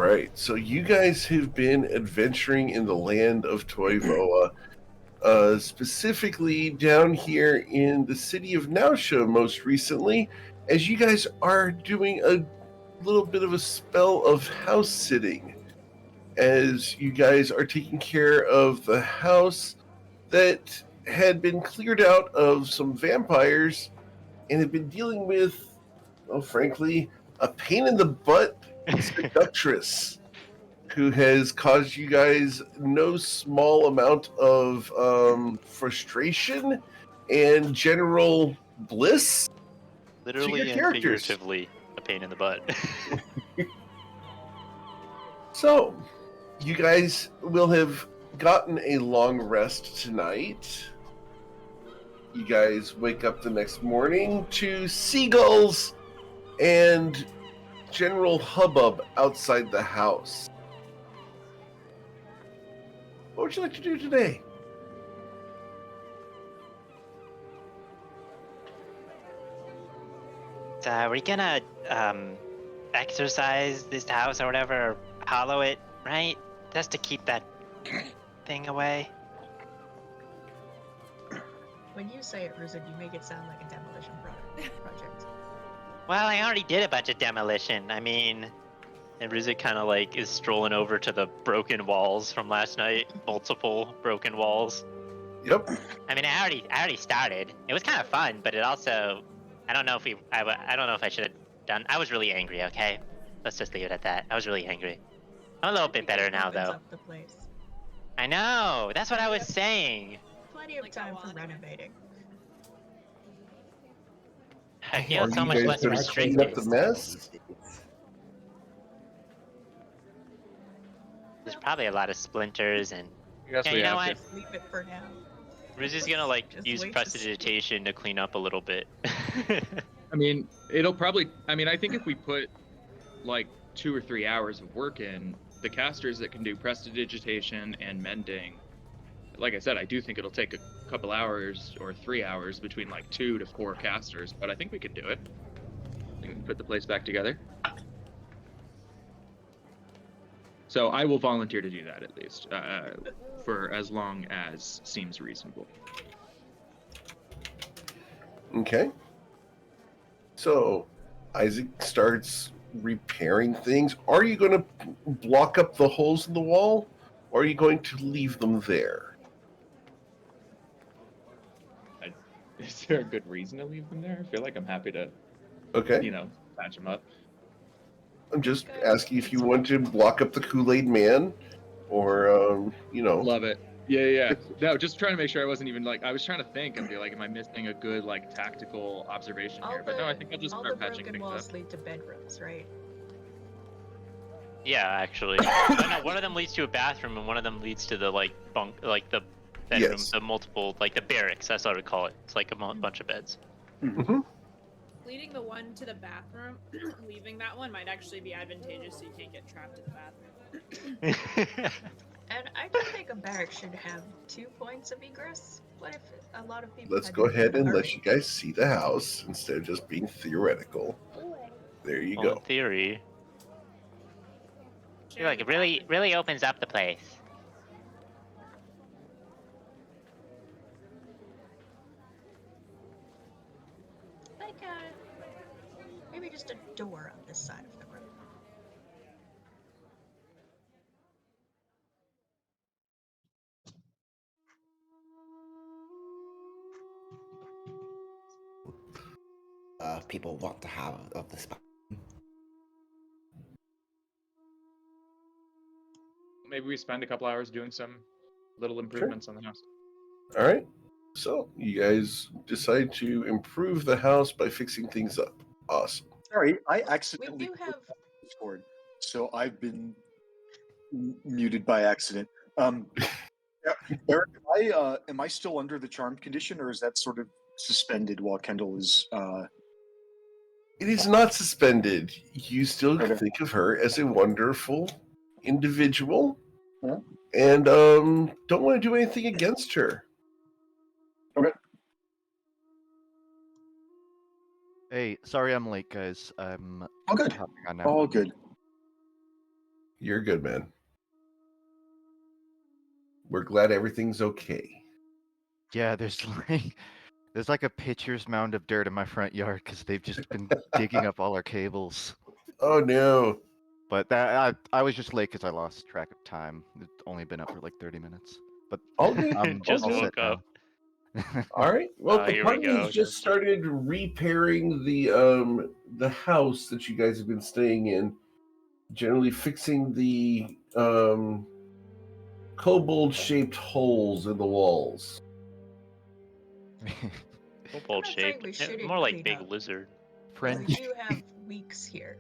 right, so you guys have been adventuring in the land of Toivoa, specifically down here in the city of Nausha most recently, as you guys are doing a little bit of a spell of house sitting, as you guys are taking care of the house that had been cleared out of some vampires and had been dealing with, well, frankly, a pain in the butt seductress who has caused you guys no small amount of frustration and general bliss to your Literally and characters. figuratively a pain in the butt. So, you guys will have gotten a long rest tonight. You guys wake up the next morning to seagulls and general hubbub outside the house. What would you like to do today? So we're gonna exercise this house or whatever, or hollow it, right? Just to keep that thing away. When you say it, Ruzid, you make it sound like a demolition project. Well, I already did a bunch of demolition. I mean, and Rizik kind of like is strolling over to the broken walls from last night. Multiple broken walls. Yep. I mean, I already started. It was kind of fun, but it also, I don't know if I don't know if I should have done. I was really angry. Okay, let's just leave it at that. I was really angry. I'm a little bit better now, though. Up the place. I know. That's what I was saying. Plenty of time for renovating. I feel Are so you much guys less gonna clean up restricted. the mess? There's probably a lot of splinters and. Yes, Yeah, we you know have what? to. Leave it for now. Rizzy's gonna like Just use wait to prestidigitation to clean up a little bit. I mean, it'll probably. I mean, I think if we put like 2 or 3 hours of work in, the casters that can do prestidigitation and mending, like I said, I do think it'll take a couple hours or 3 hours between like 2 to 4 casters, but I think we can do it. We can put the place back together. So I will volunteer to do that at least, for as long as seems reasonable. Okay. So, Isaac starts repairing things. Are you going to block up the holes in the wall, or are you going to leave them there? Is there a good reason to leave them there? I feel like I'm happy to, Okay. patch them up. I'm just asking if you want to block up the Kool-Aid Man, or, Love it. Yeah. No, just trying to make sure I wasn't even like, I was trying to think and be like, am I missing a good like tactical observation here? But no, I think I'll just start patching things all the broken walls up. lead to bedrooms, right? Yeah, actually. Oh, no, one of them leads to a bathroom and one of them leads to the like bunk, like the bedroom, Yes. the multiple, like the barracks. That's what I would call it. It's like a bunch of beds. Mm-hmm. Leading the one to the bathroom, leaving that one might actually be advantageous so you can't get trapped in the bathroom. And I don't think a barrack should have 2 points of egress. What if a lot of people? Let's go ahead and let you guys see the house instead of just being theoretical. There you Well, in go. theory. I feel like it really opens up the place. Like maybe just a door on this side of the room. People want to have of the spot. Maybe we spend a couple hours doing some little improvements on the house. All right. So, you guys decide to improve the house by fixing things up. Awesome. Sorry, I accidentally We do have. Discord, so I've been muted by accident. Eric, am I still under the charmed condition, or is that sort of suspended while Kendall is? It is not suspended. You still Okay. think of her as a wonderful individual, Yeah. and don't want to do anything against her. Okay. Hey, sorry I'm late, guys. I'm All good. hopping on now. All good. You're good, man. We're glad everything's okay. Yeah, there's like a pitcher's mound of dirt in my front yard because they've just been digging up all our cables. Oh no. But that I was just late because I lost track of time. It's only been up for like 30 minutes. But All good. I'm Just all woke set now. up. All right. Well, the Here we party go. has just started repairing the house that you guys have been staying in. Generally fixing the kobold-shaped holes in the walls. Bold I'm not saying shaped. we shouldn't More like clean big up. lizard. But we French. do have weeks here.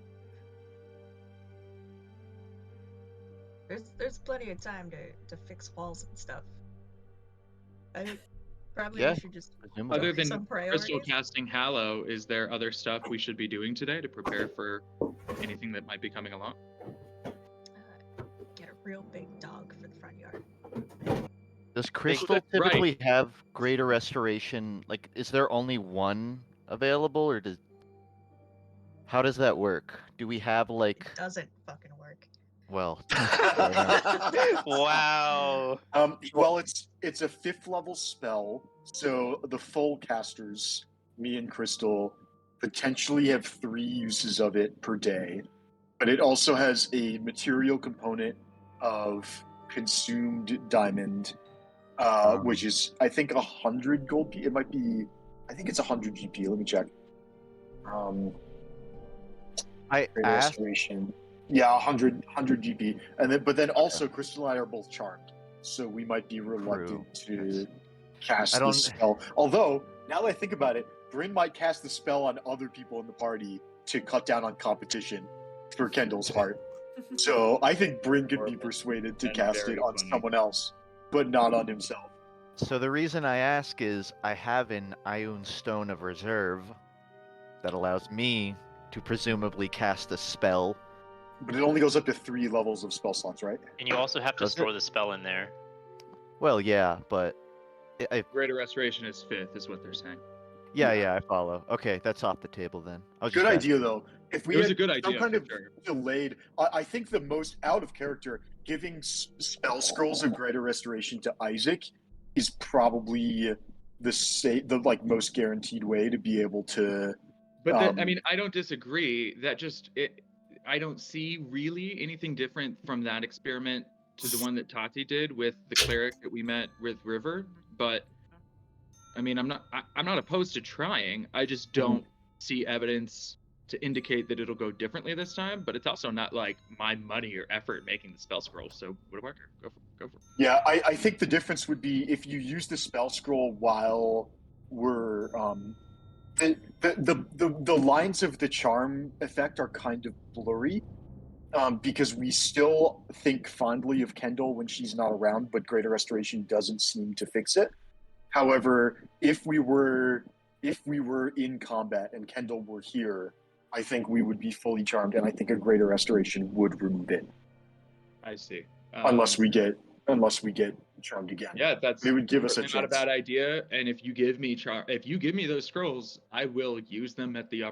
There's plenty of time to fix walls and stuff. I think probably Yeah. we should just Presumably. Other focus than on crystal priorities. casting Hallow, is there other stuff we should be doing today to prepare for anything that might be coming along? Get a real big dog for the front yard. Does Crystal Right. typically have greater restoration? Like, is there only one available, or how does that work? Do we have like, It doesn't fucking work. well, fair enough. Wow. Well, it's a 5th level spell, so the full casters, me and Crystal, potentially have 3 uses of it per day, but it also has a material component of consumed diamond, which is I think 100 gold. It might be. I think it's 100 GP. Let me check. I Greater asked. restoration. Yeah, 100 GP, and then also Crystal and I are both charmed, so we might be reluctant to cast I the don't- spell. Although now that I think about it, Bryn might cast the spell on other people in the party to cut down on competition for Kendall's heart. So I think Bryn could be persuaded to And cast very it on funny. someone else, but not on himself. So the reason I ask is I have an Ion Stone of Reserve that allows me to presumably cast a spell. But it only goes up to 3 levels of spell slots, right? And you also have to Does it? store the spell in there. Well, yeah, but Greater restoration is 5th, is what they're saying. yeah, I follow. Okay, that's off the table then. I was Good just idea, though. If we It was had a good some idea, kind for of sure. delayed, I think the most out of character giving spell scrolls of greater restoration to Isaac is probably the like most guaranteed way to be able to. But I Um, mean, I don't disagree. That just I don't see really anything different from that experiment to the one that Tati did with the cleric that we met with River. But I mean, I'm not opposed to trying. I just don't see evidence to indicate that it'll go differently this time. But it's also not like my money or effort making the spell scroll. So whatever, go for it. Yeah, I think the difference would be if you use the spell scroll while we're the lines of the charm effect are kind of blurry, because we still think fondly of Kendall when she's not around, but greater restoration doesn't seem to fix it. However, if we were in combat and Kendall were here, I think we would be fully charmed, and I think a greater restoration would remove it. I see. Unless we get charmed again. Yeah, that's It would give us a certainly not a chance. bad idea. And if you give me those scrolls, I will use them at the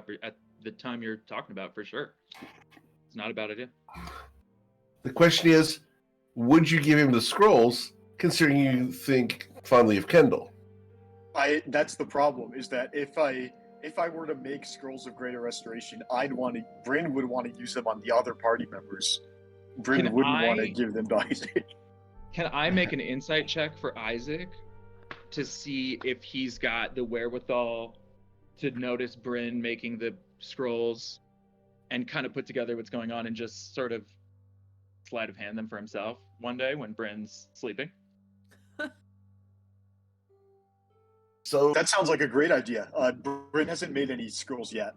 time you're talking about for sure. It's not a bad idea. The question is, would you give him the scrolls, considering you think fondly of Kendall? That's the problem, is that if I were to make scrolls of greater restoration, Bryn would want to use them on the other party members. Bryn Can wouldn't want to I- give them to Isaac. Can I make an insight check for Isaac to see if he's got the wherewithal to notice Bryn making the scrolls and kind of put together what's going on and just sort of sleight of hand them for himself one day when Bryn's sleeping? So That sounds like a great idea. Bryn hasn't made any scrolls yet,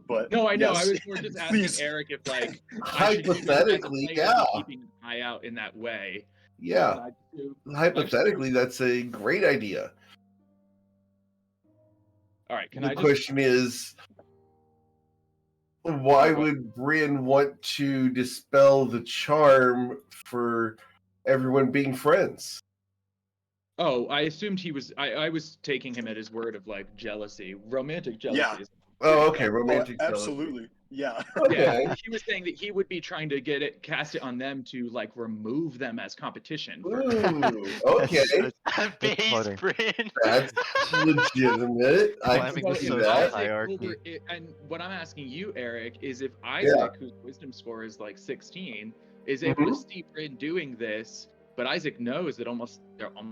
but No, I know. yes, I was more just asking please. Eric if like I should use him as a hypothetically, player yeah, keeping an eye out in that way. yeah. And I do- Hypothetically, that's a great idea. All right, can The I just question is, why would Bryn want to dispel the charm for everyone being friends? Oh, I assumed he was. I was taking him at his word of like jealousy, romantic jealousy. Yeah. Oh, okay, romantic jealousy. Absolutely. Yeah. Okay. Yeah, he was saying that he would be trying to cast it on them to like remove them as competition. For Ooh, okay. Base funny. Bryn. That's legitimate. I Climbing can the see social that. hierarchy. And what I'm asking you, Eric, is if Isaac, whose wisdom score is like 16, is able to see Bryn doing this, but Isaac knows that almost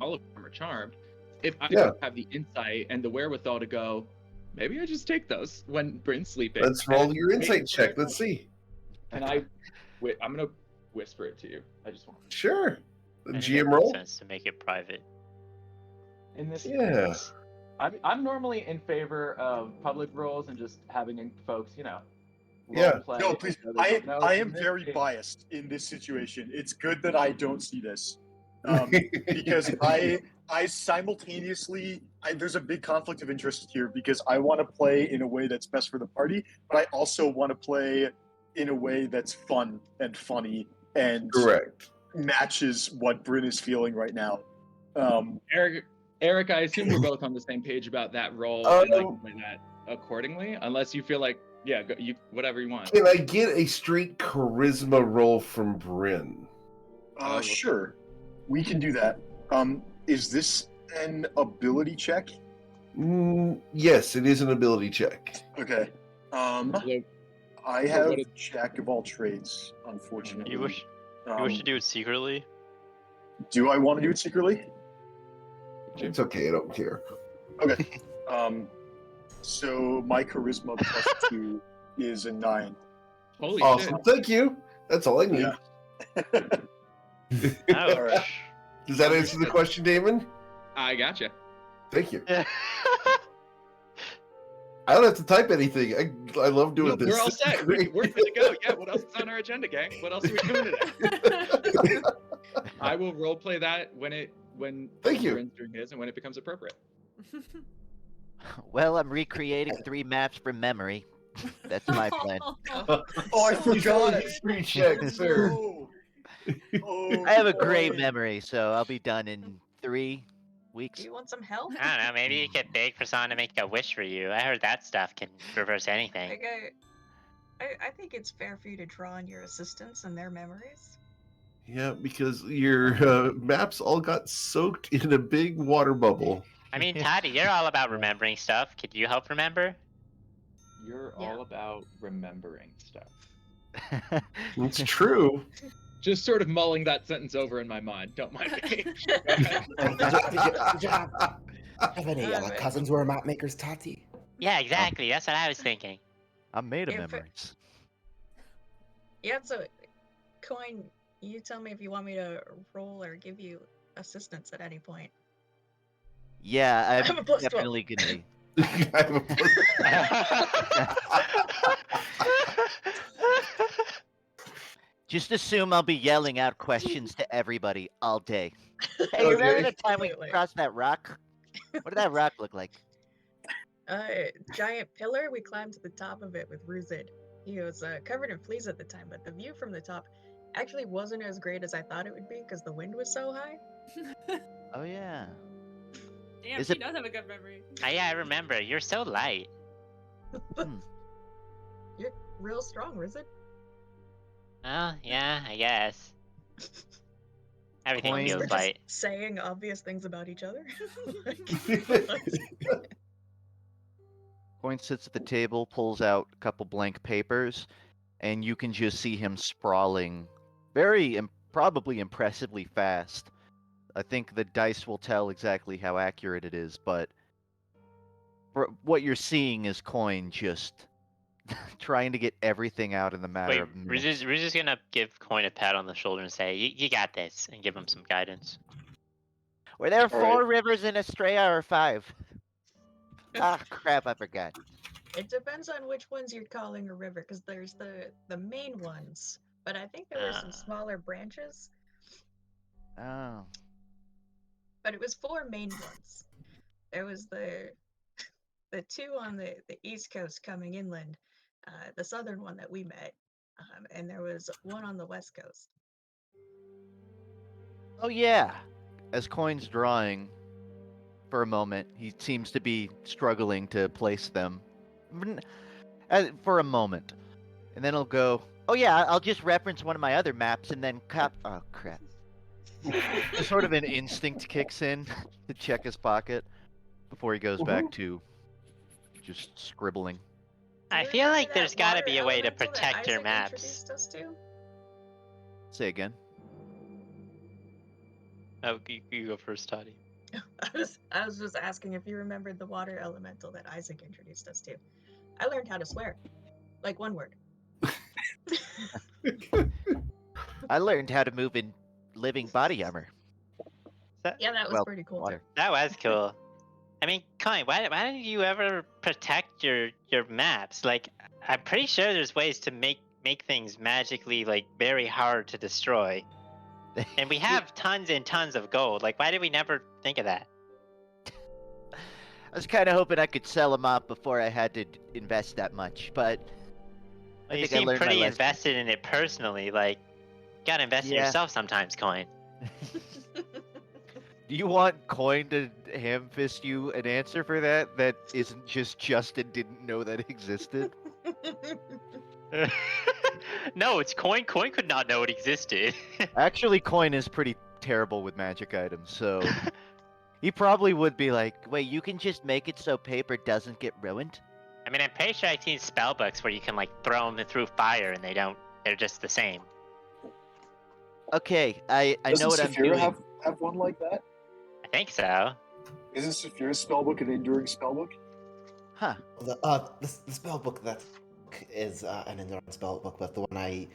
all of them are charmed. If I have the insight and the wherewithal to go, maybe I just take those when Bryn's sleeping. Let's roll your insight check. Let's see. And I'm gonna whisper it to you. I just want. Sure. The I think GM it makes roll. sense to make it private. In this Yeah. case, I'm normally in favor of public roles and just having folks, Yeah. play. No, please. so they don't know. I In am this very case- biased in this situation. It's good that I don't see this. Because I simultaneously there's a big conflict of interest here because I want to play in a way that's best for the party, but I also want to play in a way that's fun and funny and Correct. matches what Bryn is feeling right now. Eric, I assume we're both on the same page about that role and like doing that accordingly, unless you feel like whatever you want. Can I get a straight charisma roll from Bryn? Sure, we can do that. Is this an ability check? Yes, it is an ability check. Okay. I have Jack of all trades, unfortunately. You wish to do it secretly? Do I want to do it secretly? It's okay. I don't care. Okay. So my charisma +2 is a 9. Holy Awesome. Thank you. That's all I need. Yeah. All right. Does that answer the question, Damon? I gotcha. Thank you. I don't have to type anything. I love doing this. We're all set. We're good to go. Yeah. What else is on our agenda, gang? What else are we doing today? I will roleplay that when Thank you. Bryn's doing his and when it becomes appropriate. Well, I'm recreating 3 maps from memory. That's my plan. Oh, I forgot. History check, sir. Oh, I have a great boy. memory, so I'll be done in 3 Do weeks. you want some help? I don't know. Maybe you get big for someone to make a wish for you. I heard that stuff can reverse anything. Like, I think it's fair for you to draw on your assistants and their memories. Yeah, because your maps all got soaked in a big water bubble. I mean, Toddy, you're all about remembering stuff. Could you help remember? You're Yeah. all about remembering stuff. It's true. Just sort of mulling that sentence over in my mind. Don't mind me. Did you have any cousins who are map makers, Tati? Yeah, exactly. That's what I was thinking. I'm made of Yeah, but- memories. Yeah, so, Coin, you tell me if you want me to roll or give you assistance at any point. Yeah, I have I'm a +12. definitely gonna be. I have a Just assume I'll be yelling out questions to everybody all day. Hey, Okay. remember the time we Absolutely. crossed that rock? What did that rock look like? Giant pillar, we climbed to the top of it with Ruzid. He was covered in fleas at the time, but the view from the top actually wasn't as great as I thought it would be because the wind was so high. Oh yeah. Damn, Is she it- does have a good memory. Yeah, I remember. You're so light. You're real strong, Ruzid. Oh, yeah, I guess. Everything Coins. We're feels just light. saying obvious things about each other. Coin sits at the table, pulls out a couple blank papers, and you can just see him sprawling very probably impressively fast. I think the dice will tell exactly how accurate it is, but what you're seeing is Coin just trying to get everything out in the matter Wait, of minutes. Ruz is gonna give Coin a pat on the shoulder and say, you got this, and give him some guidance. Were there All 4 rivers in Estrella or 5? Ah, crap, I forgot. It depends on which ones you're calling a river, because there's the main ones, but I think there were some smaller branches. Oh. But it was 4 main ones. There was the 2 on the east coast coming inland, the southern one that we met, and there was one on the west coast. Oh yeah. As Coin's drawing, for a moment, he seems to be struggling to place them. for a moment, and then he'll go, "Oh yeah, I'll just reference one of my other maps," and then oh crap. Just sort of an instinct kicks in to check his pocket before he goes back to just scribbling. I You feel remember like there's that got to water be a way to elemental that protect your Isaac maps. introduced us to? Say again. Oh, you go first, Toddy. I was just asking if you remembered the water elemental that Isaac introduced us to. I learned how to swear, like one word. I learned how to move in living body armor. Yeah, that was Well, pretty cool water. too. That was cool. I mean, Coin, why don't you ever protect your maps? Like, I'm pretty sure there's ways to make things magically like very hard to destroy. And we have tons and tons of gold. Like, why did we never think of that? I was kind of hoping I could sell them off before I had to invest that much, but I You think I seem learned my pretty lesson. invested in it personally. Like, you gotta invest in Yeah. yourself sometimes, Coin. Do you want Coin to ham fist you an answer for that that isn't just Justin didn't know that existed? No, it's Coin. Coin could not know it existed. Actually, Coin is pretty terrible with magic items, so he probably would be like, "Wait, you can just make it so paper doesn't get ruined?" I mean, I'm pretty sure I've seen spell books where you can like throw them through fire and they're just the same. Okay, I Doesn't know what I'm Saphira doing. have one like that? I think so. Isn't Saphira's spellbook an enduring spellbook? Huh. The spell book that is an endurance spell book, but the one I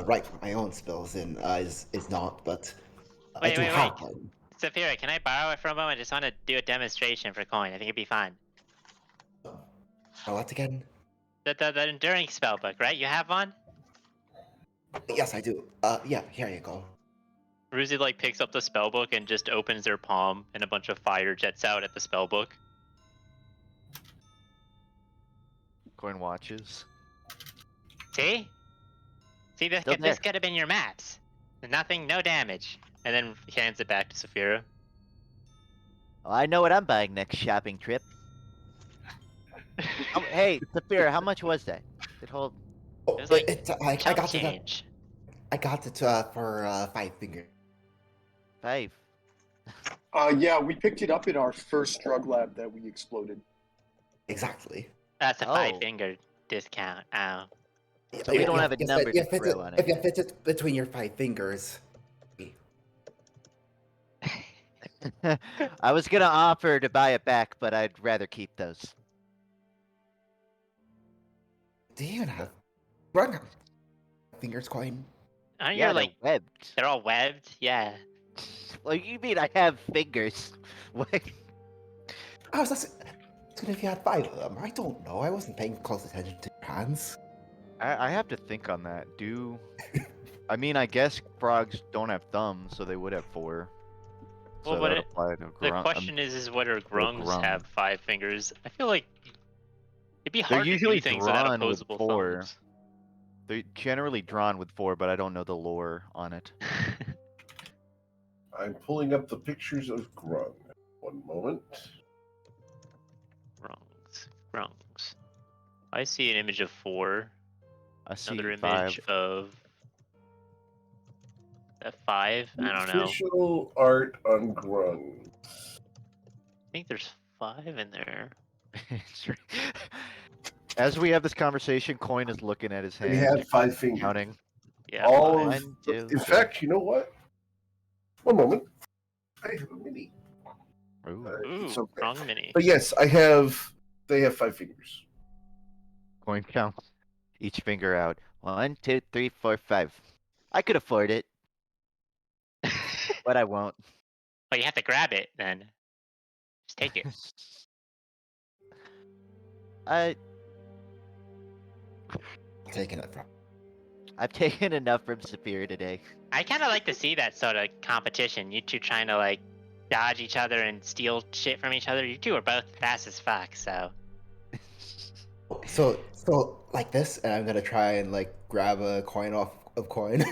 write my own spells in is not. But I Wait, do wait, have wait. one. Saphira, can I borrow it for a moment? I just want to do a demonstration for Coin. I think it'd be fun. Oh, what again? The enduring spell book, right? You have one? Yes, I do. Yeah, here you go. Ruzi like picks up the spell book and just opens their palm, and a bunch of fire jets out at the spell book. Coin watches. See? See, this Still there. could have been your maps. Nothing, no damage. And then he hands it back to Saphira. Well, I know what I'm buying next shopping trip. Oh, hey, Saphira, how much was that? It hold. Oh, It was like I chump got it. change. I got it for 5 fingers. 5. Yeah, we picked it up in our first drug lab that we exploded. Exactly. That's a Oh. 5-finger discount. Oh. So we don't have a number to fit throw it, on If it. you fit it between your 5 fingers. I was gonna offer to buy it back, but I'd rather keep those. Do you even have run fingers coin? Aren't Yeah, you they're like webbed. they're all webbed? Yeah. Well, you mean I have fingers? What? I was asking if you had 5 of them. I don't know. I wasn't paying close attention to your hands. I have to think on that. I mean, I guess frogs don't have thumbs, so they would have 4. So Well, that would apply to the grung. question is whether grungs grung. have 5 fingers. I feel like it'd be They're hard to usually do things without drawn with opposable 4. thumbs. They're generally drawn with 4, but I don't know the lore on it. I'm pulling up the pictures of Grung. One moment. Grungs. I see an image of 4. I see Another 5. image of a 5. I don't know. Official art on Grung. I think there's 5 in there. As we have this conversation, Coin is looking at his They hand, had 5 fingers. counting. Yeah. All 5. of, 1, 2, in 3. fact, you know what? One moment. I have a mini. Ooh. Ooh, It's okay. wrong mini. But yes, they have 5 fingers. Coin counts each finger out. 1, 2, 3, 4, 5. I could afford it, but I won't. But you have to grab it then. Just take it. Taking it from. I've taken enough from Saphira today. I kind of like to see that sort of competition. You two trying to like dodge each other and steal shit from each other. You two are both fast as fuck, so. So like this, and I'm gonna try and like grab a coin off of coin.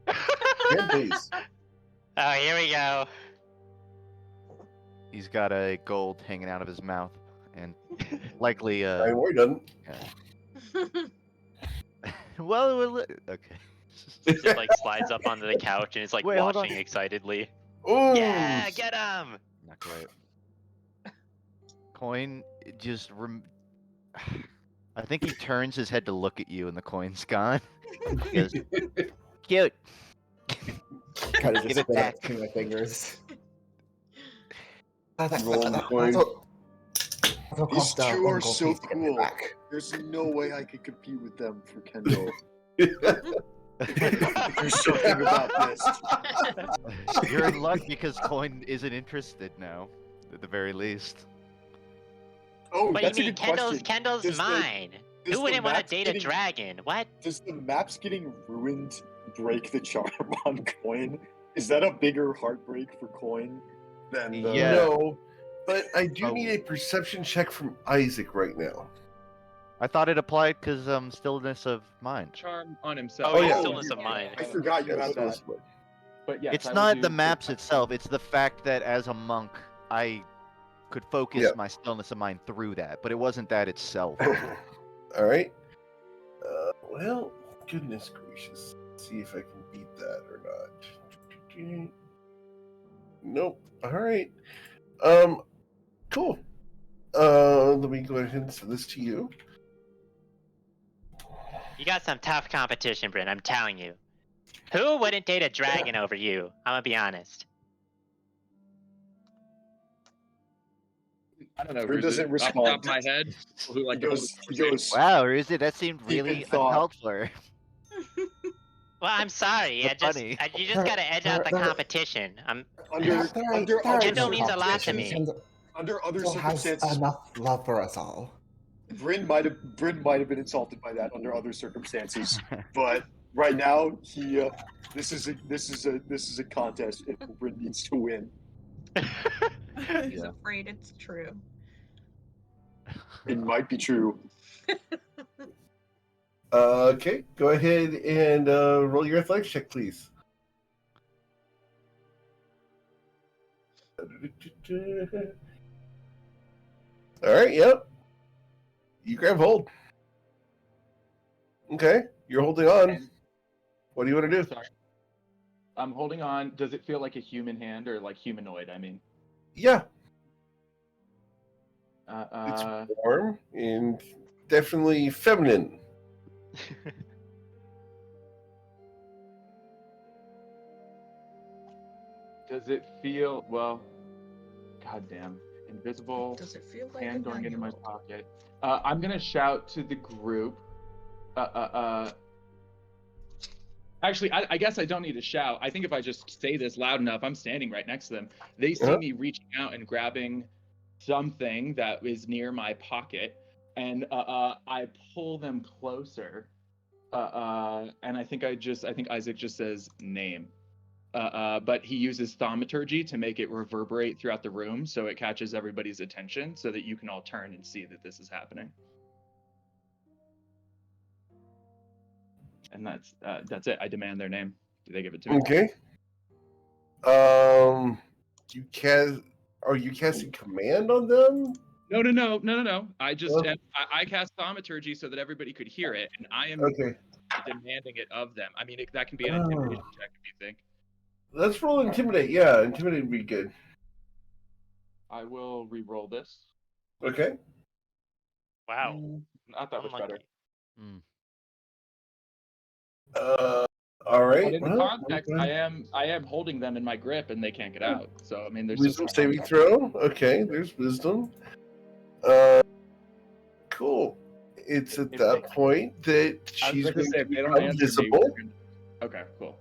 Yeah, please. Oh, here we go. He's got a gold hanging out of his mouth, and likely I worry doesn't. Well, okay. Just like slides up onto the couch and is like Wait, hold on. watching excitedly. Ooh, Yeah, get him! Not quite. Coin just I think he turns his head to look at you, and the coin's gone. He goes, cute. Kind of Give just it spin back. it between my fingers. Roll the coin. That's what These cost, two one are gold so piece to get it cool. back. There's no way I could compete with them for Kendall. Do something about this. You're in luck because Coin isn't interested now, at the very least. Oh, What do that's you a mean? good question. Kendall's Does the- mine. does Who the wouldn't want to maps date getting- a dragon? What? Does the maps getting ruined break the charm on Coin? Is that a bigger heartbreak for Coin than the... Yeah. No, but I do Oh. need a perception check from Isaac right now. I thought it applied because stillness of mind. Charm on himself. Oh, yeah, yeah, stillness of you- mind. I forgot you Yeah, had so that. it's what- But yes, It's I will not do the maps perception. itself, it's the fact that as a monk, I could focus Yeah. my stillness of mind through that, but it wasn't that itself. All right. Well, goodness gracious. Let's see if I can beat that or not. Nope. All right. Cool. Let me go ahead and send this to you. You got some tough competition, Bryn, I'm telling you. Who wouldn't date a dragon over you? I'm gonna be honest. I don't know. Drew doesn't Off the top of respond. my head, who like He to hold goes, this he conversation. goes, Wow, or is it? That seemed Deep in really thought. uncalled for. Well, I'm sorry. But funny. You just gotta edge out the competition. under Kendall means a lot to me. Under other Kendall has circumstances, enough love for us all. Bryn might have been insulted by that under other circumstances, but right now he this is a contest and Bryn needs to win. He's Yeah. afraid it's true. It might be true. Okay, go ahead and roll your athletics check, please. All right, yep. You grab hold. Okay, you're holding on. What do you want to do? Sorry. I'm holding on. Does it feel like a human hand or like humanoid? I mean, Yeah, uh, it's warm and definitely feminine. does it feel well? Goddamn, invisible Does it feel like hand a going into my 9-year-old? pocket. I'm gonna shout to the group. Actually, I guess I don't need to shout. I think if I just say this loud enough, I'm standing right next to them. They see Uh-huh. me reaching out and grabbing something that is near my pocket, and I pull them closer. And I think Isaac just says name. But he uses thaumaturgy to make it reverberate throughout the room, so it catches everybody's attention, so that you can all turn and see that this is happening. And that's it. I demand their name. Do they give it to me? Okay. Are you casting command on them? No. I just Okay. I cast thaumaturgy so that everybody could hear it, and I am Okay. demanding it of them. I mean, that can be an intimidation check if you think. Let's roll intimidate. Yeah, intimidate would be good. I will re-roll this. Okay. Wow. Not that much better. Unlucky. All right. But in the well, context, okay. I am holding them in my grip, and they can't get out. So I mean, there's Wisdom just saving throw. Okay, there's wisdom. Cool. It's at If that they- point that I was she's going to going say, to if they don't become answer visible, me, we're gonna... Okay, cool.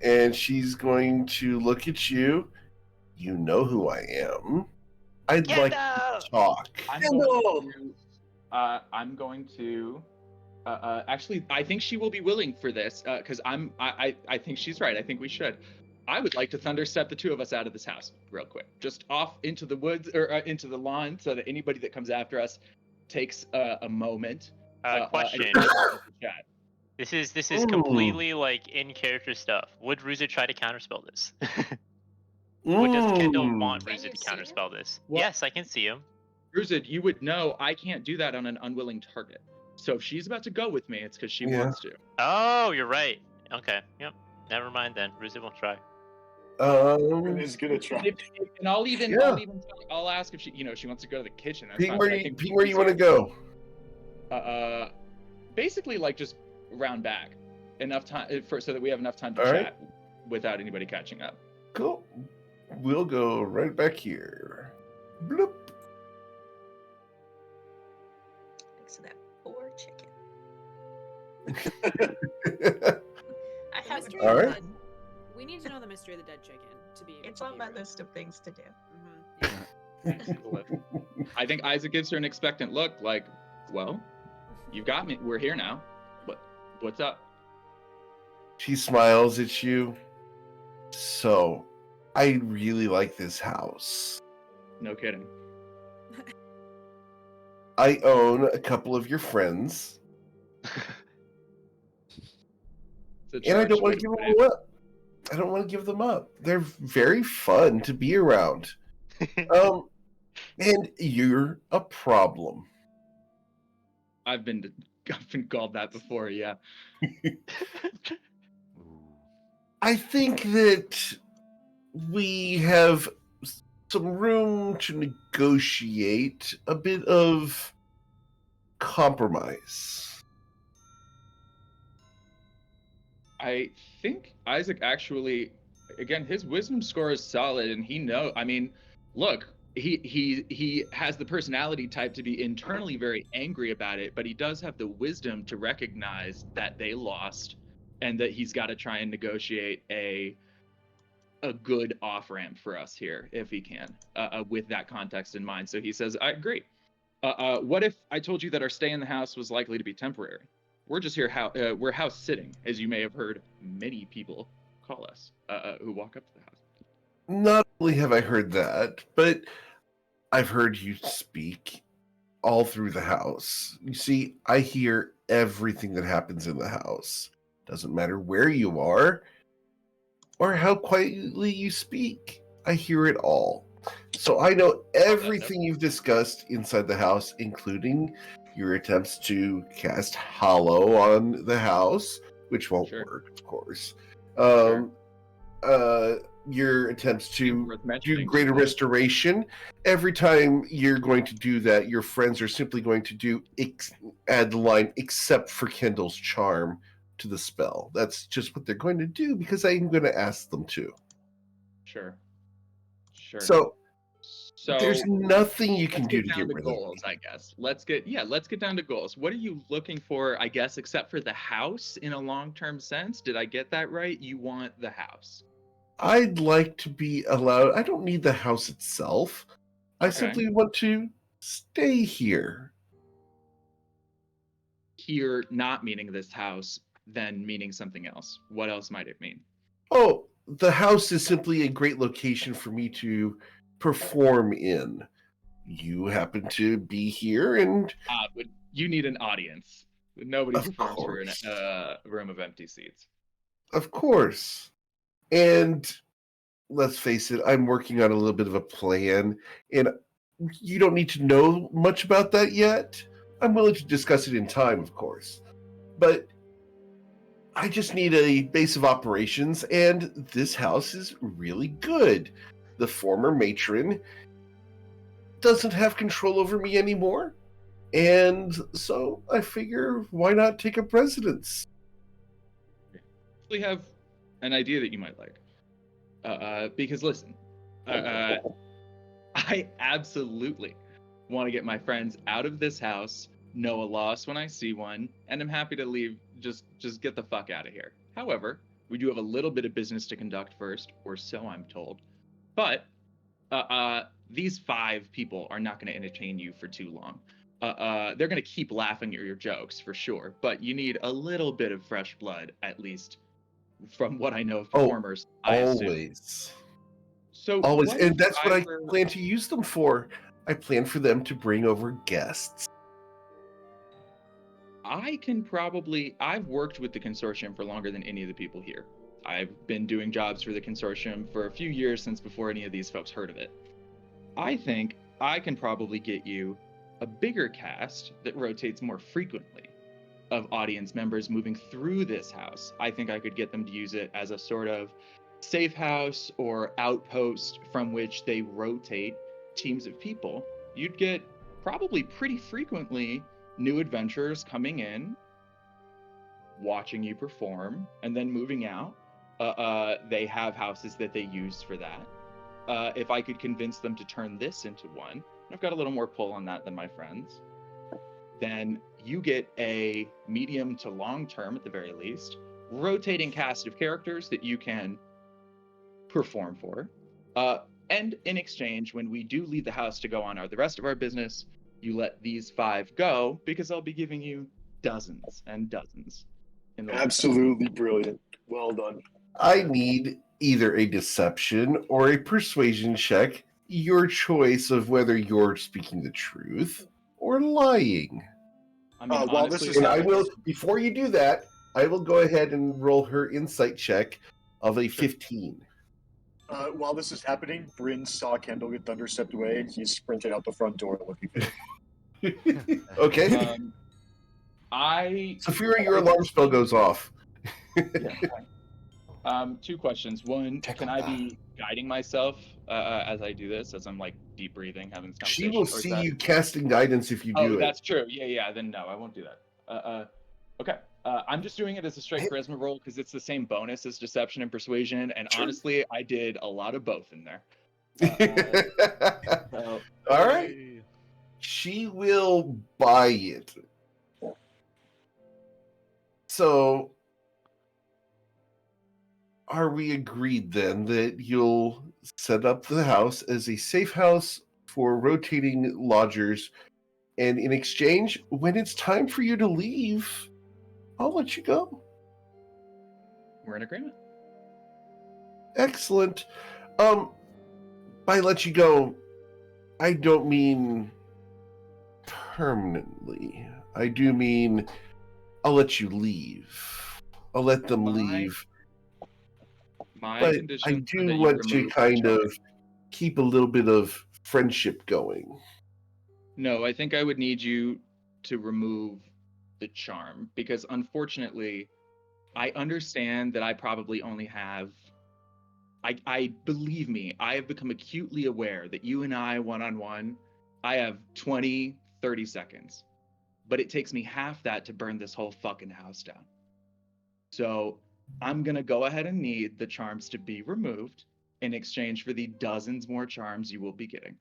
and she's going to look at you. You know who I am. I'd like Kendall! to talk. I'm going to. Actually, I think she will be willing for this because I think she's right. I think we should. I would like to thunderstep the two of us out of this house real quick, just off into the woods or into the lawn, so that anybody that comes after us takes a moment. Question. and chat. This is Ooh. completely like in character stuff. Would Ruza try to counterspell this? Would does Kendall want Can Ruza you to see him? counterspell this? Well- Yes, I can see him. Ruzid, you would know I can't do that on an unwilling target. So if she's about to go with me, it's because she Yeah. wants to. Oh, you're right. Okay. Yep. Never mind then. Ruzi won't try. Is gonna try. And I'll even I'll ask if she wants to go to the kitchen. That's Pete, fine. where but I you, think Pete, where you want to go? Basically like just round back enough time so that we have enough time to All right. chat without anybody catching up. Cool. We'll go right back here. Bloop. Thanks for that poor chicken. I The haven't mystery All of the right. dead- We need to know the mystery of the dead chicken to be. It's to on be my real. list of things to do. I think Isaac gives her an expectant look, like, well, you've got me. We're here now. What's up? She smiles at you. So, I really like this house. No kidding. I own a couple of your friends, It's a and I don't charged want way to give put them up. I don't want to give them up. They're very fun to be around. And you're a problem. I've been called that before, yeah. I think that we have some room to negotiate a bit of compromise. I think Isaac actually, again, his wisdom score is solid, and look, he has the personality type to be internally very angry about it, but he does have the wisdom to recognize that they lost, and that he's got to try and negotiate a good off ramp for us here if he can, with that context in mind. So he says, "I agree. What if I told you that our stay in the house was likely to be temporary? We're just here. We're house sitting, as you may have heard many people call us who walk up to the house." Not only have I heard that, but I've heard you speak all through the house. You see, I hear everything that happens in the house. Doesn't matter where you are or how quietly you speak. I hear it all. So I know everything you've discussed inside the house, including your attempts to cast Hollow on the house, which won't Sure. work, of course. Sure. Your attempts to Worth do mentioning. greater restoration. Every time you're going to do that, your friends are simply going to add the line, except for Kendall's charm to the spell. That's just what they're going to do because I'm going to ask them to. Sure. So So there's nothing you can let's do get to down get to rid goals, of me. I guess. Let's get down to goals. What are you looking for, I guess, except for the house in a long-term sense? Did I get that right? You want the house. I'd like to be allowed. I don't need the house itself. I Okay. simply want to stay here. Here not meaning this house, then meaning something else. What else might it mean? Oh, the house is simply a great location for me to perform in. You happen to be here, and But you need an audience. Nobody Of performs for course. a room of empty seats. of course, and let's face it, I'm working on a little bit of a plan, and you don't need to know much about that yet. I'm willing to discuss it in time, of course. But I just need a base of operations, and this house is really good. The former matron doesn't have control over me anymore, and so I figure, why not take up residence? We have an idea that you might like. Because listen, I absolutely want to get my friends out of this house, know a loss when I see one, and I'm happy to leave. Just get the fuck out of here. However, we do have a little bit of business to conduct first, or so I'm told. But these 5 people are not going to entertain you for too long. They're going to keep laughing at your jokes for sure, but you need a little bit of fresh blood, at least from what I know of performers. I assume. Always. So Always. what And if that's what I were- plan to use them for. I plan for them to bring over guests. I've worked with the consortium for longer than any of the people here. I've been doing jobs for the consortium for a few years since before any of these folks heard of it. I think I can probably get you a bigger cast that rotates more frequently. of audience members moving through this house. I think I could get them to use it as a sort of safe house or outpost from which they rotate teams of people. You'd get probably pretty frequently new adventurers coming in, watching you perform, and then moving out. They have houses that they use for that. If I could convince them to turn this into one, I've got a little more pull on that than my friends, then you get a medium to long term, at the very least, rotating cast of characters that you can perform for. And in exchange, when we do leave the house to go on the rest of our business, you let these 5 go, because I'll be giving you dozens and dozens. Absolutely brilliant. Well done. I need either a deception or a persuasion check, your choice of whether you're speaking the truth or lying. I mean, while honestly, this is And I will, before you do that, I will go ahead and roll her insight check of a 15. While this is happening, Bryn saw Kendall get thunderstepped away, and he sprinted out the front door looking for him. Okay. Saphira, your alarm spell goes off. Yeah. 2 questions. One, can I be guiding myself as I do this, as I'm like deep breathing, having this She conversation? will see you casting guidance if you do it. That's true. Yeah. Then no, I won't do that. Okay. I'm just doing it as a straight charisma roll because it's the same bonus as deception and persuasion, and honestly, I did a lot of both in there. All right. She will buy it. So, are we agreed then that you'll set up the house as a safe house for rotating lodgers, and in exchange, when it's time for you to leave, I'll let you go? We're in agreement. Excellent. By let you go, I don't mean permanently. I do mean I'll let you leave. I'll let them leave. But I do want to kind of keep a little bit of friendship going. No, I think I would need you to remove the charm, because unfortunately, I understand that I probably only have... I believe me, I have become acutely aware that you and I, one-on-one, I have 20, 30 seconds. But it takes me half that to burn this whole fucking house down. So I'm going to go ahead and need the charms to be removed in exchange for the dozens more charms you will be getting.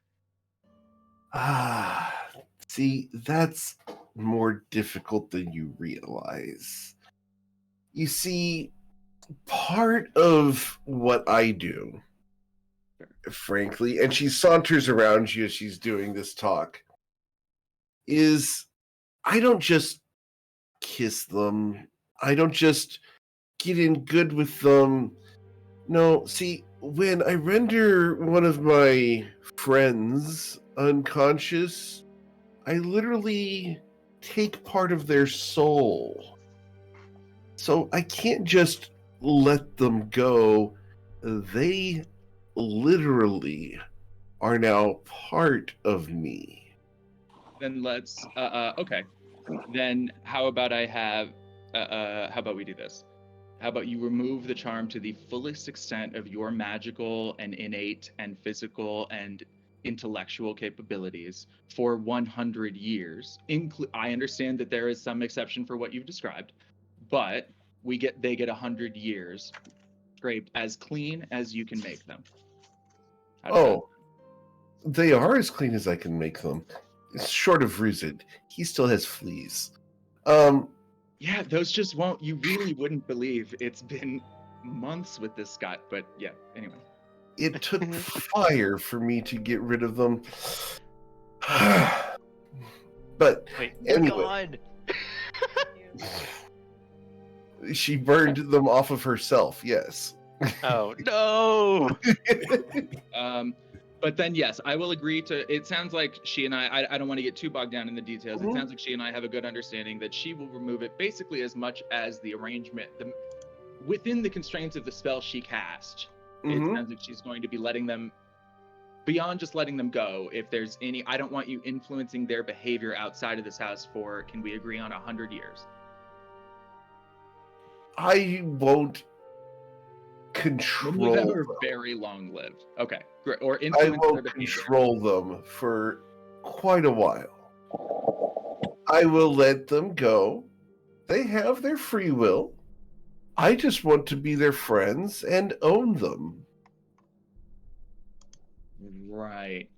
See, that's more difficult than you realize. You see, part of what I do, frankly, and she saunters around you as she's doing this talk, is I don't just kiss them. I don't just get in good with them. No, see, when I render one of my friends unconscious, I literally take part of their soul. So I can't just let them go. They literally are now part of me. Then let's, okay. Then how about how about we do this? How about you remove the charm to the fullest extent of your magical and innate and physical and intellectual capabilities for 100 years. I understand that there is some exception for what you've described, but they get 100 years scraped as clean as you can make them. They are as clean as I can make them. Short of Ruzid, he still has fleas. Yeah, those just won't. You really wouldn't believe it's been months with this guy, but yeah. Anyway, it took fire for me to get rid of them. But wait, anyway, she burned them off of herself. Yes. Oh no. But then, yes, I will agree to... It sounds like she and I don't want to get too bogged down in the details. It sounds like she and I have a good understanding that she will remove it basically as much as the arrangement, within the constraints of the spell she cast. It sounds like she's going to be letting them, beyond just letting them go, if there's any... I don't want you influencing their behavior outside of this house for, can we agree on 100 years? I won't Many control of them them. are very long-lived. Okay, great. Or I influence their won't behavior. control them for quite a while. I will let them go. They have their free will. I just want to be their friends and own them. Right.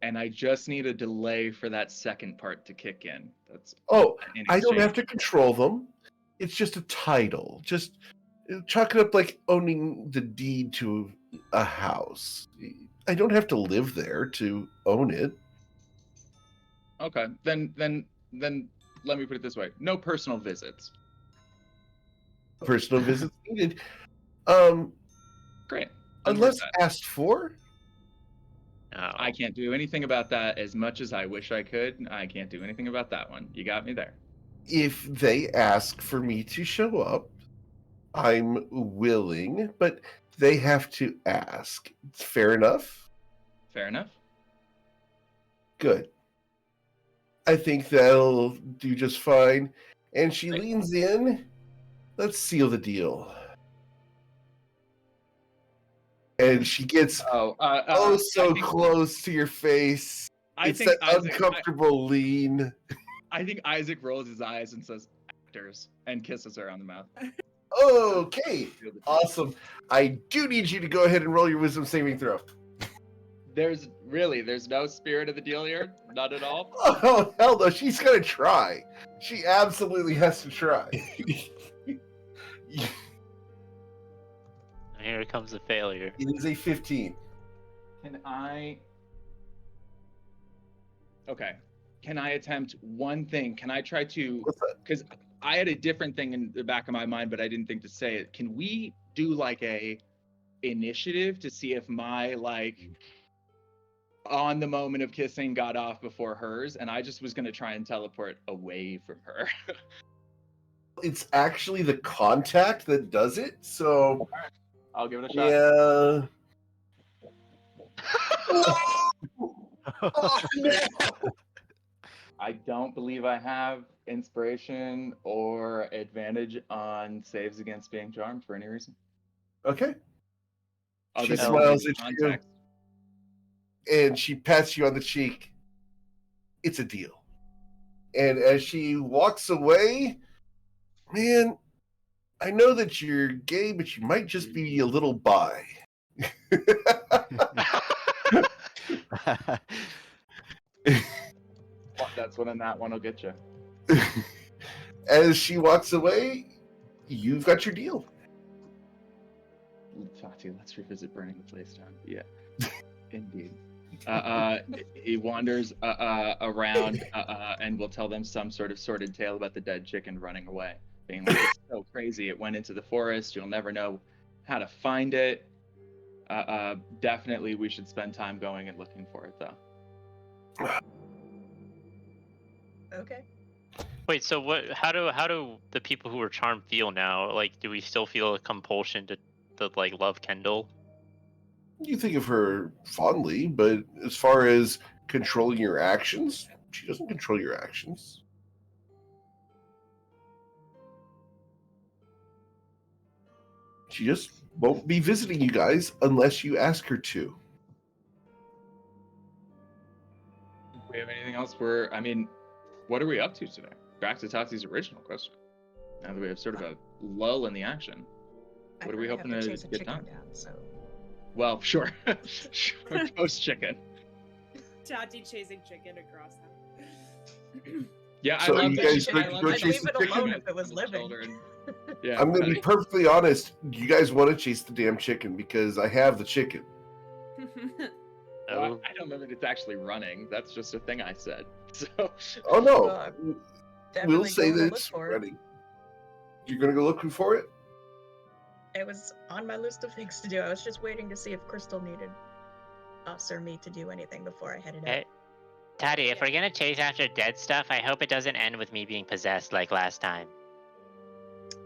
And I just need a delay for that second part to kick in. That's Oh, in I don't have exchange. to control them. It's just a title. Just chalk it up like owning the deed to a house. I don't have to live there to own it. Okay. Then let me put it this way. No personal visits. Personal visits needed. Great. Unless asked for. Oh. I can't do anything about that as much as I wish I could. I can't do anything about that one. You got me there. If they ask for me to show up, I'm willing, but they have to ask. Fair enough? Fair enough. Good. I think that'll do just fine. And she Great. leans in. Let's seal the deal. And she gets so close to your face. It's that uncomfortable lean. I think Isaac rolls his eyes and says actors and kisses her on the mouth. Okay, awesome. I do need you to go ahead and roll your wisdom saving throw. There's no spirit of the deal here? Not at all? Oh, hell no, she's going to try. She absolutely has to try. Here comes a failure. It is a 15. Can I attempt one thing? Can I try to, What's that? because I had a different thing in the back of my mind, but I didn't think to say it. Can we do like a initiative to see if my on the moment of kissing got off before hers, and I just was going to try and teleport away from her? It's actually the contact that does it, so I'll give it a shot. yeah. Oh, no! I don't believe I have inspiration or advantage on saves against being charmed for any reason. Okay. Other She than smiles at you, context. and she pats you on the cheek. It's a deal. And as she walks away, man, I know that you're gay, but you might just be a little bi. That's what in that one will get you. As she walks away, you've got your deal. Tati, let's revisit burning the place down. Yeah, indeed. He wanders around and will tell them some sort of sordid tale about the dead chicken running away, being like, it's so crazy. It went into the forest. You'll never know how to find it. Definitely, we should spend time going and looking for it, though. Okay. Wait, so what? How do the people who are charmed feel now? Like, do we still feel a compulsion to like love Kendall? You think of her fondly, but as far as controlling your actions, she doesn't control your actions. She just won't be visiting you guys unless you ask her to. Do we have anything else? What are we up to today? Back to Tati's original question. Now that we have sort of a lull in the action, what are we hoping to get done? Well, sure. Sure, toast chicken. Tati chasing chicken across them. Yeah, So I love you that. guys I go love chase that leave the it alone chicken? if it was living. Yeah, I'm going to be perfectly honest. You guys want to chase the damn chicken because I have the chicken. Well, I don't know that it's actually running. That's just a thing I said. So. Oh, no. Well, I'm We'll definitely say going to that look it's for it. running. You're going to go looking for it? It was on my list of things to do. I was just waiting to see if Crystal needed us or me to do anything before I headed out. Hey, Tati, if we're gonna chase after dead stuff, I hope it doesn't end with me being possessed like last time.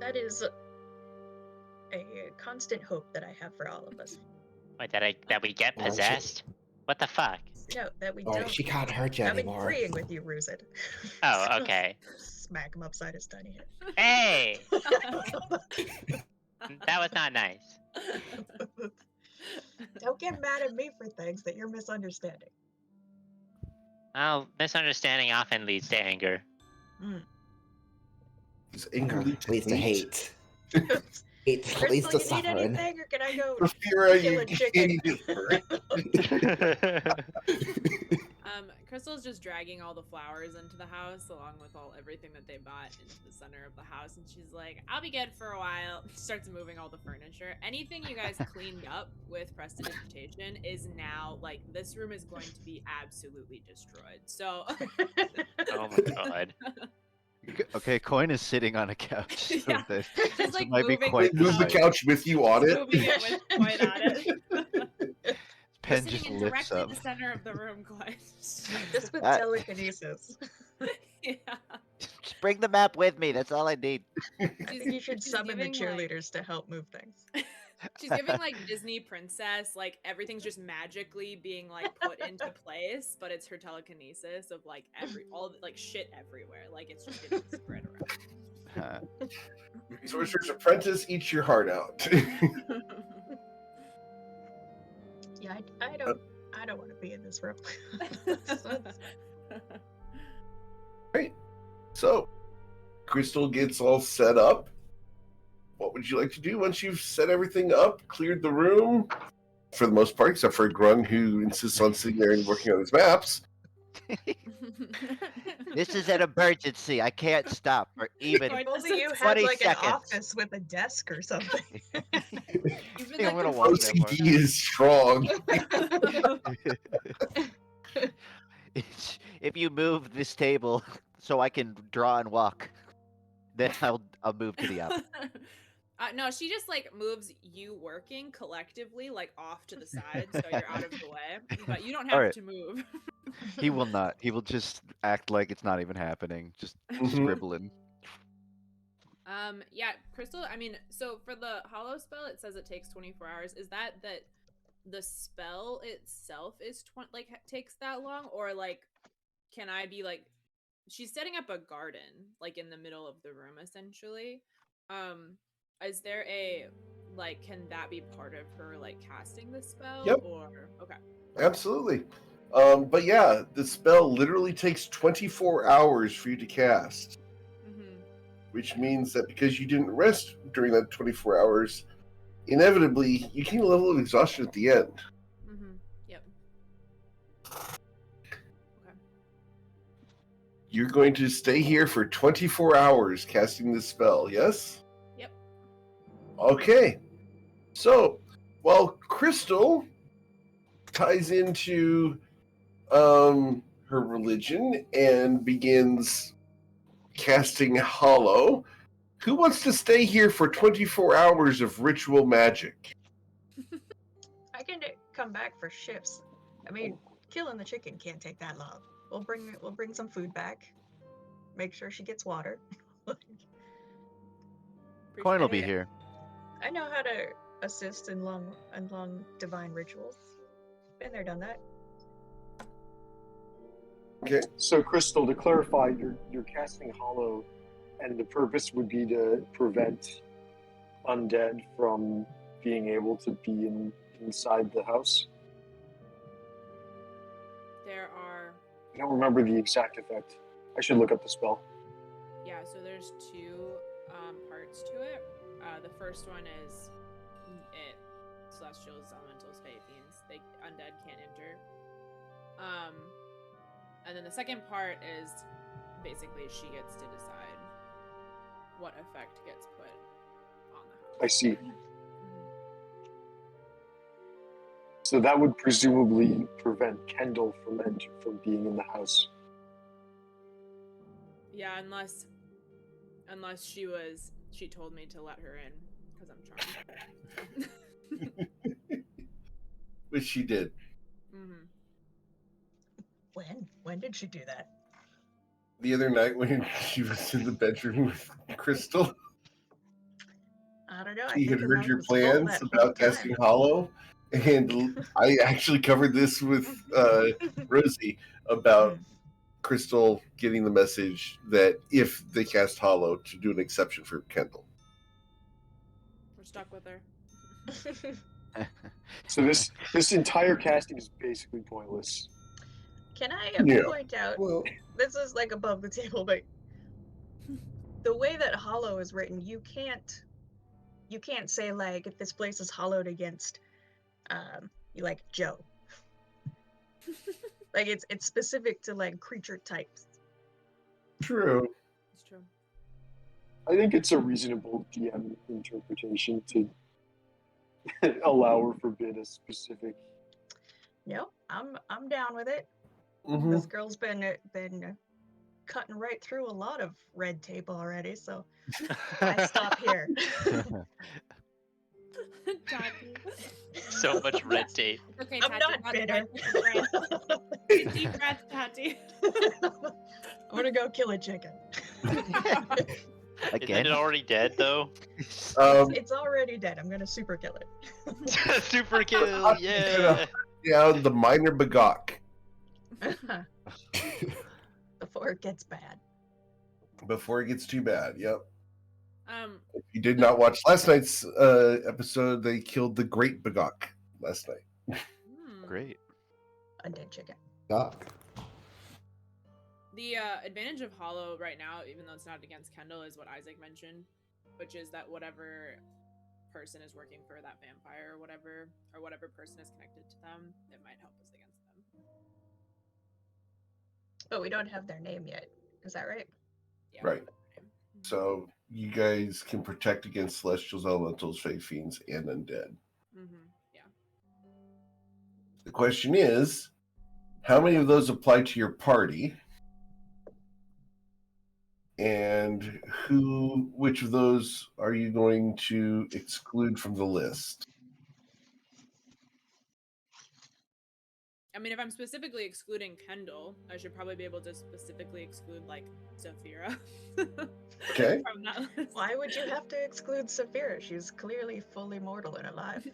That is a constant hope that I have for all of us. Wait, that we get Oh, shit. possessed? What the fuck? No, that we Alright, don't. she can't hurt you I'm anymore. agreeing with you, Ruzid. Oh, okay. smack him upside his tiny head. Hey, that was not nice. Don't get mad at me for things that you're misunderstanding. Well, misunderstanding often leads to anger. Does anger Leads to hate. Hate Crystal, leads to you need suffering. anything, or can I go Rafira, kill you a chicken? Crystal's just dragging all the flowers into the house along with everything that they bought into the center of the house, and she's like, I'll be good for a while. Starts moving all the furniture. Anything you guys cleaned up with prestidigitation is now, like, this room is going to be absolutely destroyed. So Oh my god. Okay, Coin is sitting on a couch. So Yeah. this Just, like, might be moving quite the Move the nice. couch with you on it. moving it with Coin on it. Pen Sitting just in lifts directly up. the center of the room, Coin. Just with Ah. telekinesis. Yeah. Just bring the map with me. That's all I need. I think you should She's summon the giving, like- cheerleaders to help move things. She's giving, like, Disney princess, like, everything's just magically being, like, put into place, but it's her telekinesis of, like, shit everywhere. Like, it's just getting spread around. Sorcerer's Apprentice, eat your heart out. Yeah, I don't want to be in this room. Great. So, Crystal gets all set up. What would you like to do once you've set everything up, cleared the room? For the most part, except for Grung, who insists on sitting there and working on his maps. This is an emergency. I can't stop for even. Coin If only you had 20 like seconds. an office with a desk or something. You've been, I'm like, gonna walk that OCD is strong. If you move this table so I can draw and walk, then I'll move to the app. No, she just, like, moves you working collectively, like, off to the side, so you're out of the way. But you don't have Alright. to move. He will not. He will just act like it's not even happening. Just Mhm. scribbling. Yeah, Crystal, I mean, so for the hollow spell, it says it takes 24 hours. Is that the spell itself is takes that long? Or, like, can I be, like, she's setting up a garden, like, in the middle of the room, essentially. Is there can that be part of her, like, casting the spell? Yep. Or, okay. Absolutely. But yeah, the spell literally takes 24 hours for you to cast, which means that because you didn't rest during that 24 hours, inevitably you gain a level of exhaustion at the end. Yep. You're going to stay here for 24 hours casting this spell, yes? Yep. Okay. So, while Crystal ties into her religion and begins casting Hollow, who wants to stay here for 24 hours of ritual magic? I can come back for shifts. I mean, killing the chicken can't take that long. We'll bring some food back. Make sure she gets water. Coin will be Appreciate it. here. I know how to assist in long divine rituals. Been there, done that. Okay. So, Crystal, to clarify, you're casting Hollow, and the purpose would be to prevent undead from being able to be inside the house. There are, I don't remember the exact effect. I should look up the spell. yeah, so there's two parts to it. The first one is celestials, elementals, fae, fiends. Undead can't enter. And then the second part is basically she gets to decide what effect gets put on the house. I see. So that would presumably prevent Kendall from being in the house. Yeah, unless she told me to let her in because I'm charmed. Which she did. When did she do that? The other night when she was in the bedroom with Crystal. I don't know. She had her heard mouth your was full plans that whole about time. casting Hollow, and I actually covered this with Rosie about Crystal getting the message that if they cast Hollow, to do an exception for Kendall. We're stuck with her. So this entire casting is basically pointless. Can I Yeah. point out, Well, this is like above the table, but the way that Hollow is written, you can't say like this place is hollowed against like Joe. Like it's specific to like creature types. True. It's true. I think it's a reasonable DM interpretation to allow or forbid a specific. No, I'm down with it. Mhm. This girl's been cutting right through a lot of red tape already, so I stop here. Tati. So much red tape. Okay, I'm Tati. not not bitter. red, deep breath. Deep breath, Tati. I'm gonna go kill a chicken. Again? Isn't it already dead though? It's already dead. I'm gonna super kill it. Super kill, yeah. Down the minor Bagok. Before it gets bad. Before it gets too bad. Yep. Um, If you did not watch last night's episode, they killed the Great Bagok last night. Great. Undead chicken. Doc. The advantage of Hollow right now, even though it's not against Kendall, is what Isaac mentioned, which is that whatever person is working for that vampire or whatever person is connected to them, it might help us against them. But we don't have their name yet. Is that right? Yeah. Right. So you guys can protect against celestials, elementals, fey fiends, and undead. Yeah. The question is, how many of those apply to your party? And which of those are you going to exclude from the list? I mean, if I'm specifically excluding Kendall, I should probably be able to specifically exclude like Zafira. Okay. From that list. Why would you have to exclude Saphira? She's clearly fully mortal and alive.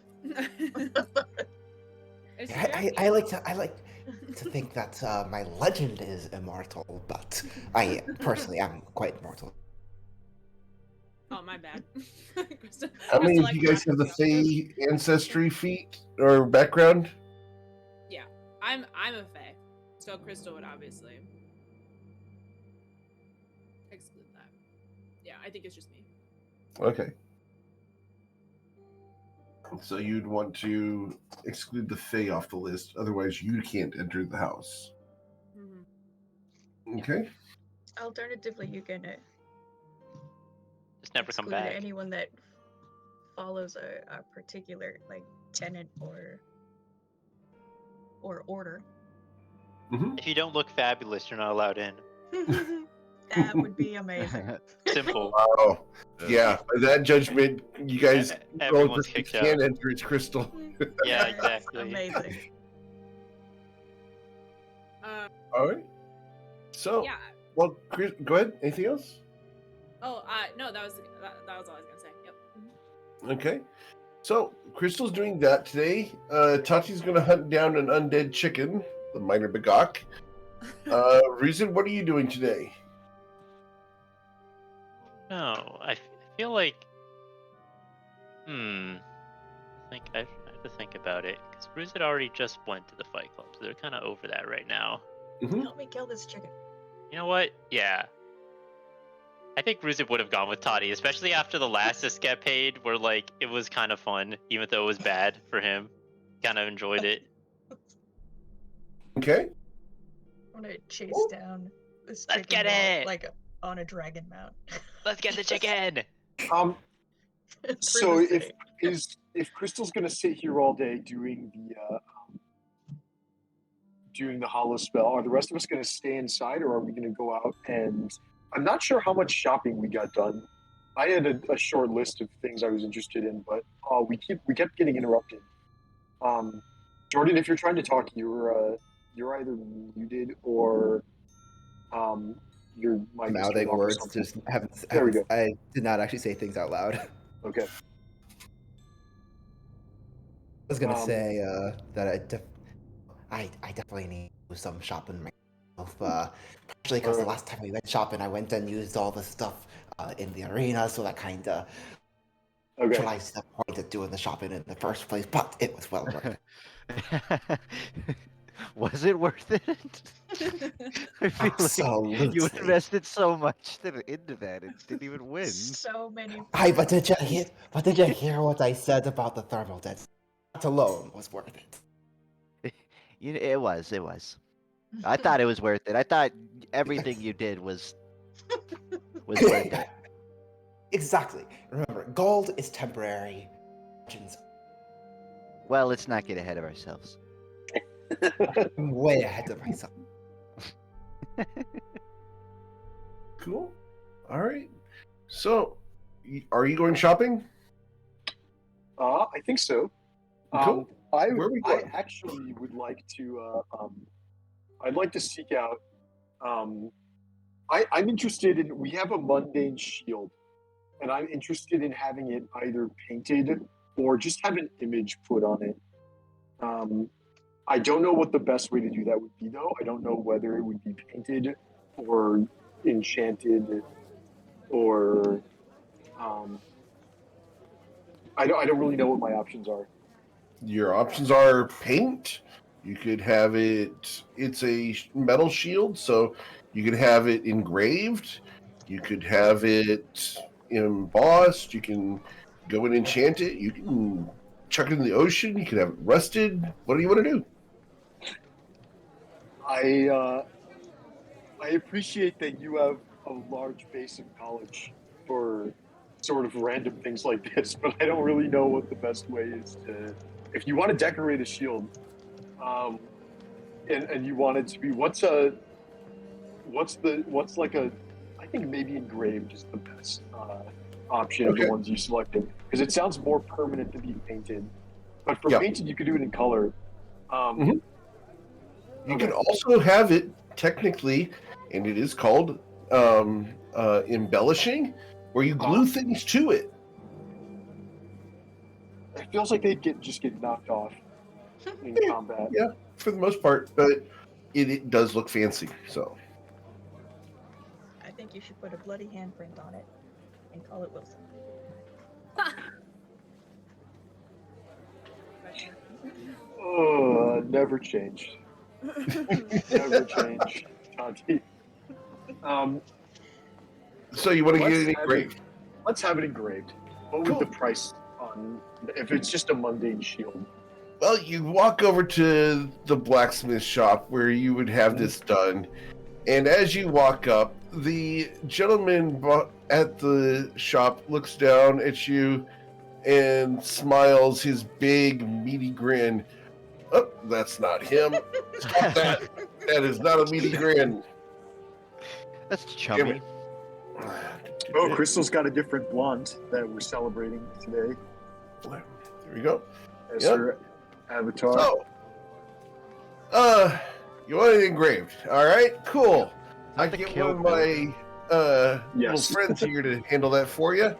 It's I like to think that my legend is immortal, but I personally am quite mortal. Oh, my bad. How many Crystal, of you guys have the I- Fey ancestry feat or background? Yeah, I'm a Fae, so Crystal would obviously exclude that. Yeah, I think it's just me. Okay. So you'd want to exclude the Fey off the list, otherwise you can't enter the house. Okay. Alternatively, you can Just never come exclude back. anyone that follows a particular like tenant or order. If you don't look fabulous, you're not allowed in. That would be amazing. Simple. Oh, yeah. By that judgment, you guys Everyone's you kicked can't out. enter. It's Crystal. Yeah, That's exactly. Amazing. All right. So, Yeah. well, Chris, go ahead. Anything else? Oh, no, that was all I was gonna say. Yep. Okay. So, Crystal's doing that today. Tati's going to hunt down an undead chicken, the minor Bagok. Reason, what are you doing today? No, I feel like. I think I have to think about it because Bruce had already just went to the Fight Club, so they're kind of over that right now. Help me kill this chicken. You know what? Yeah. I think Ruzip would have gone with Toddy, especially after the last escapade where like it was kind of fun, even though it was bad for him. Kind of enjoyed it. Okay. I'm gonna chase down this Let's chicken get it! like on a dragon mount. Let's get the chicken! So Through the city. if Crystal's gonna sit here all day doing the hollow spell, are the rest of us gonna stay inside, or are we gonna go out? And I'm not sure how much shopping we got done. I had a short list of things I was interested in, but we kept getting interrupted. Jordan, if you're trying to talk, you're either muted or your mic is turned Mouthing off or words, something. just haven't. There we go. I did not actually say things out loud. Okay. I was gonna Um, say that I definitely need to do some shopping Partially because the last time we went shopping, I went and used all the stuff in the arena, so that kind of neutralized the point of doing the shopping in the first place. But it was well worth it. Was it worth it? I feel like Absolutely. you invested so much into that and didn't even win. So many. But did you hear? But did you hear what I said about the thermal deaths? That alone was worth it. It was. I thought it was worth it. I thought everything you did was worth it. Exactly. Remember, gold is temporary. Well, let's not get ahead of ourselves. I'm way ahead of myself. Cool. All right. So, are you going shopping? I think so. Cool. I Where are we going? actually would like to. I'd like to seek out. I'm interested in. We have a mundane shield, and I'm interested in having it either painted or just have an image put on it. I don't know what the best way to do that would be, though. I don't know whether it would be painted or enchanted, or I don't really know what my options are. Your options are paint. You could have it. It's a metal shield, so you could have it engraved. You could have it embossed. You can go and enchant it. You can chuck it in the ocean. You can have it rusted. What do you want to do? I appreciate that you have a large base of knowledge for sort of random things like this, but I don't really know what the best way is to. If you want to decorate a shield, and you want it to be what's like a, I think maybe engraved is the best option of the ones you selected, because it sounds more permanent to be painted. But for painted, you could do it in color. You can also have it technically, and it is called embellishing, where you glue things to it. It feels like they'd just get knocked off in combat. Yeah, for the most part, but it does look fancy. So I think you should put a bloody handprint on it and call it Wilson. Oh, never change. Never change, Tanti. So you want to get it engraved? Let's have it engraved. What would the price on if it's just a mundane shield? Well, you walk over to the blacksmith shop where you would have this done, and as you walk up, the gentleman at the shop looks down at you and smiles his big, meaty grin. Oh, that's not him. Stop that. That is not a meaty grin. That's chummy. Oh, Crystal's got a different blonde that we're celebrating today. There we go. As her avatar. So, you want it engraved. All right, cool. I can get one of my little friends here to handle that for you.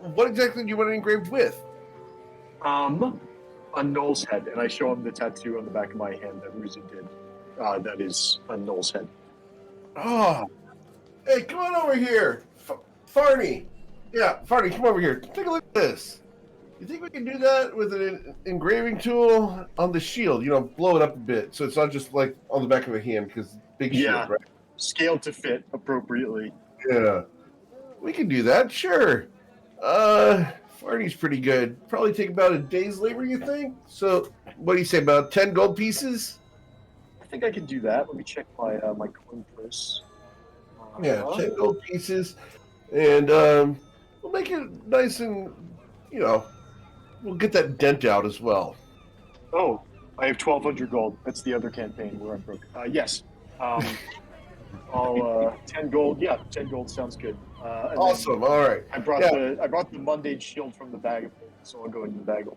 What exactly do you want it engraved with? A Knoll's head, and I show him the tattoo on the back of my hand that Ruza did. That is a Knoll's head. Oh, hey, come on over here, Farney. Yeah, Farney, come over here. Take a look at this. You think we can do that with an engraving tool on the shield? You know, blow it up a bit so it's not just like on the back of a hand, because big shield, right? Scaled to fit appropriately. Yeah, we can do that, sure. Farney's pretty good. Probably take about a day's labor, you think? So, what do you say, about 10 gold pieces? I think I can do that. Let me check my my coin purse. Yeah, 10 gold pieces. And we'll make it nice and, you know, we'll get that dent out as well. Oh, I have 1,200 gold. That's the other campaign where I'm broke. Yes. I'll 10 gold. Yeah, 10 gold sounds good. Awesome. All right. I brought the mundane shield from the bag of gold, so I'll go into the bag.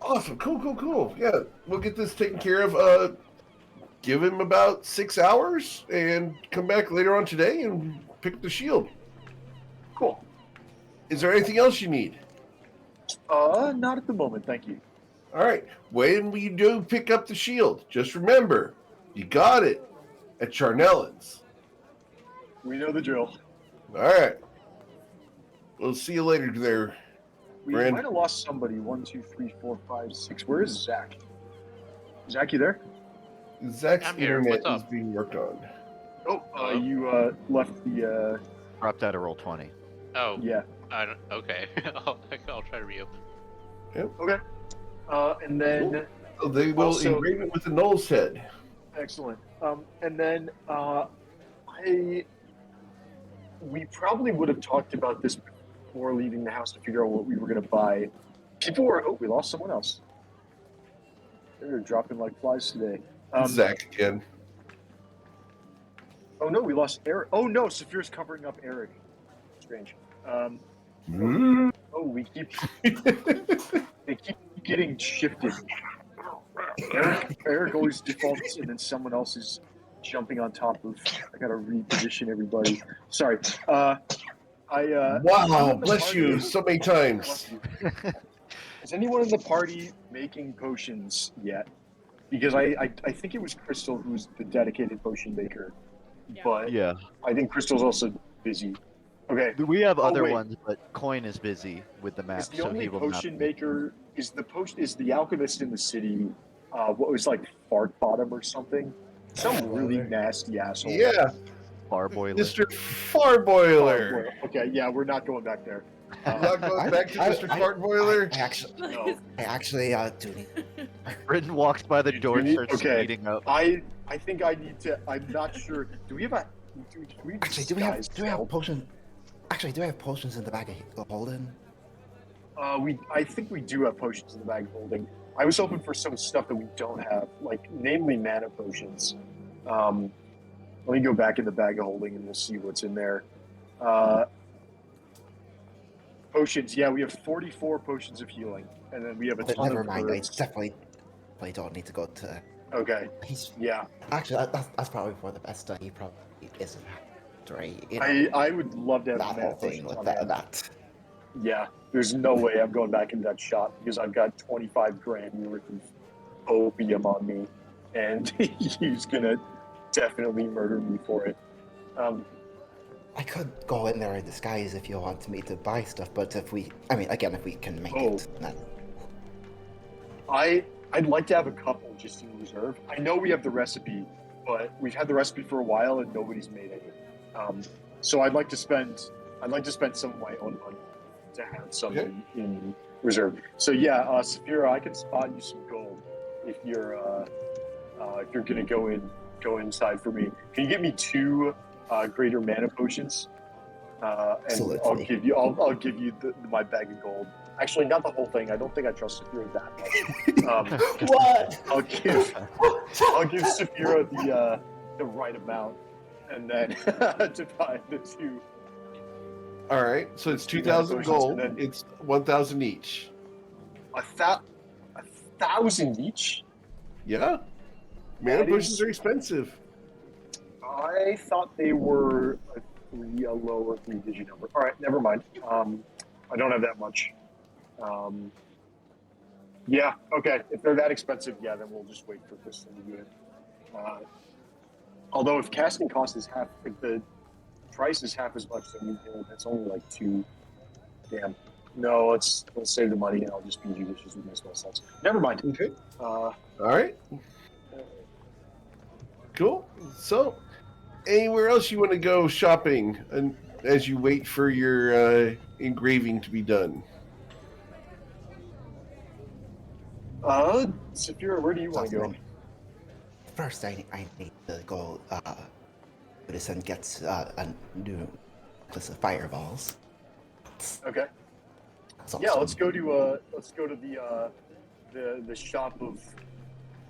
Awesome. Cool. Yeah, we'll get this taken care of. Give him about 6 hours and come back later on today and pick up the shield. Cool. Is there anything else you need? Not at the moment, thank you. All right. When we do pick up the shield, just remember, you got it. at Charnellan's. We know the drill. All right. We'll see you later there. We Brand. might have lost somebody. 1, 2, 3, 4, 5, 6. Where is Zach? Zach, you there? Zach's I'm here. internet What's is up? being worked on. Oh, Hello? you left the. Dropped out of roll 20. Oh, Yeah. okay. I'll try to reopen. Okay. And then. So they will Also- engrave it with a Knoll's head. Excellent. And then we probably would have talked about this before leaving the house to figure out what we were going to buy. We lost someone else. They're dropping like flies today. Zach again. Oh no, we lost Eric. Oh no, Saphir's covering up Eric. Strange. Mm. Oh, we keep they keep getting shifted. Eric always defaults, and then someone else is jumping on top of. I gotta reposition everybody. Sorry. I'm Wow, in the bless party. you so many times. Bless you. Is anyone in the party making potions yet? Because I think it was Crystal who's the dedicated potion maker, Yeah. but Yeah. I think Crystal's also busy. Okay. We have other wait. ones, but Coin is busy with the map, Is the so only he will not. potion be- maker is the alchemist in the city? What was like Fart Bottom or something? Some really nasty asshole. Yeah, Barboiler. Mr. Farboiler. Okay, yeah, we're not going back there. Not going back to Mr. Fartboiler. I actually do need. Britain walks by the You door and need- starts okay. speeding up. I think I need to. I'm not sure. Do we have a? Actually, do we have disguise potion? Actually, do we have potions in the bag of holding? I think we do have potions in the bag of holding. I was hoping for some stuff that we don't have, like namely mana potions. Let me go back in the bag of holding and we'll see what's in there. Potions, yeah, we have 44 potions of healing, and then we have a But ton never of mind. I herbs. definitely don't need to go to. Okay, He's yeah, actually that's probably for the best. He probably isn't after I would love to have that mana whole thing potions with on that. hand. that. Yeah, there's no way I'm going back into that shop because I've got 25 grand worth of opium on me, and he's gonna definitely murder me for it. I could go in there in disguise if you want me to buy stuff, but if we can make Oh. it, then I'd like to have a couple just in reserve. I know we have the recipe, but we've had the recipe for a while and nobody's made any. So I'd like to spend some of my own money to have some Okay. in reserve. So yeah, Saphira, I can spot you some gold if you're gonna go inside for me. Can you get me 2 greater mana potions? And I'll Absolutely. give you my bag of gold. Actually, not the whole thing. I don't think I trust Saphira that much. what? I'll give Saphira the right amount, and then divide the 2. All right, so it's 2,000 potions, gold. and then- It's 1,000 each. 1,000 each. Yeah, mana That potions is- are expensive. I thought they were a lower 3-digit number. All right, never mind. I don't have that much. Yeah, okay. If they're that expensive, yeah, then we'll just wait for Crystal to do it. Although if casting cost is half, if the price is half as much, then that's only like 2. Damn. No, let's save the money and I'll just be judicious with my spell slots. Never mind. Okay. Uh, All right. Cool. So, anywhere else you want to go shopping, and as you wait for your engraving to be done? Saphira, where do you want to go? First, I need to go. This and gets a new list of fireballs. Okay. That's Yeah, also- let's go to the shop of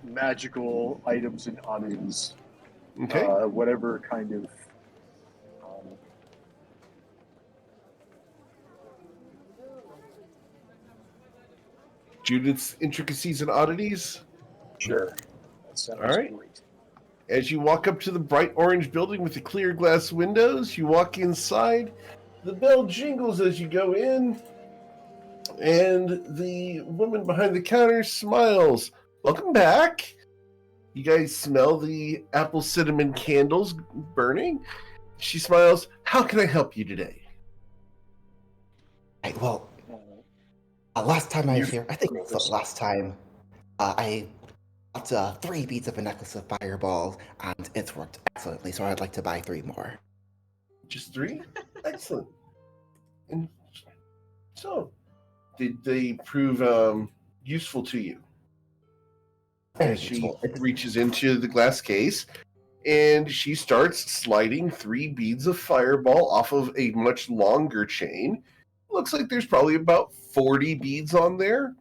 magical items and oddities. Okay. Whatever kind of. Judith's Intricacies and Oddities. Sure. That sounds All right. great. As you walk up to the bright orange building with the clear glass windows, you walk inside. The bell jingles as you go in, and the woman behind the counter smiles. Welcome back. You guys smell the apple cinnamon candles burning. She smiles. How can I help you today? Right, well, last time I was here, I think it was the last time, I got 3 beads of a necklace of fireballs, and it's worked excellently, so I'd like to buy 3 more. Just 3? Excellent. And so, did they prove useful to you? As she reaches into the glass case, and she starts sliding 3 beads of fireball off of a much longer chain. Looks like there's probably about 40 beads on there.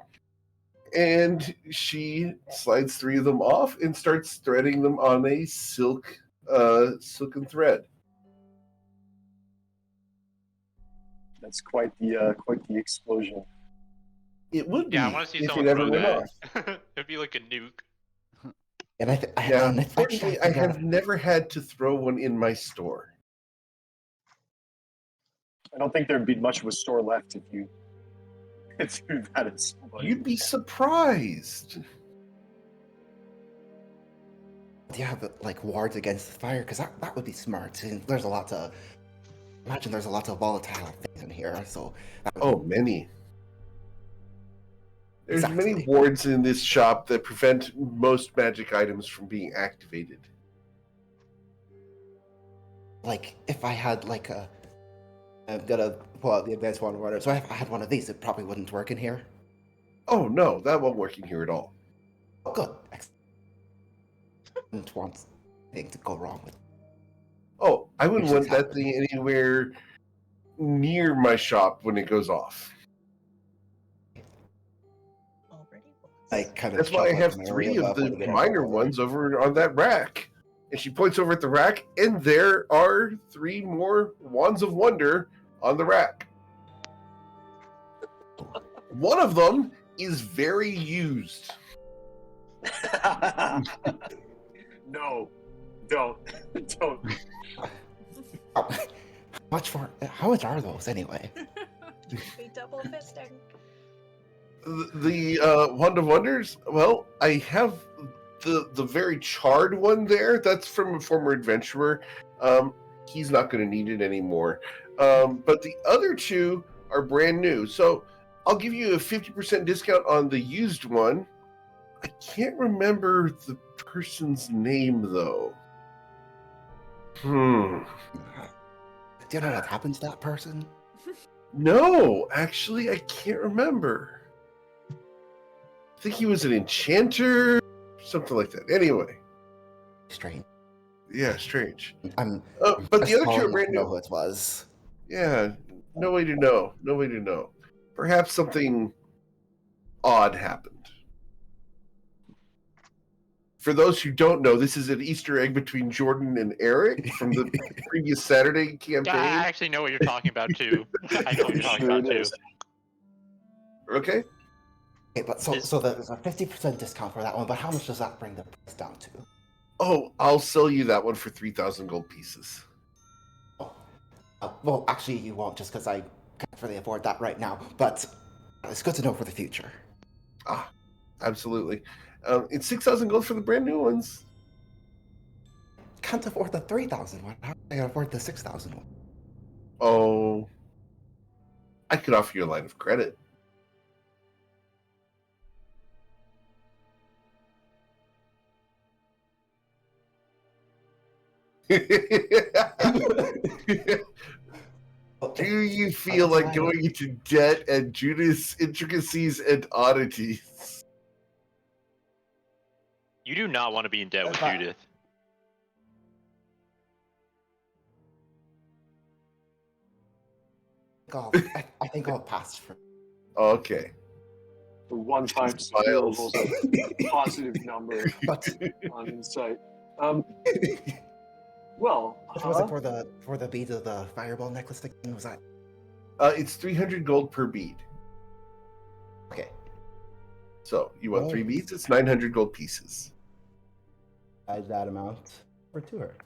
And she slides 3 of them off and starts threading them on a silken thread. That's quite the explosion. It would be Yeah, I want to see if someone it ever throw went that. off. It'd be like a nuke. And I Yeah, and unfortunately, I have never had to throw one in my store. I don't think there'd be much of a store left if you threw that at somebody. You'd be surprised. Do you have like wards against the fire? Because that would be smart. And there's a lot of volatile things in here. So many. There's Exactly. many wards in this shop that prevent most magic items from being activated. like if I had like I'm gonna pull out the advanced one runner. So if I had one of these, it probably wouldn't work in here. Oh no, that won't work in here at all. Oh, good. Excellent. Didn't want anything to go wrong with. Oh, I wouldn't Usually want that thing anywhere near my shop when it goes off. Already was. I kind of. That's why I shove, have like, 3 area of above the when we get minor over. ones over on that rack. And she points over at the rack, and there are 3 more Wands of Wonder on the rack. One of them is very used. No, don't. How much are those anyway? Be double fisting. The Wand of Wonders, well, I have the very charred one there. That's from a former adventurer. He's not going to need it anymore. But the other 2 are brand new. So I'll give you a 50% discount on the used one. I can't remember the person's name, though. Do you know what happened to that person? No, actually, I can't remember. I think he was an enchanter, something like that. Anyway. Strange. Yeah, strange. I'm. But the other 2 are brand know new. who it was. Yeah, no way to know. No way to know. Perhaps something odd happened. For those who don't know, this is an Easter egg between Jordan and Eric from the previous Saturday campaign. I actually know what you're talking about too. I know what you're talking about too. Okay. Okay, but so there's a 50% discount for that one. But how much does that bring the price down to? Oh, I'll sell you that one for 3,000 gold pieces. Well, actually, you won't, just because I can't really afford that right now. But it's good to know for the future. Ah, absolutely. It's 6,000 gold for the brand new ones. Can't afford the 3,000 one. How can I afford the 6,000 one? Oh, I could offer you a line of credit. Do you feel like going into debt and Judas intricacies and oddities? You do not want to be in debt with Judith. I think I'll pass for. Okay. The one-time Smiles. was a positive number on insight. Well, What was it for the beads of the fireball necklace again? Was that? It's 300 gold per bead. Okay. So you want 3 beads? It's 900 gold pieces. Add that amount for to her.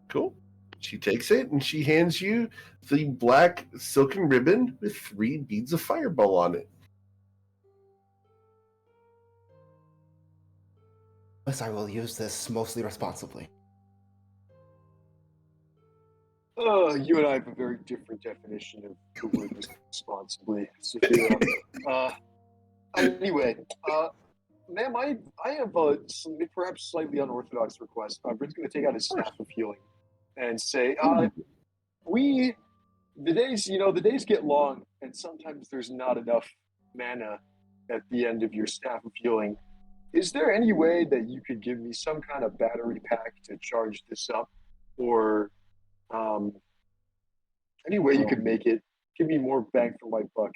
Cool. She takes it and she hands you the black silken ribbon with 3 beads of fireball on it. Yes, I will use this mostly responsibly. You and I have a very different definition of the word responsibly, Sophia. Anyway, ma'am, I have some perhaps slightly unorthodox request. Brent's going to take out his staff of healing and say, the days get long, and sometimes there's not enough mana at the end of your staff of healing. Is there any way that you could give me some kind of battery pack to charge this up, or any way you could make it give me more bang for my buck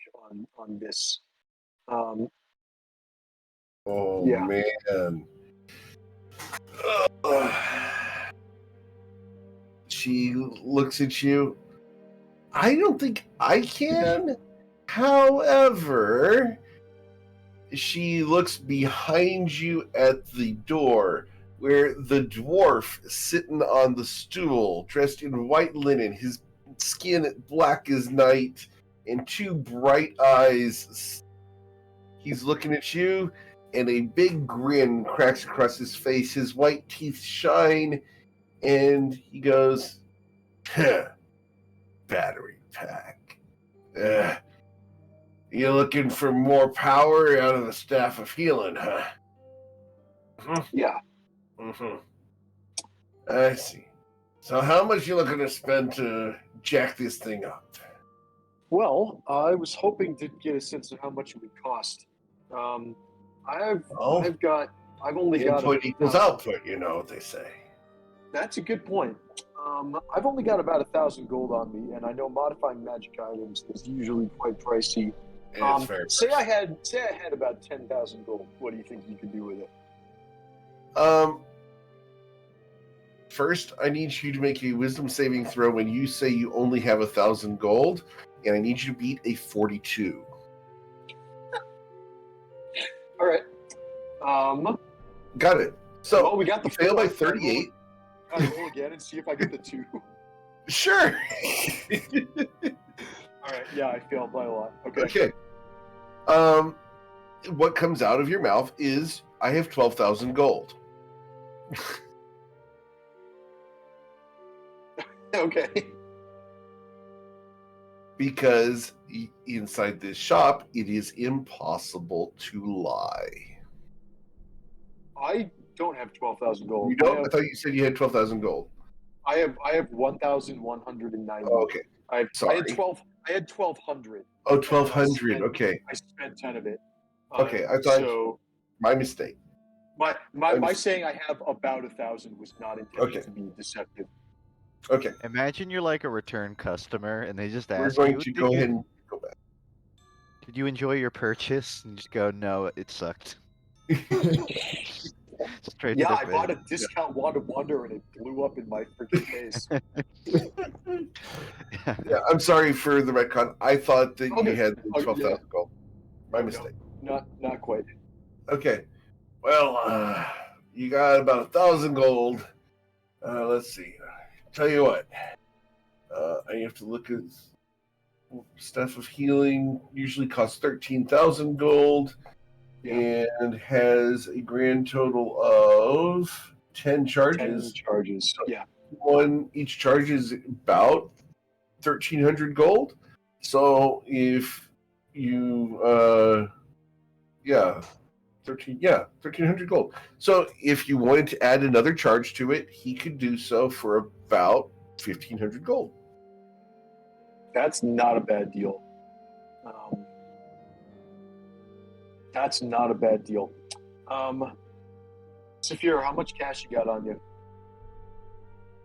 on this? Yeah. Man. She looks at you. I don't think I can. However, she looks behind you at the door where the dwarf sitting on the stool, dressed in white linen, his skin black as night, and two bright eyes. He's looking at you, and a big grin cracks across his face. His white teeth shine, and he goes, battery pack. You looking for more power out of the staff of healing, huh? Yeah. I see. So how much you looking to spend to jack this thing up? Well, I was hoping to get a sense of how much it would cost. I've only got input equals output, you know what they say. That's a good point. I've only got about 1,000 gold on me, and I know modifying magic items is usually quite pricey. It's very say I had about 10,000 gold. What do you think you could do with it? First, I need you to make a wisdom saving throw when you say you only have 1,000 gold, and I need you to beat a 42. All right. Got it. So well, we got the fail by 38. Can I roll again and see if I get the 2? Sure. All right. Yeah, I failed by a lot. Okay. What comes out of your mouth is, I have 12,000 gold. Okay. Because inside this shop, it is impossible to lie. I don't have 12,000 gold. You don't? I thought you said you had 12,000 gold. I have 1,190. Oh, okay. Sorry. I had 1,200. Oh, 1,200. Okay. I spent 10 of it. Okay, I thought so. My mistake. My saying I have about 1,000 was not intended to be deceptive. Okay. Imagine you're like a return customer and they just ask We're going to go ahead and go back. Did you enjoy your purchase? And you just go, no, it sucked. Straight Yeah, to I bought a discount Wonder and it blew up in my freaking face. Yeah, I'm sorry for the retcon. I thought that you had 12,000 gold. My mistake. Not quite. Okay. Well, you got about 1,000 gold. Let's see. Tell you what. I have to look at Staff of Healing. Usually costs 13,000 gold. And has a grand total of 10 charges. 10 charges. Yeah. Each charge is about 1,300 gold. So if you 1,300 gold. So if you wanted to add another charge to it, he could do so for about 1,500 gold. That's not a bad deal. That's not a bad deal. Saphira, how much cash you got on you?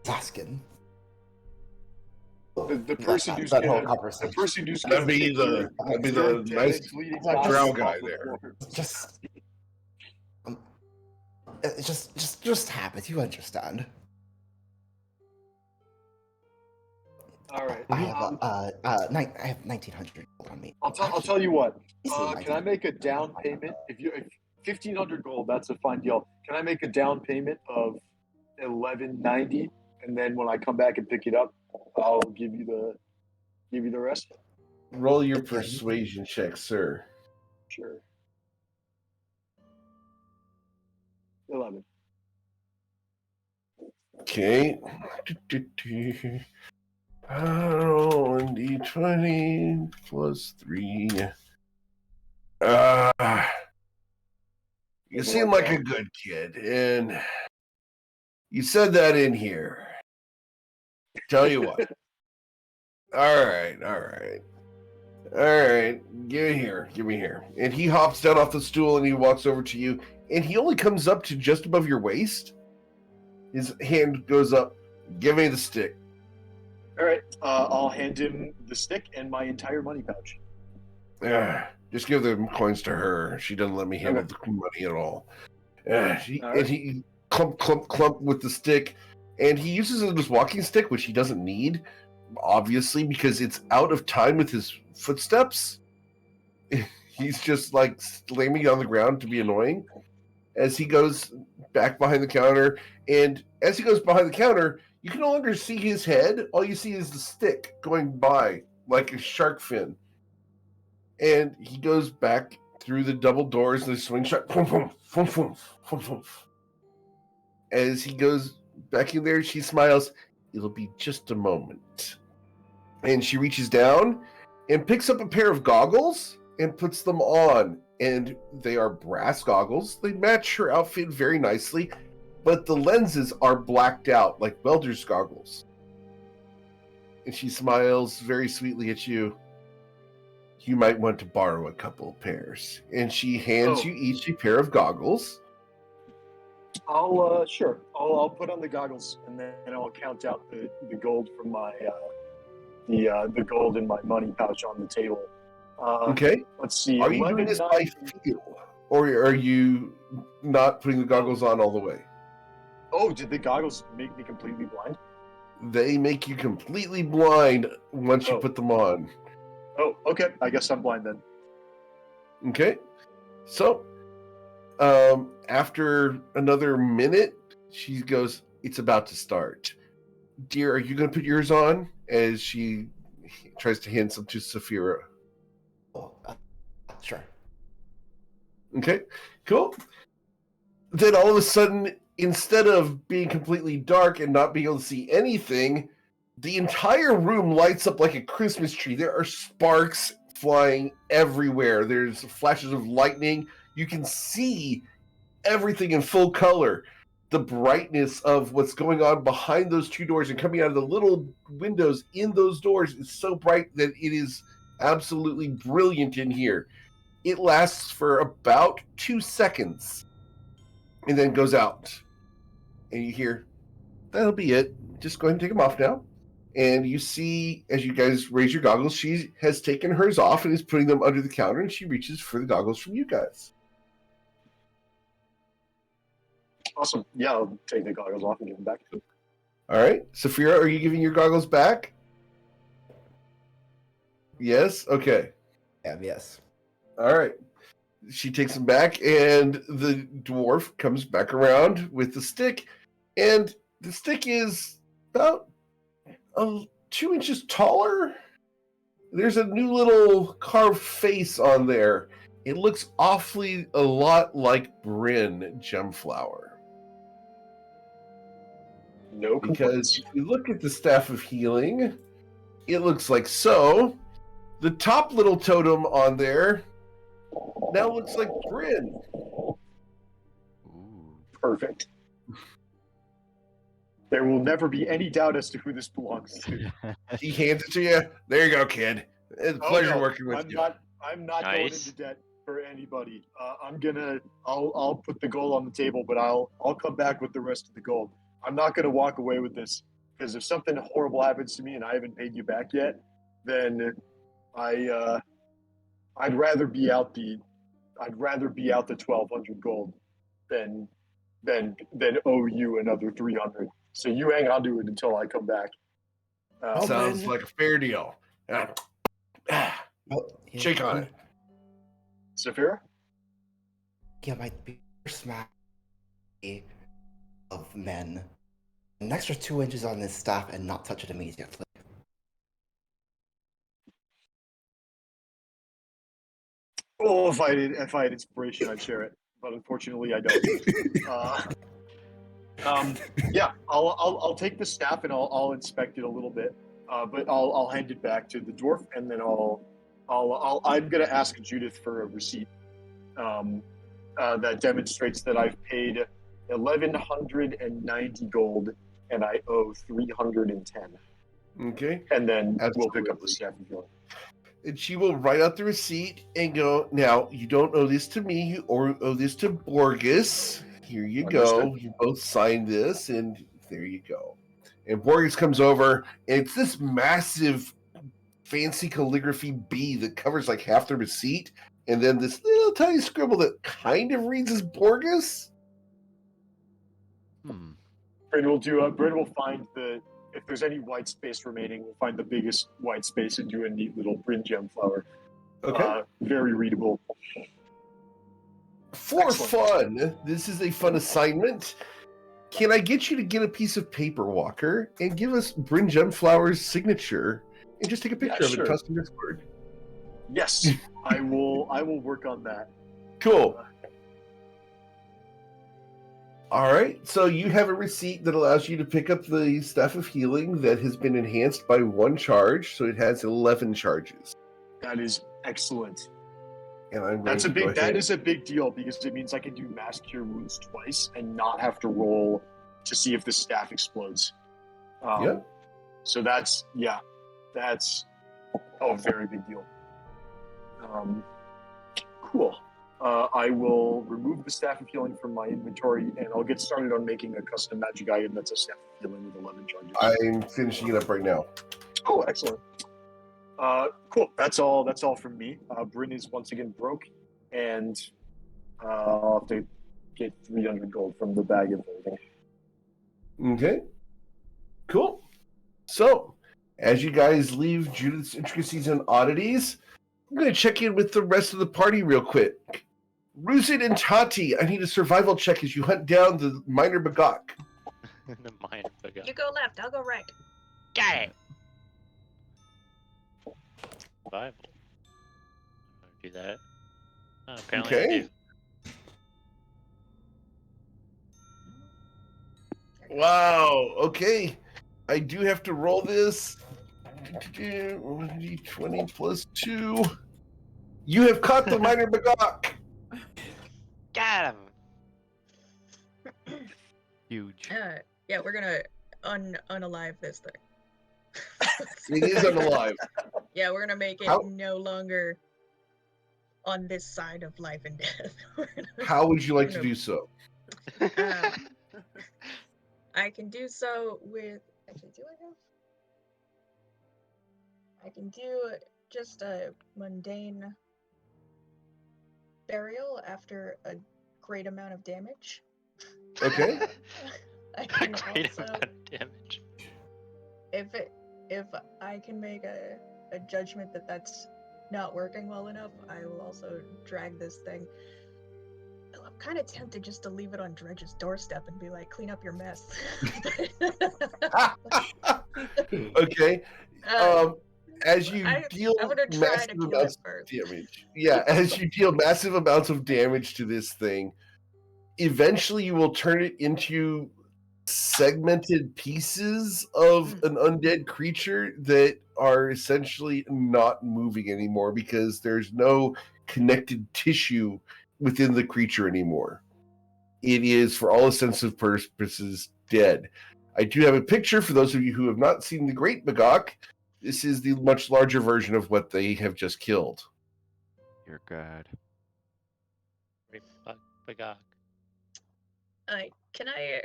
Asking. The person who's that whole conversation. The person who's that'd be the nice drow guy there. Just habit. You understand. All right. I have I have 1,900 gold on me. I'll tell you what. Can I make a down payment? If 1,500 gold, that's a fine deal. Can I make a down payment of 1,190, and then when I come back and pick it up, I'll give you the rest. Roll your persuasion check, sir. Sure. 11. Okay. Roll D20 plus 3. You seem like a good kid, and you said that in here. Tell you what. All right. Give me here. And he hops down off the stool and he walks over to you, and he only comes up to just above your waist. His hand goes up. Give me the stick. All right. I'll hand him the stick and my entire money pouch. Just give the coins to her. She doesn't let me handle the money at all. And he clump with the stick, and he uses it as walking stick, which he doesn't need, obviously, because it's out of time with his footsteps. He's just like slamming on the ground to be annoying as he goes back behind the counter. And as he goes behind the counter, you can no longer see his head. All you see is the stick going by like a shark fin. And he goes back through the double doors and the swing shut. As he goes back in there, she smiles. It'll be just a moment. And she reaches down and picks up a pair of goggles and puts them on. And they are brass goggles. They match her outfit very nicely, but the lenses are blacked out like welder's goggles. And she smiles very sweetly at you. You might want to borrow a couple of pairs. And she hands you each a pair of goggles. Sure. I'll put on the goggles, and then I'll count out the gold from my the gold in my money pouch on the table. Okay. Let's see. Are you doing this by feel, or are you not putting the goggles on all the way? Oh, did the goggles make me completely blind? They make you completely blind once you put them on. Oh, okay. I guess I'm blind then. Okay. So, after another minute, she goes, it's about to start. Dear, are you going to put yours on? As she tries to hand some to Saphira. Oh, sure. Okay, cool. Then all of a sudden, instead of being completely dark and not being able to see anything, the entire room lights up like a Christmas tree. There are sparks flying everywhere. There's flashes of lightning. You can see everything in full color. The brightness of what's going on behind those two doors and coming out of the little windows in those doors is so bright that it is absolutely brilliant in here. It lasts for about 2 seconds and then goes out. And you hear, that'll be it. Just go ahead and take them off now. And you see, as you guys raise your goggles, she has taken hers off and is putting them under the counter, and she reaches for the goggles from you guys. Awesome. Yeah, I'll take the goggles off and give them back. All right. Saphira, are you giving your goggles back? Yes? Okay. Yes. All right. She takes them back, and the dwarf comes back around with the stick, and the stick is about 2 inches taller. There's a new little carved face on there. It looks awfully a lot like Bryn Gemflower. No Because if you look at the Staff of Healing, it looks like so. The top little totem on there now looks like Bryn. Perfect. There will never be any doubt as to who this belongs to. He hands it to you. There you go, kid. It's a pleasure working with you. I'm not going into debt for anybody. I'll put the gold on the table, but I'll come back with the rest of the gold. I'm not gonna walk away with this, because if something horrible happens to me and I haven't paid you back yet, then I'd rather be out the 1,200 gold than owe you another 300. So you hang on to it until I come back. Sounds like a fair deal. Shake on it. Saphira? Yeah, my smack of men. An extra 2 inches on this staff and not touch it immediately. Oh, if I had inspiration, I'd share it. But unfortunately, I don't. Yeah, I'll take the staff and I'll inspect it a little bit, but I'll hand it back to the dwarf, and then I'm gonna ask Judith for a receipt that demonstrates that I've paid 1,190 gold and I owe 310. Okay. And then we'll Absolutely. pick up the staff if you want. And she will write out the receipt and go, now, you don't owe this to me, you owe this to Borges. Here you go. Understood. You both sign this, and there you go. And Borges comes over, and it's this massive, fancy calligraphy B that covers like half the receipt, and then this little tiny scribble that kind of reads as Borges. Bryn will find if there's any white space remaining, we'll find the biggest white space and do a neat little Bryn gem flower. Okay. Very readable. For Excellent. fun, this is a fun assignment. Can I get you to get a piece of paper, Walker, and give us Bryn Gemflower's signature, and just take a picture of sure. it, custom Discord? Yes, I will work on that. Cool. All right, so you have a receipt that allows you to pick up the Staff of Healing that has been enhanced by 1 charge, so it has 11 charges. That is excellent. And I'm That is a big deal because it means I can do mass cure wounds twice and not have to roll to see if the staff explodes. Yeah. So that's a very big deal. Cool. I will remove the Staff of Healing from my inventory, and I'll get started on making a custom magic item that's a Staff of Healing with 11 charges. I'm finishing it up right now. Oh, excellent. Cool. That's all from me. Bryn is once again broke, and I'll have to get 300 gold from the bag of everything. Okay. Cool. So, as you guys leave Judith's Intricacies and Oddities, I'm going to check in with the rest of the party real quick. Ruzid and Tati, I need a survival check as you hunt down the minor Bagok. The minor Bagok. You go left, I'll go right. Got it. Survival. Do that. Oh, apparently I Okay. do. Wow. Okay. I do have to roll this. 1d20 plus 2. You have caught the minor Bagok. Got him. Huge. Yeah, we're gonna unalive this thing. It is unalive. Yeah, we're gonna make it How- no longer on this side of life and death. We're gonna- How would you like to No. do so? I can do so with. Actually, do I have? I can do just a mundane burial after a great amount of damage. Okay. I A can great also, amount of damage. if I can make a judgment that that's not working well enough, I will also drag this thing. I'm kind of tempted just to leave it on Dredge's doorstep and be like, clean up your mess. Okay. As you deal I'm gonna try massive to kill amounts it first. of damage. Yeah, as you deal massive amounts of damage to this thing, eventually you will turn it into segmented pieces of an undead creature that are essentially not moving anymore because there's no connected tissue within the creature anymore. It is, for all intents and purposes, dead. I do have a picture for those of you who have not seen the Great Bagok. This is the much larger version of what they have just killed. Dear God. Great Bagok. Can I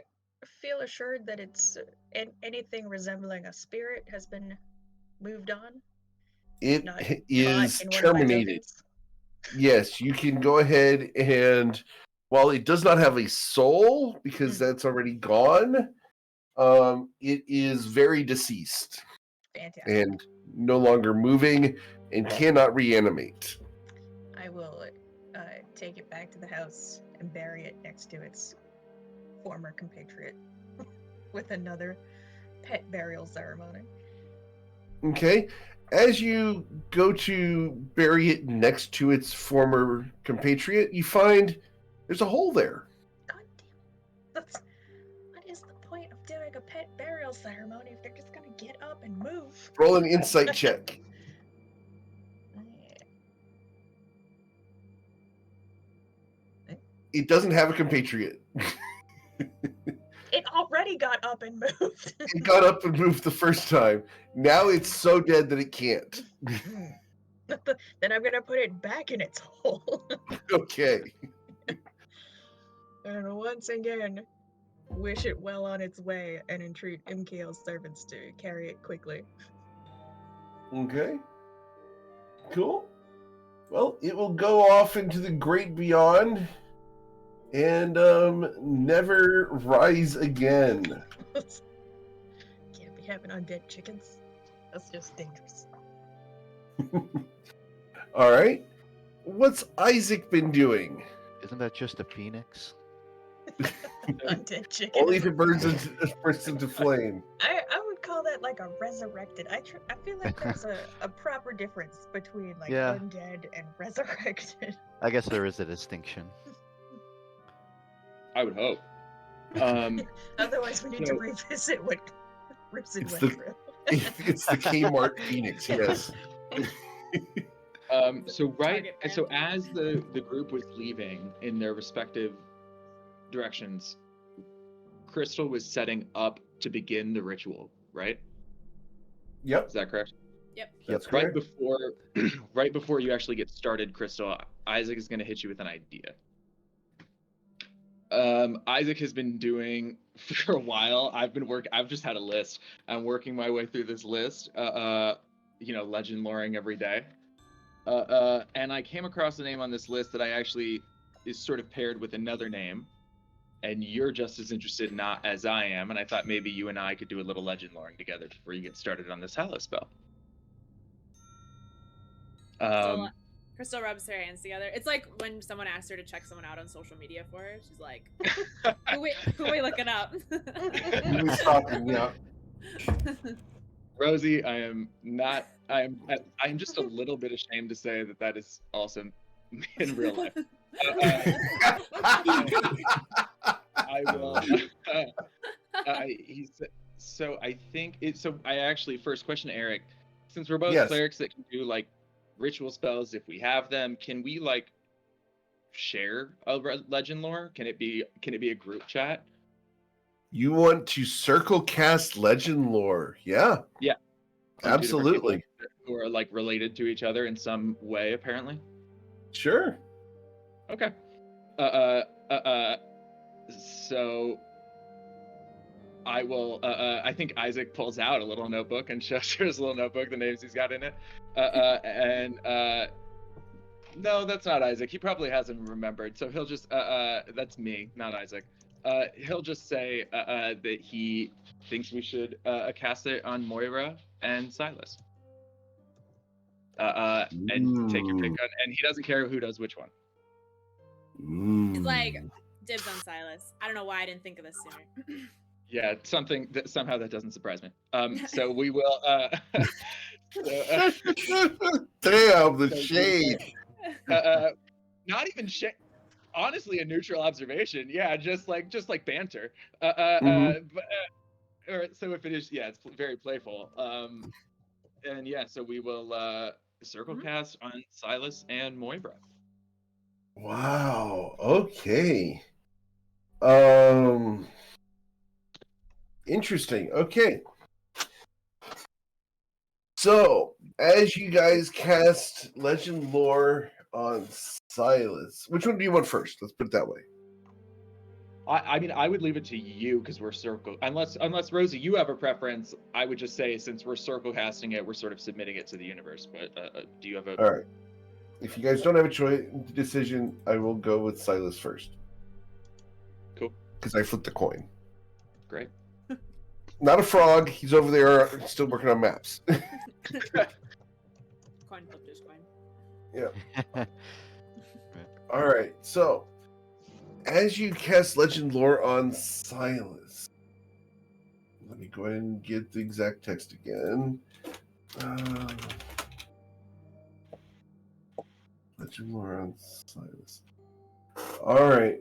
feel assured that it's anything resembling a spirit has been moved on? It Not is caught in one of my terminated. tokens? Yes, you can go ahead and, while it does not have a soul because that's already gone, it is very deceased Fantastic. and no longer moving and cannot reanimate. I will take it back to the house and bury it next to its former compatriot with another pet burial ceremony. Okay. As you go to bury it next to its former compatriot, you find there's a hole there. God damn. What is ceremony if they're just gonna get up and move. Roll an insight check. It doesn't have a compatriot. It already got up and moved. It got up and moved the first time. Now it's so dead that it can't. Then I'm gonna put it back in its hole. Okay. And once again, wish it well on its way and entreat MKL's servants to carry it quickly. Okay. Cool. Well, it will go off into the great beyond and never rise again. Can't be having undead chickens. That's just dangerous. All right. What's Isaac been doing? Isn't that just a phoenix? Undead chicken. Only if it bursts into flame. I would call that like a resurrected. I feel like there's a proper difference between like Yeah. undead and resurrected. I guess there is a distinction. I would hope. Otherwise, we need to So- revisit what Ripson It's went the- through. It's the Kmart Phoenix, yes. So Target as the group was leaving in their respective directions, Crystal was setting up to begin the ritual, right? Yep, Is that correct? Yep. that's Right correct. before right before you actually get started, Crystal, Isaac is going to hit you with an idea. Isaac has been doing for a while. I've just had a list. I'm working my way through this list. Legend loring every day. And I came across a name on this list that I actually is sort of paired with another name, and you're just as interested not as I am. And I thought maybe you and I could do a little legend loring together before you get started on this Hallow spell. Crystal rubs her hands together. It's like when someone asks her to check someone out on social media for her. She's like, who are we looking up? He was talking, yeah. Rosie, I am just a little bit ashamed to say that is also in real life. I will. I actually, first question, Eric, since we're both Yes. clerics that can do like ritual spells, if we have them, can we like share a legend lore? Can it be a group chat? You want to circle cast legend lore? Yeah. Yeah. From two different Absolutely. people who are like related to each other in some way, apparently. Sure. Okay. So I will. I think Isaac pulls out a little notebook and shows her his little notebook, the names he's got in it. No, that's not Isaac. He probably hasn't remembered. So he'll just. That's me, not Isaac. He'll just say that he thinks we should cast it on Moira and Silas. And take your pick on, and he doesn't care who does which one. It's like dibs on Silas. I don't know why I didn't think of this sooner. Yeah, something that somehow that doesn't surprise me. So we will. Damn, the shade. Not even shade. Honestly, a neutral observation. Yeah, just like banter. So if it is, yeah, it's very playful. And yeah, so we will circle cast on Silas and Moira. Wow. Okay. Interesting. Okay. So, as you guys cast legend lore on Silas, which one do you want first? Let's put it that way. I mean, I would leave it to you because we're circle. Unless Rosie, you have a preference. I would just say since we're circle casting it, we're sort of submitting it to the universe. But do you have a? All right. If you guys don't have a decision, I will go with Silas first. Cool. Because I flipped the coin. Great. Not a frog. He's over there still working on maps. Coin flipped his coin. Yeah. All right. So, as you cast legend lore on Silas, let me go ahead and get the exact text again. Legend lore on Silas. All right.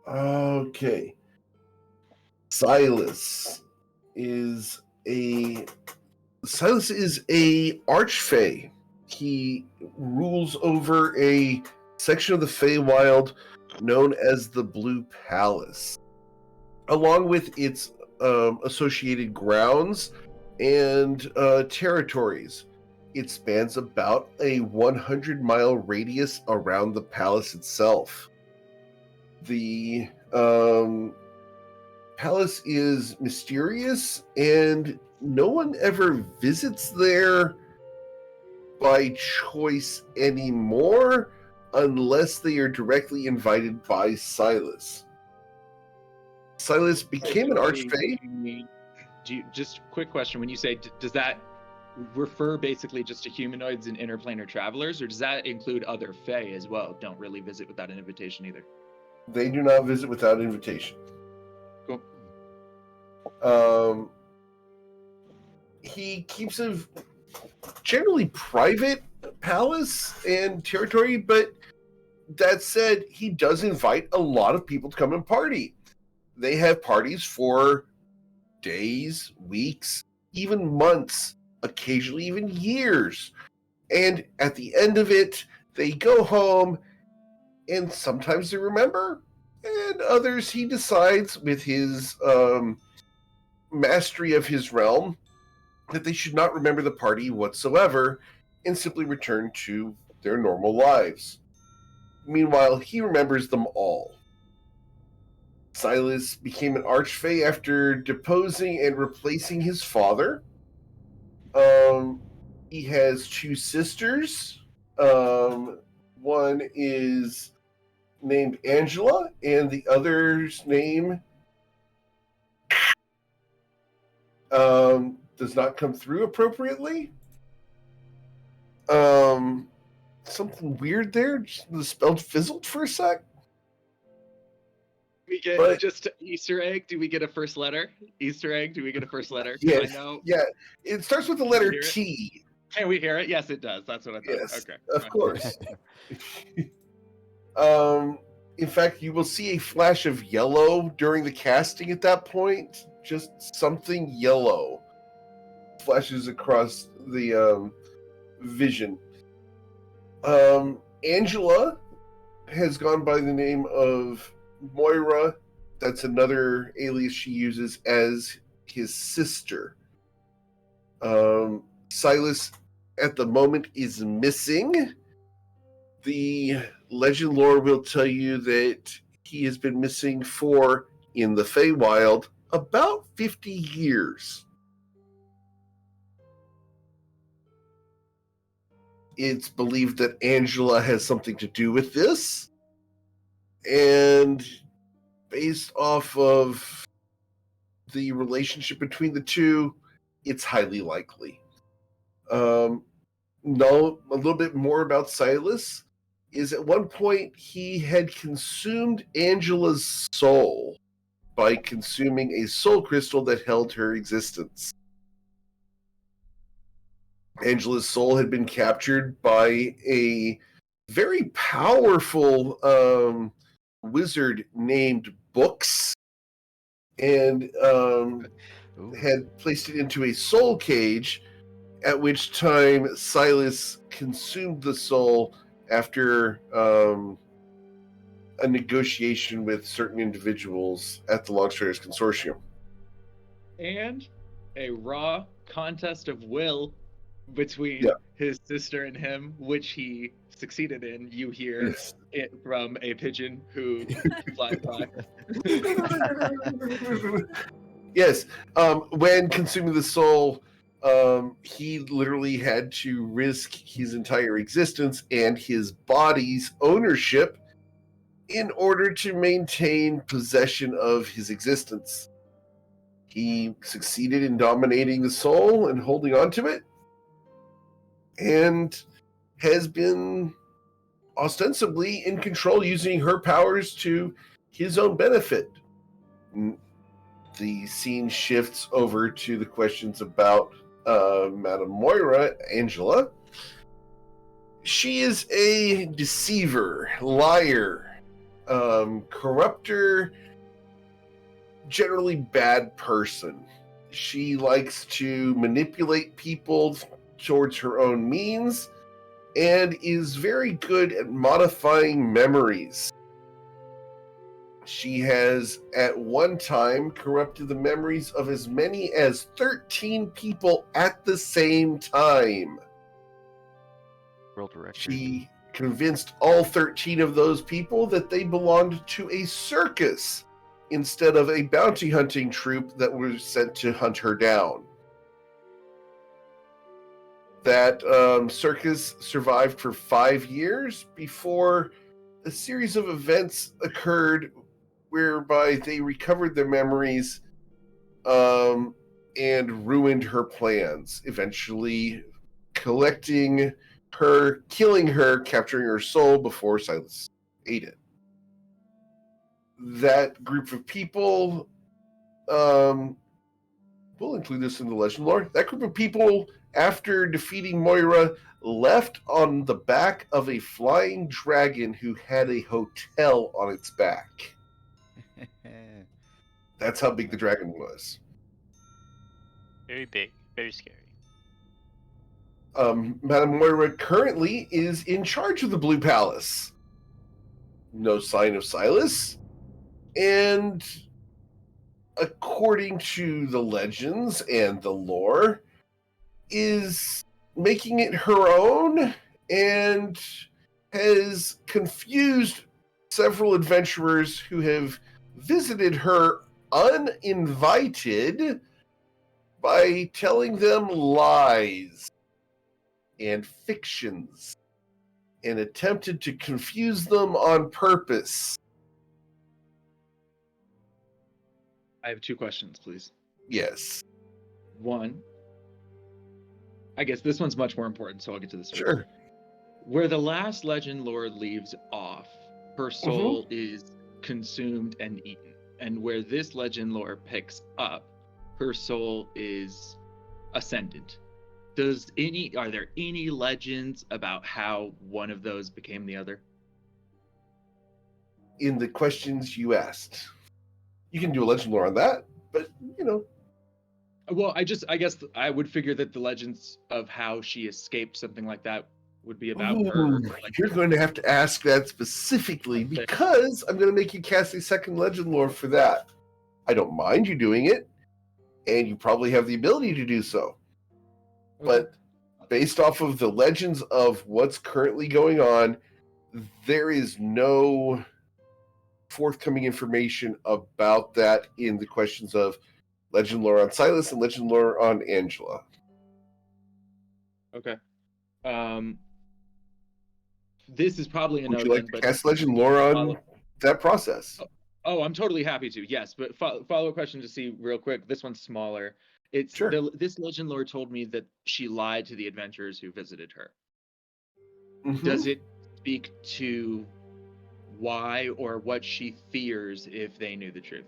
Okay. Silas is a archfey. He rules over a section of the Feywild known as the Blue Palace, along with its associated grounds and territories. It spans about a 100-mile radius around the palace itself. The palace is mysterious, and no one ever visits there by choice anymore unless they are directly invited by Silas. Silas became an archfey. Just quick question: when you say, does that refer basically just to humanoids and interplanar travelers, or does that include other Fey as well? Don't really visit without an invitation either. They do not visit without invitation. Cool. He keeps a generally private palace and territory, but that said, he does invite a lot of people to come and party. They have parties for days, weeks, even months, occasionally even years. And at the end of it, they go home, and sometimes they remember, and others he decides with his mastery of his realm that they should not remember the party whatsoever and simply return to their normal lives. Meanwhile, he remembers them all. Silas became an archfey after deposing and replacing his father. He has two sisters. One is named Angela, and the other's name does not come through appropriately. Something weird there. The spell fizzled for a sec. We get just Easter egg. Do we get a first letter? Easter egg. Do we get a first letter? Yes. I know. Yeah. It starts with the letter Hear it? T. Can we hear it? Yes, it does. That's what I thought. Yes. Okay. Of course. In fact, you will see a flash of yellow during the casting at that point. Just something yellow flashes across the vision. Angela has gone by the name of Moira. That's another alias she uses as his sister. Silas, at the moment, is missing. The legend lore will tell you that he has been missing for, in the Feywild, about 50 years. It's believed that Angela has something to do with this, and based off of the relationship between the two, it's highly likely. Know a little bit more about Silas is at one point he had consumed Angela's soul by consuming a soul crystal that held her existence. Angela's soul had been captured by a very powerful wizard named Books, and had placed it into a soul cage, at which time Silas consumed the soul after a negotiation with certain individuals at the Longstriders Consortium. And a raw contest of will between his sister and him, which he succeeded in. You hear it from a pigeon who flies by. Yes. When consuming the soul, he literally had to risk his entire existence and his body's ownership in order to maintain possession of his existence. He succeeded in dominating the soul and holding on to it, and has been ostensibly in control, using her powers to his own benefit. The scene shifts over to the questions about Madame Moira, Angela. She is a deceiver, liar, corrupter, generally bad person. She likes to manipulate people towards her own means and is very good at modifying memories. She has at one time corrupted the memories of as many as 13 people at the same time. World record. She convinced all 13 of those people that they belonged to a circus instead of a bounty hunting troop that was sent to hunt her down. That circus survived for 5 years before a series of events occurred whereby they recovered their memories and ruined her plans, eventually collecting her, killing her, capturing her soul before Silas ate it. That group of people, we'll include this in the legend lore, that group of people, after defeating Moira, left on the back of a flying dragon who had a hotel on its back. That's how big the dragon was. Very big, very scary. Madame Moira currently is in charge of the Blue Palace. No sign of Silas. And according to the legends and the lore, is making it her own and has confused several adventurers who have visited her uninvited by telling them lies and fictions and attempted to confuse them on purpose. I have 2 questions, please. Yes. One, I guess this one's much more important, so I'll get to this first. Sure. Where the last legend lore leaves off, her soul is consumed and eaten. And where this legend lore picks up, her soul is ascendant. Are there any legends about how one of those became the other? In the questions you asked. You can do a legend lore on that, but, you know. Well, I guess I would figure that the legends of how she escaped something like that would be about her. Like, you're going to have to ask that specifically because I'm going to make you cast a second legend lore for that. I don't mind you doing it, and you probably have the ability to do so. But based off of the legends of what's currently going on, there is no forthcoming information about that in the questions of legend lore on Silas and legend lore on Angela. Okay. This is probably another. Would you like to cast legend lore on that process? Oh, I'm totally happy to. Yes, but follow-up question to see real quick. This one's smaller. It's sure. This legend lore told me that she lied to the adventurers who visited her. Mm-hmm. Does it speak to why or what she fears if they knew the truth?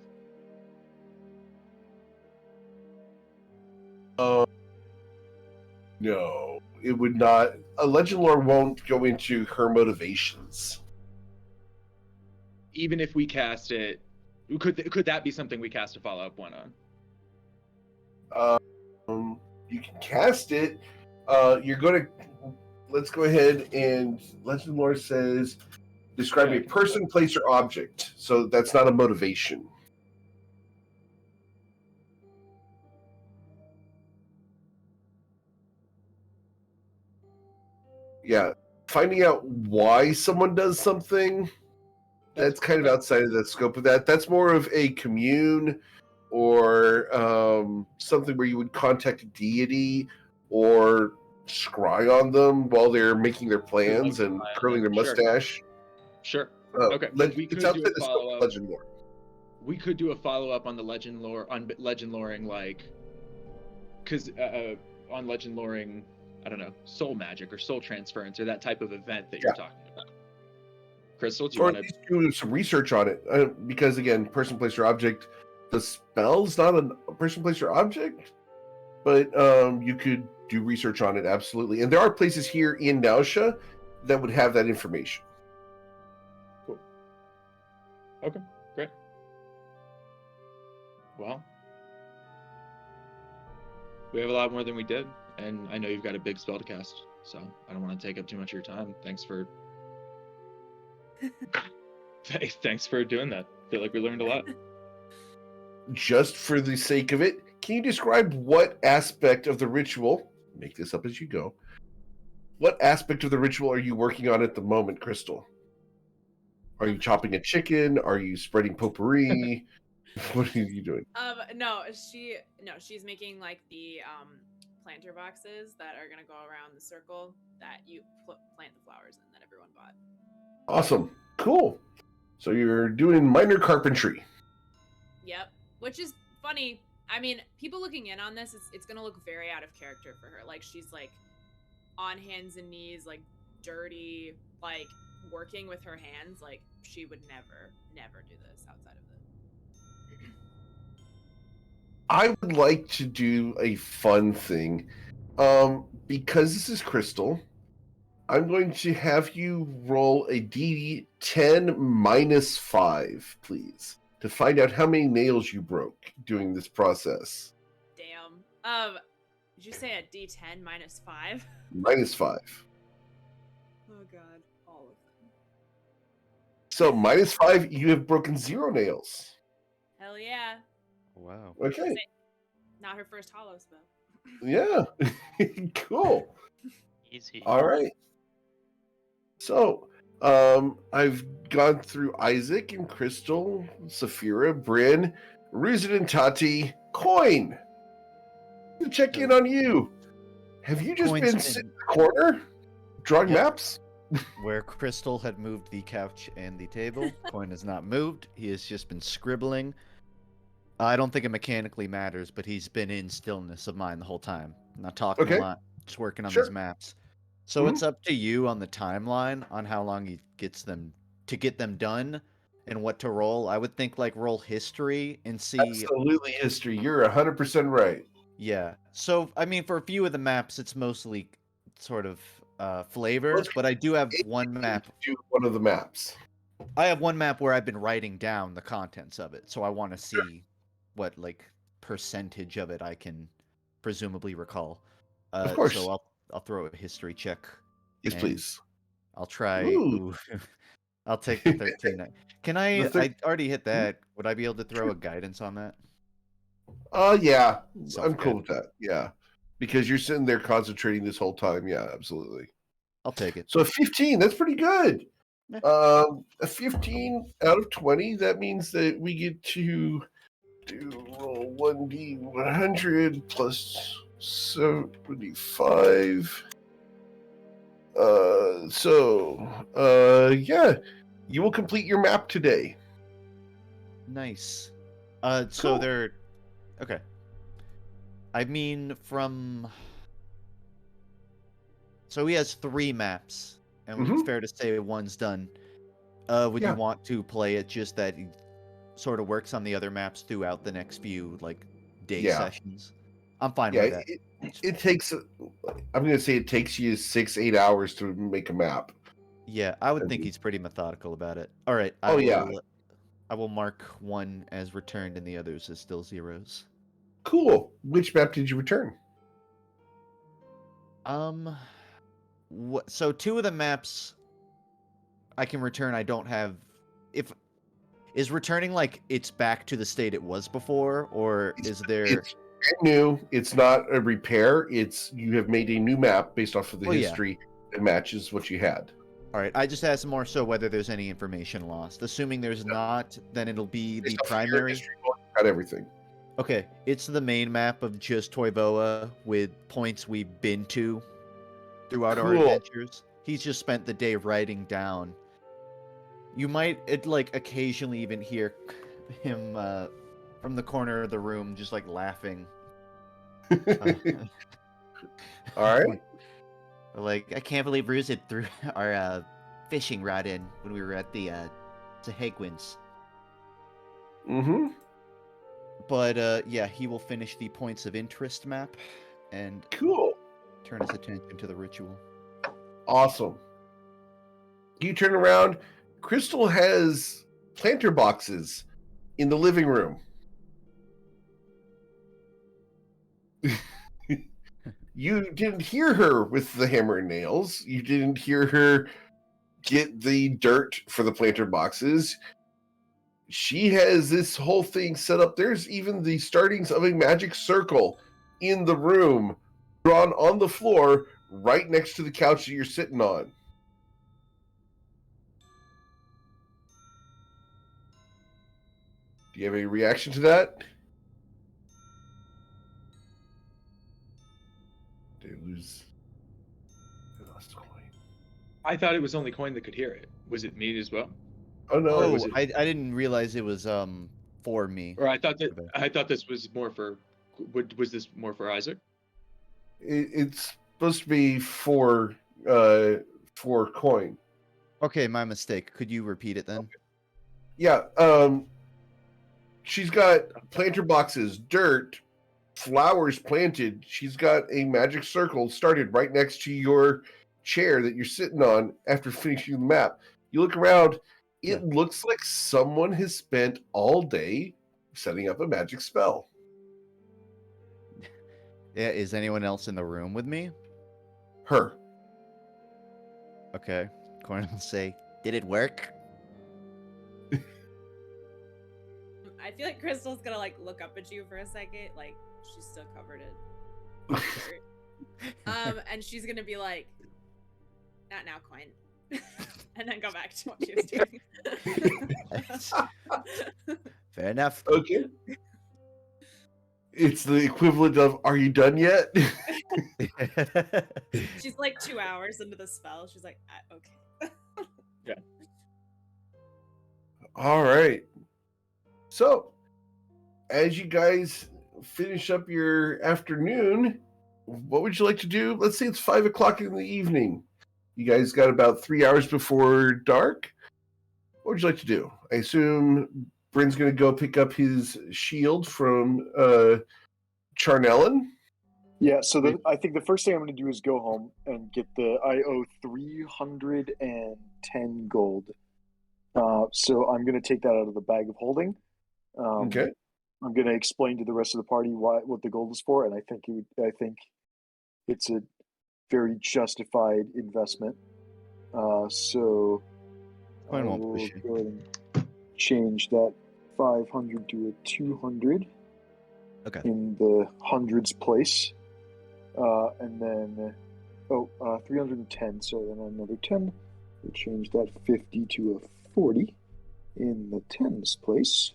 No, it would not. A legend lore won't go into her motivations. Even if we cast it, could that be something we cast a follow-up one on? You can cast it. You're going to. Let's go ahead and legend lore says describe a person, place, or object. So that's not a motivation. Yeah, finding out why someone does something, that's kind of outside of the scope of that. That's more of a commune or something where you would contact a deity or scry on them while they're making their plans and curling their mustache. Sure. Okay. We could do a follow-up. Legend lore. We could do a follow-up on the legend lore, on legend loring, like, because on legend loring, I don't know, soul magic or soul transference or that type of event that you're talking about. Crystal, do you want to do some research on it? Because again, person, place, or object. The spell's not a person, place, or object, but you could do research on it, absolutely. And there are places here in Nausea that would have that information. Cool. Okay, great. Well, we have a lot more than we did, and I know you've got a big spell to cast, so I don't want to take up too much of your time. Thanks for thanks for doing that. I feel like we learned a lot. Just for the sake of it, can you describe what aspect of the ritual, make this up as you go, what aspect of the ritual are you working on at the moment, Crystal? Are you chopping a chicken? Are you spreading potpourri? What are you doing? She's making like the planter boxes that are gonna go around the circle that you plant the flowers in that everyone bought. Awesome. Cool. So you're doing minor carpentry. Yep. Which is funny. I mean, people looking in on this, it's gonna look very out of character for her. Like she's like on hands and knees, like dirty, like working with her hands. Like she would never do this outside of this. I would like to do a fun thing. Because this is Crystal, I'm going to have you roll a D10 minus 5, please, to find out how many nails you broke during this process. Damn. Did you say a D10 minus 5? Minus 5. Oh god, all of them. So minus 5, you have broken 0 nails. Hell yeah. Wow. Okay. Not her first hollow spell. Yeah. Cool. Easy. All right. So, I've gone through Isaac and Crystal, Saphira, Bryn, Ruzin and Tati, Coin. To check in on you. Have you just Coin's been sitting in the corner drawing Yep. maps? Where Crystal had moved the couch and the table, Coin has not moved. He has just been scribbling. I don't think it mechanically matters, but he's been in stillness of mind the whole time. Not talking Okay. a lot, just working on Sure. these maps. So it's up to you on the timeline on how long he gets them to get them done and what to roll. I would think like roll history and see. Absolutely history. You're 100% right. Yeah. So I mean, for a few of the maps, it's mostly sort of flavor, Let's but I do have one map. Do one of the maps. I have one map where I've been writing down the contents of it, so I want to see what like percentage of it I can presumably recall. Of course. So I'll throw a history check. Yes, and please. I'll try. Ooh. Ooh. I'll take the 13. Can I? The I already hit that. Would I be able to throw a guidance on that? Yeah. I'm Self-guided. cool with that. Yeah. Because you're sitting there concentrating this whole time. Yeah, absolutely. I'll take it. So a 15, that's pretty good. Yeah. A 15 out of 20, that means that we get to do roll 1d100 plus 75. Yeah, you will complete your map today. Nice. Cool. So they're okay. I mean, so he has 3 maps, and it's fair to say one's done. Would you want to play it just that he sort of works on the other maps throughout the next few like day sessions? I'm fine with that. It takes. I'm going to say it takes you 6-8 hours to make a map. Yeah, I would think he's pretty methodical about it. All right. I will mark one as returned and the others as still zeros. Cool. Which map did you return? So 2 of the maps I can return. I don't have. Is returning like it's back to the state it was before, or is there? It's brand new. It's not a repair. It's you have made a new map based off of the history that matches what you had. All right. I just asked more so whether there's any information lost. Assuming there's not, then it'll be Based the off of your primary. history, you got everything. Okay, it's the main map of just Toivoa with points we've been to throughout our Cool. adventures. He's just spent the day writing down. You might occasionally even hear him from the corner of the room just like laughing. All right. Like, I can't believe Ruzid threw our fishing rod in when we were at the Hegwins. Mm-hmm. But yeah, he will finish the points of interest map and Cool. turn his attention to the ritual. Awesome. You turn around. Crystal has planter boxes in the living room. You didn't hear her with the hammer and nails. You didn't hear her get the dirt for the planter boxes. She has this whole thing set up. There's even the startings of a magic circle in the room, drawn on the floor right next to the couch that you're sitting on. Do you have any reaction to that? Did I lose? I lost a coin. I thought it was only Coin that could hear it. Was it me as well? Oh no! Oh, was it- I didn't realize it was for me. Or I thought this was more for. Was this more for Isaac? It's supposed to be for coin. Okay, my mistake. Could you repeat it then? Yeah. She's got planter boxes, dirt, flowers planted. She's got a magic circle started right next to your chair that you're sitting on after finishing the map. You look around, it looks like someone has spent all day setting up a magic spell. Yeah, is anyone else in the room with me? Her. Okay. Corn will say, did it work? I feel like Crystal's gonna like look up at you for a second, like she's still covered in dirt. And she's gonna be like, "Not now, Coin," and then go back to what she was doing. Fair enough. Okay. It's the equivalent of, are you done yet? She's like 2 hours into the spell. She's like, okay. Yeah. All right. So, as you guys finish up your afternoon, what would you like to do? Let's say it's 5 o'clock in the evening. You guys got about 3 hours before dark. What would you like to do? I assume Bryn's going to go pick up his shield from Charnellen. Yeah, so I think the first thing I'm going to do is go home and get I owe 310 gold. So I'm going to take that out of the bag of holding. Okay. I'm going to explain to the rest of the party what the gold is for, and I think it's a very justified investment. So I Coin won't will push you. go ahead and change that 500 to a 200. Okay. In the hundreds place. And then 310, so then another 10. We'll change that 50 to a 40 in the tens place.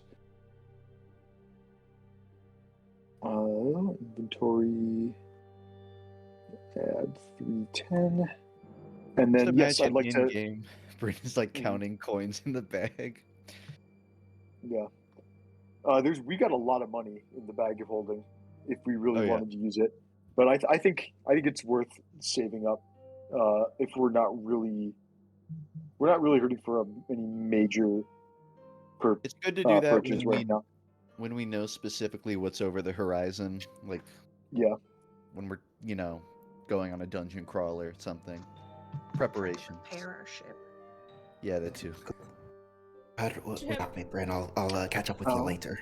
Inventory, add 310. And then, yes, I'd like to... Game. Bryn's like counting coins in the bag. Yeah. We got a lot of money in the bag of holding if we really wanted to use it. But I think it's worth saving up if we're not really hurting for any major It's good to do that purchase right now. when we know specifically what's over the horizon, like when we're going on a dungeon crawl or something. Preparation. Prepare our ship. Yeah, that too. What happened, Bryn? I'll catch up with you later.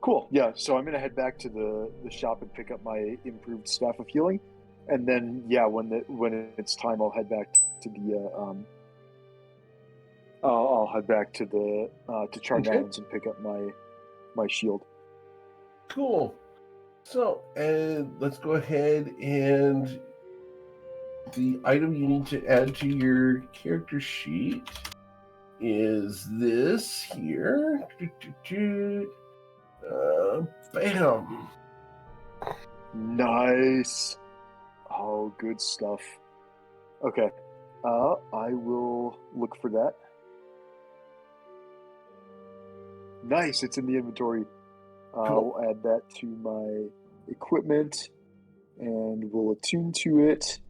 Cool. Yeah. So I'm gonna head back to the shop and pick up my improved staff of healing, and then when it's time, I'll head back to the I'll head back to the to Charnellen's and pick up my shield. Cool. So, let's go ahead and the item you need to add to your character sheet is this here. Bam. Nice. Oh, good stuff. Okay. I will look for that. Nice. It's in the inventory. Cool. I'll add that to my equipment and we'll attune to it.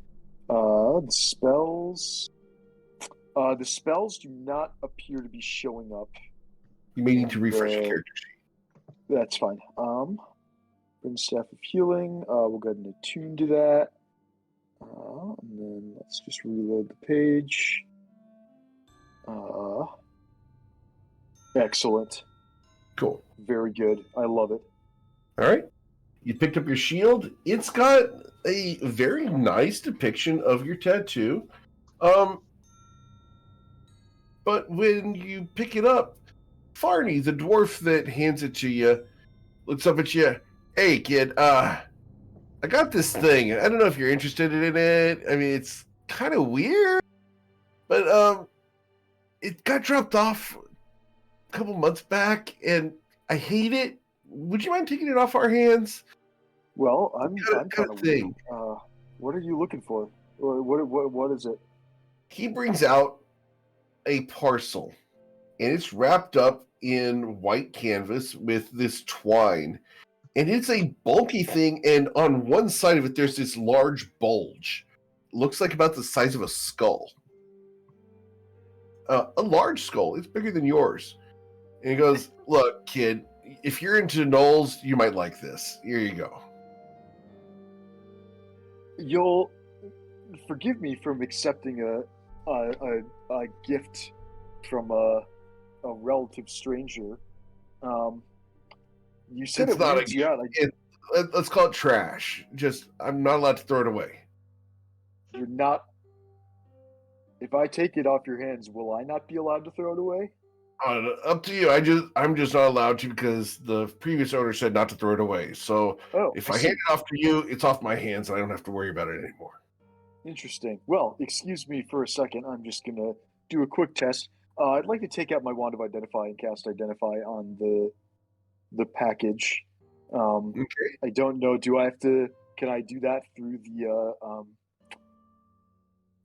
The spells do not appear to be showing up. You may need to refresh your character sheet. That's fine. Bring Staff of Healing. We'll go ahead and attune to that. And then let's just reload the page. Excellent. Cool. Very good. I love it. All right. You picked up your shield. It's got a very nice depiction of your tattoo. But when you pick it up, Farney, the dwarf that hands it to you, looks up at you. Hey, kid, I got this thing. I don't know if you're interested in it. I mean, it's kind of weird, but it got dropped off a couple months back, and I hate it. Would you mind taking it off our hands? Well, I'm Kind kind of of thing. what are you looking for? What is it? He brings out a parcel, and it's wrapped up in white canvas with this twine. And it's a bulky thing, and on one side of it, there's this large bulge. Looks like about the size of a skull. A large skull. It's bigger than yours. And he goes, look, kid, if you're into gnolls, you might like this. Here you go. You'll forgive me from accepting a gift from a relative stranger. You said It's it not a weirds you out. let's call it trash. Just, I'm not allowed to throw it away. You're not. If I take it off your hands, will I not be allowed to throw it away? Up to you. I'm just not allowed to because the previous owner said not to throw it away. So if I see. hand it off to you, it's off my hands, and I don't have to worry about it anymore. Interesting. Well, excuse me for a second. I'm just gonna do a quick test. I'd like to take out my wand of identify and cast identify on the package. Okay. I don't know. Do I have to? Can I do that through the?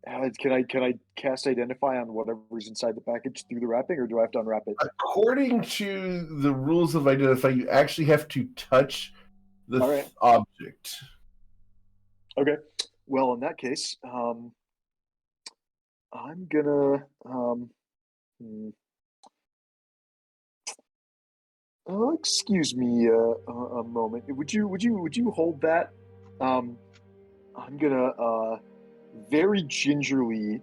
Can I cast identify on whatever's inside the package through the wrapping, or do I have to unwrap it? According to the rules of identify, you actually have to touch the All right. object. Okay. Well, in that case, I'm gonna. Excuse me a moment. Would you hold that? I'm gonna very gingerly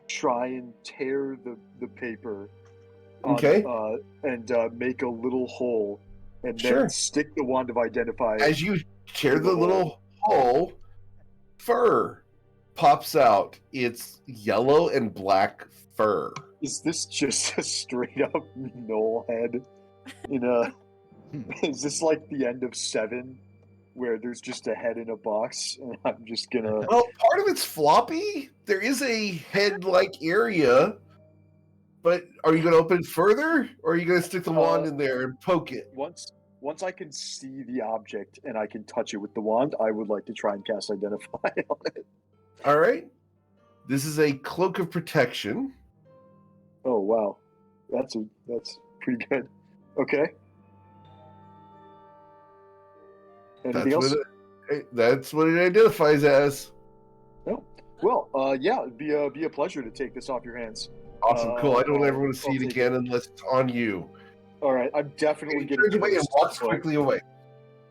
try and tear the paper. Okay. And make a little hole, and Sure. then stick the wand of identify. As you tear through the little hole, fur pops out. It's yellow and black fur. Is this just a straight up gnoll head? Is this like the end of Seven, where there's just a head in a box, and I'm just gonna? Well, part of it's floppy. There is a head-like area, but are you going to open it further, or are you going to stick the wand in there and poke it? Once I can see the object and I can touch it with the wand, I would like to try and cast identify on it. All right. This is a cloak of protection. Oh wow, that's pretty good. Okay. Anything else? That's what it identifies as. No. Well, yeah, it'd be a pleasure to take this off your hands. Awesome, cool. I don't ever want to see I'll it take again unless it's on you. All right, I'm definitely He getting turns away and cursed. walks quickly away.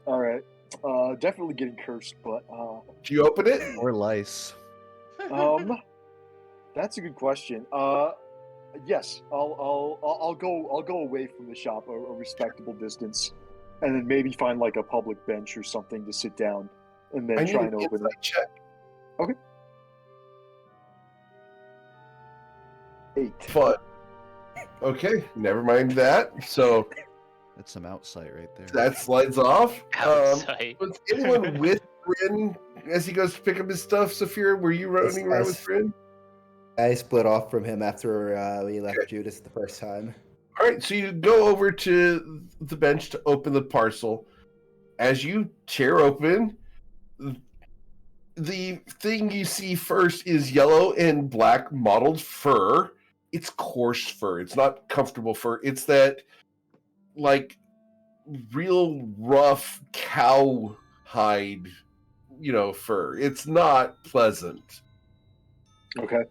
All right, definitely getting cursed, but Do you open it? Or lice. That's a good question. Yes, I'll go away from the shop a respectable distance, and then maybe find like a public bench or something to sit down, and then I try need and an open insight it. check. Okay. 8. Fun. Okay, never mind that. So That's some outside right there. that slides off. Outside. Was anyone with Bryn as he goes to pick up his stuff? Saphira, were you running around with Bryn? I split off from him after we left Judas the first time. All right, so you go over to the bench to open the parcel. As you tear open, the thing you see first is yellow and black mottled fur. It's coarse fur. It's not comfortable fur. It's that, like, real rough cow hide, fur. It's not pleasant. Okay.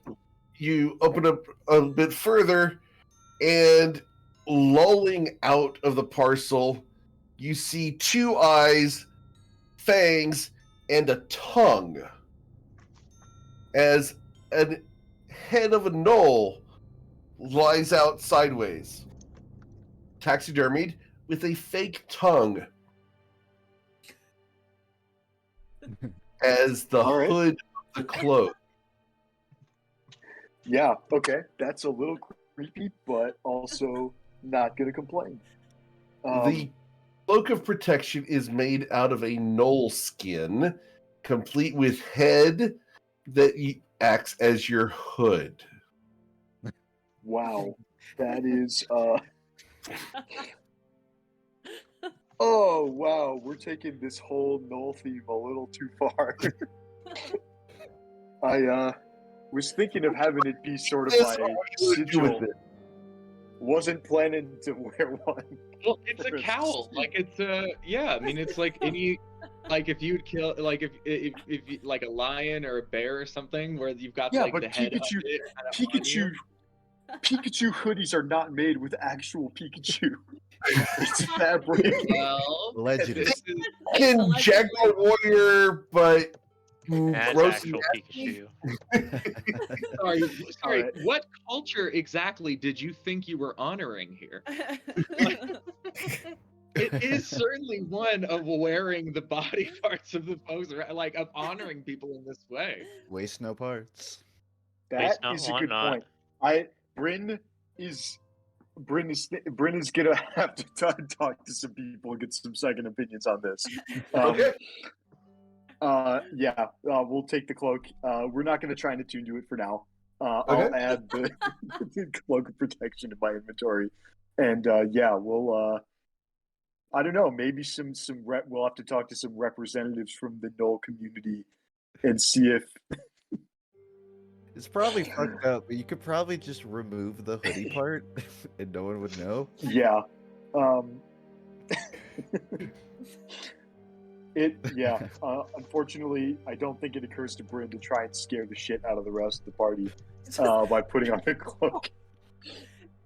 You open up a bit further, and lolling out of the parcel, you see 2 eyes, fangs, and a tongue. As a head of a gnoll lies out sideways. taxidermied with a fake tongue as the All right. hood of the cloak. Yeah, okay. That's a little creepy, but also not going to complain. The cloak of protection is made out of a knoll skin, complete with head that acts as your hood. Wow. That is oh wow, we're taking this whole Knoll theme a little too far. I was thinking of having it be sort of Yes, my what you do with sigil. it? Wasn't planning to wear one. Well, it's a for cowl. Like it's yeah. I mean, it's like any, like if you'd kill, like if you, like a lion or a bear or something, where you've got Yeah, like but the head of Pikachu, it kind of on you. Pikachu hoodies are not made with actual Pikachu. It's fabric. Well, Allegedly. this is Fucking Allegedly. Jaguar Warrior, but That's gross actual and Pikachu. sorry. Alright. What culture exactly did you think you were honoring here? It is certainly one of wearing the body parts of the folks, like of honoring people in this way. Waste no parts. That not is a want good not. point. Bryn is gonna have to talk to some people and get some second opinions on this. Okay. Yeah, we'll take the cloak. We're not gonna try and attune to it for now. I'll Okay. add the, the cloak of protection to my inventory, and yeah, we'll. I don't know. Maybe we'll have to talk to some representatives from the Knoll community and see if It's probably fucked up, but you could probably just remove the hoodie part and no one would know. yeah. Unfortunately, I don't think it occurs to Bryn to try and scare the shit out of the rest of the party by putting on a cloak.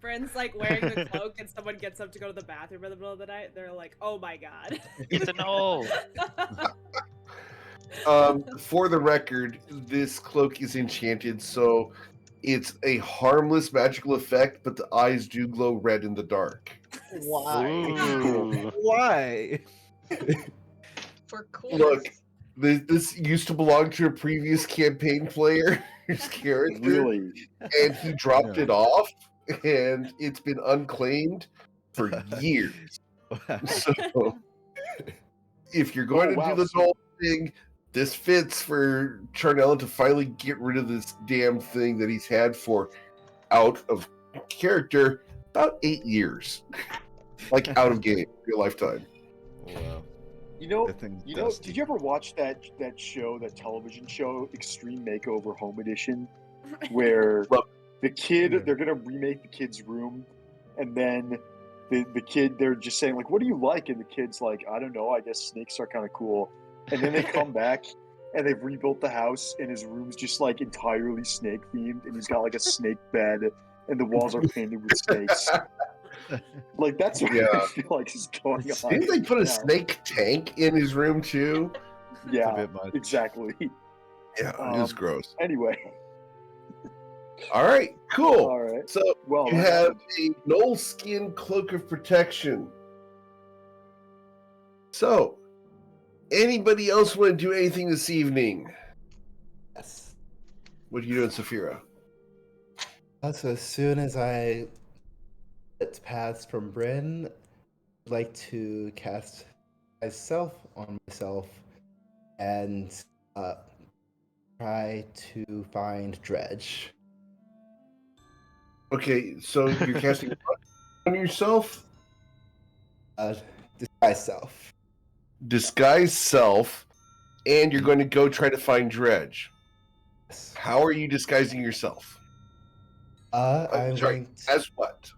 Bryn's like wearing the cloak and someone gets up to go to the bathroom in the middle of the night. They're like, oh my god. It's an O. For the record, this cloak is enchanted, so it's a harmless magical effect, but the eyes do glow red in the dark. Ooh. Why? For cool. Look, this used to belong to a previous campaign player's character, Really? and he dropped No. it off, and it's been unclaimed for years. So, if you're going to do the whole thing, this fits for Charnella to finally get rid of this damn thing that he's had for out of character about 8 years. Like out of game, your lifetime. Wow. You know, That thing's did you ever watch that television show, Extreme Makeover Home Edition, where the kid, they're gonna remake the kid's room, and then the kid, they're just saying like, "What do you like?" And the kid's like, "I don't know. I guess snakes are kind of cool." And then they come back and they've rebuilt the house, and his room's just like entirely snake themed, and he's got like a snake bed, and the walls are painted with snakes. Like that's what I feel like is going on. Didn't they put a now. snake tank in his room too? Yeah, a bit much. exactly. Yeah, it was gross. Anyway, All right, cool. all right. So Well, you have a Knoll skin cloak of protection. So, anybody else want to do anything this evening? Yes. What are you doing, Saphira? So as soon as I get past from Bryn, I'd like to cast myself on myself and try to find Dredge. Okay, so you're casting on yourself? Disguise self. Disguise self, and you're going to go try to find Dredge. Yes. How are you disguising yourself? I'm sorry, going to, as what?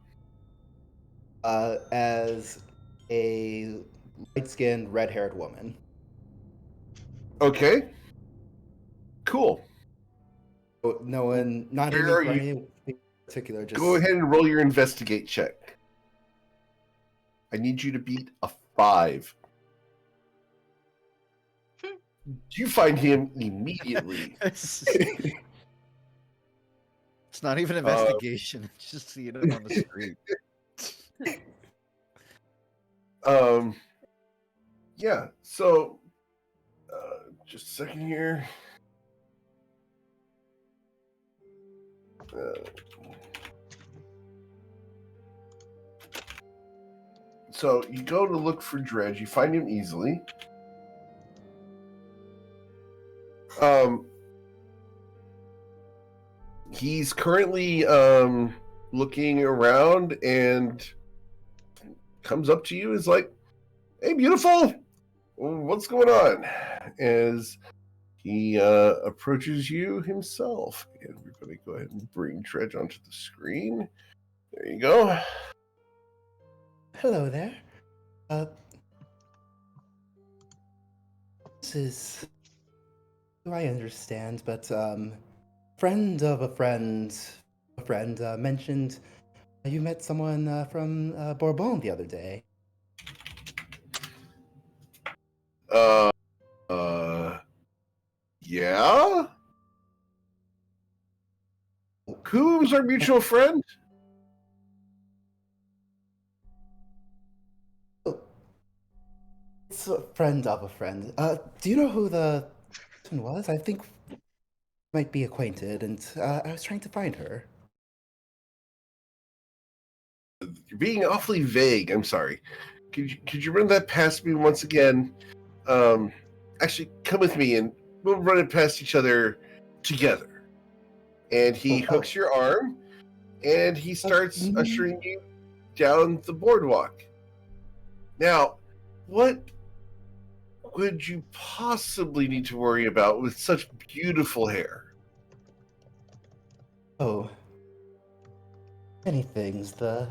as a light-skinned, red-haired woman. Okay. Cool. No one, not Where any are for you? anything in particular. Just Go ahead and roll your investigate check. I need you to beat a 5. You find him immediately. It's not even an investigation. It's just seeing it on the screen. Yeah. So, just a second here. So you go to look for Dredge. You find him easily. He's currently looking around and comes up to you. Is like, "Hey, beautiful, what's going on?" As he approaches you himself, and we're going to go ahead and bring Dredge onto the screen. There you go. Hello there. This is who I understand, but friend of a friend, mentioned you met someone from Bourbon the other day. Yeah. Who's our mutual friend? It's a friend of a friend. Do you know who the person was? I think we might be acquainted, and I was trying to find her. You're being awfully vague. I'm sorry. Could you run that past me once again? Actually, come with me, and we'll run it past each other together. And he hooks your arm, and he starts ushering you down the boardwalk. Now, what would you possibly need to worry about with such beautiful hair? Oh, many things. The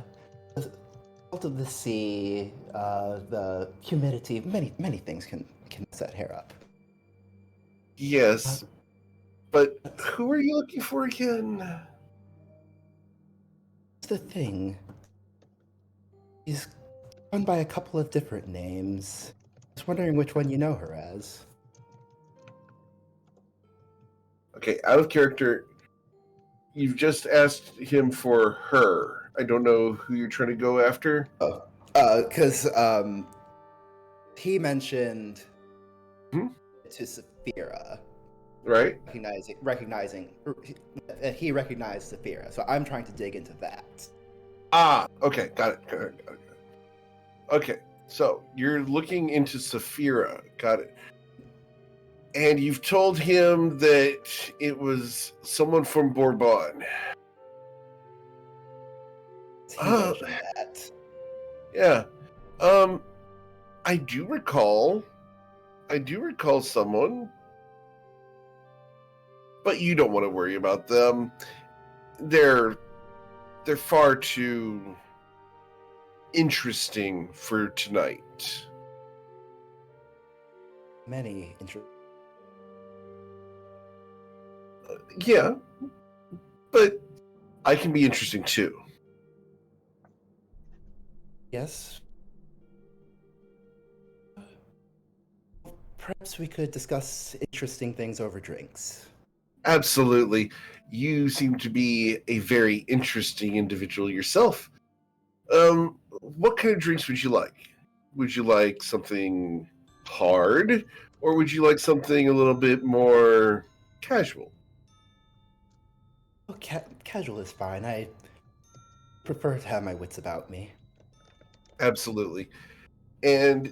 salt of the sea, the humidity, many things can mess that hair up. Yes, but who are you looking for again? That's the thing. He's gone by a couple of different names. I was wondering which one you know her as. Okay, out of character. You've just asked him for her. I don't know who you're trying to go after. Because he mentioned to Saphira, right? Recognizing he recognized Saphira. So I'm trying to dig into that. Okay, got it. Okay, so you're looking into Saphira. Got it. And you've told him that it was someone from Bourbon. He mentioned that. Yeah. I do recall someone, but you don't want to worry about them. They're far too interesting for tonight. Many interesting. Yeah, but I can be interesting too. Yes. Perhaps we could discuss interesting things over drinks. Absolutely. You seem to be a very interesting individual yourself. What kind of drinks would you like? Would you like something hard, or would you like something a little bit more casual? Oh, casual is fine. I prefer to have my wits about me. Absolutely. And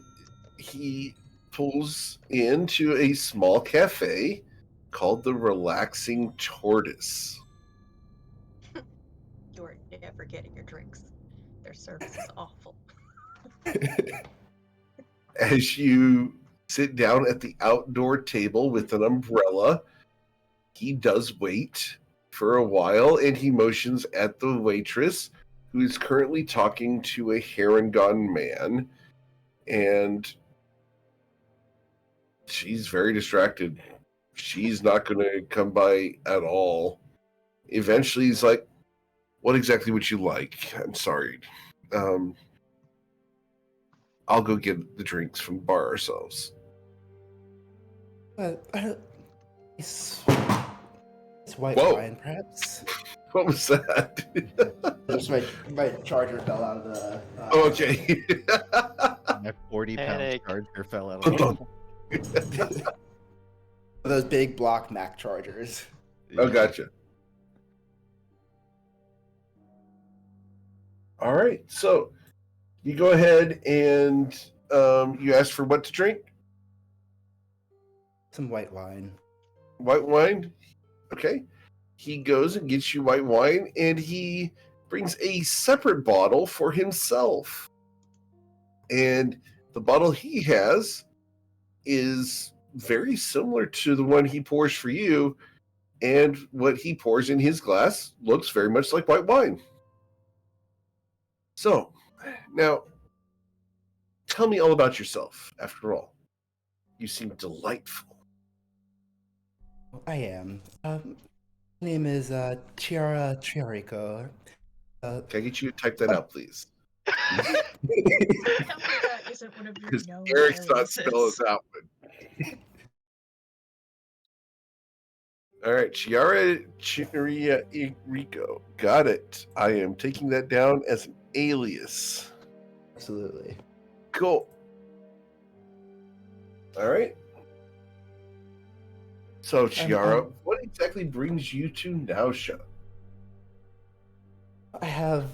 he pulls into a small cafe called the Relaxing Tortoise. You are never getting your drinks. Their service is awful. As you sit down at the outdoor table with an umbrella, he does wait for a while, and he motions at the waitress, who is currently talking to a Harangon man, and she's very distracted. She's not going to come by at all. Eventually, he's like, "What exactly would you like? I'm sorry. I'll go get the drinks from the bar ourselves." It's white Whoa. wine, perhaps. What was that? Just my charger fell out of the. Okay. My 40-pound Headache. charger fell out of the wall. Those big block Mac chargers. Oh, Yeah. gotcha. All right, so you go ahead and you ask for what to drink? Some white wine. White wine? Okay. He goes and gets you white wine, and he brings a separate bottle for himself. And the bottle he has is very similar to the one he pours for you, and what he pours in his glass looks very much like white wine. So, now, tell me all about yourself, after all. You seem delightful. I am. My name is Chiara Triarico. Can I get you to type that out, please? Tell me that isn't one of your Because known Eric's not spelling aliases. that one. All right, Chiara Rico. Got it. I am taking that down as an alias. Absolutely. Cool. All right. So, Chiara, what exactly brings you to Nausha? I have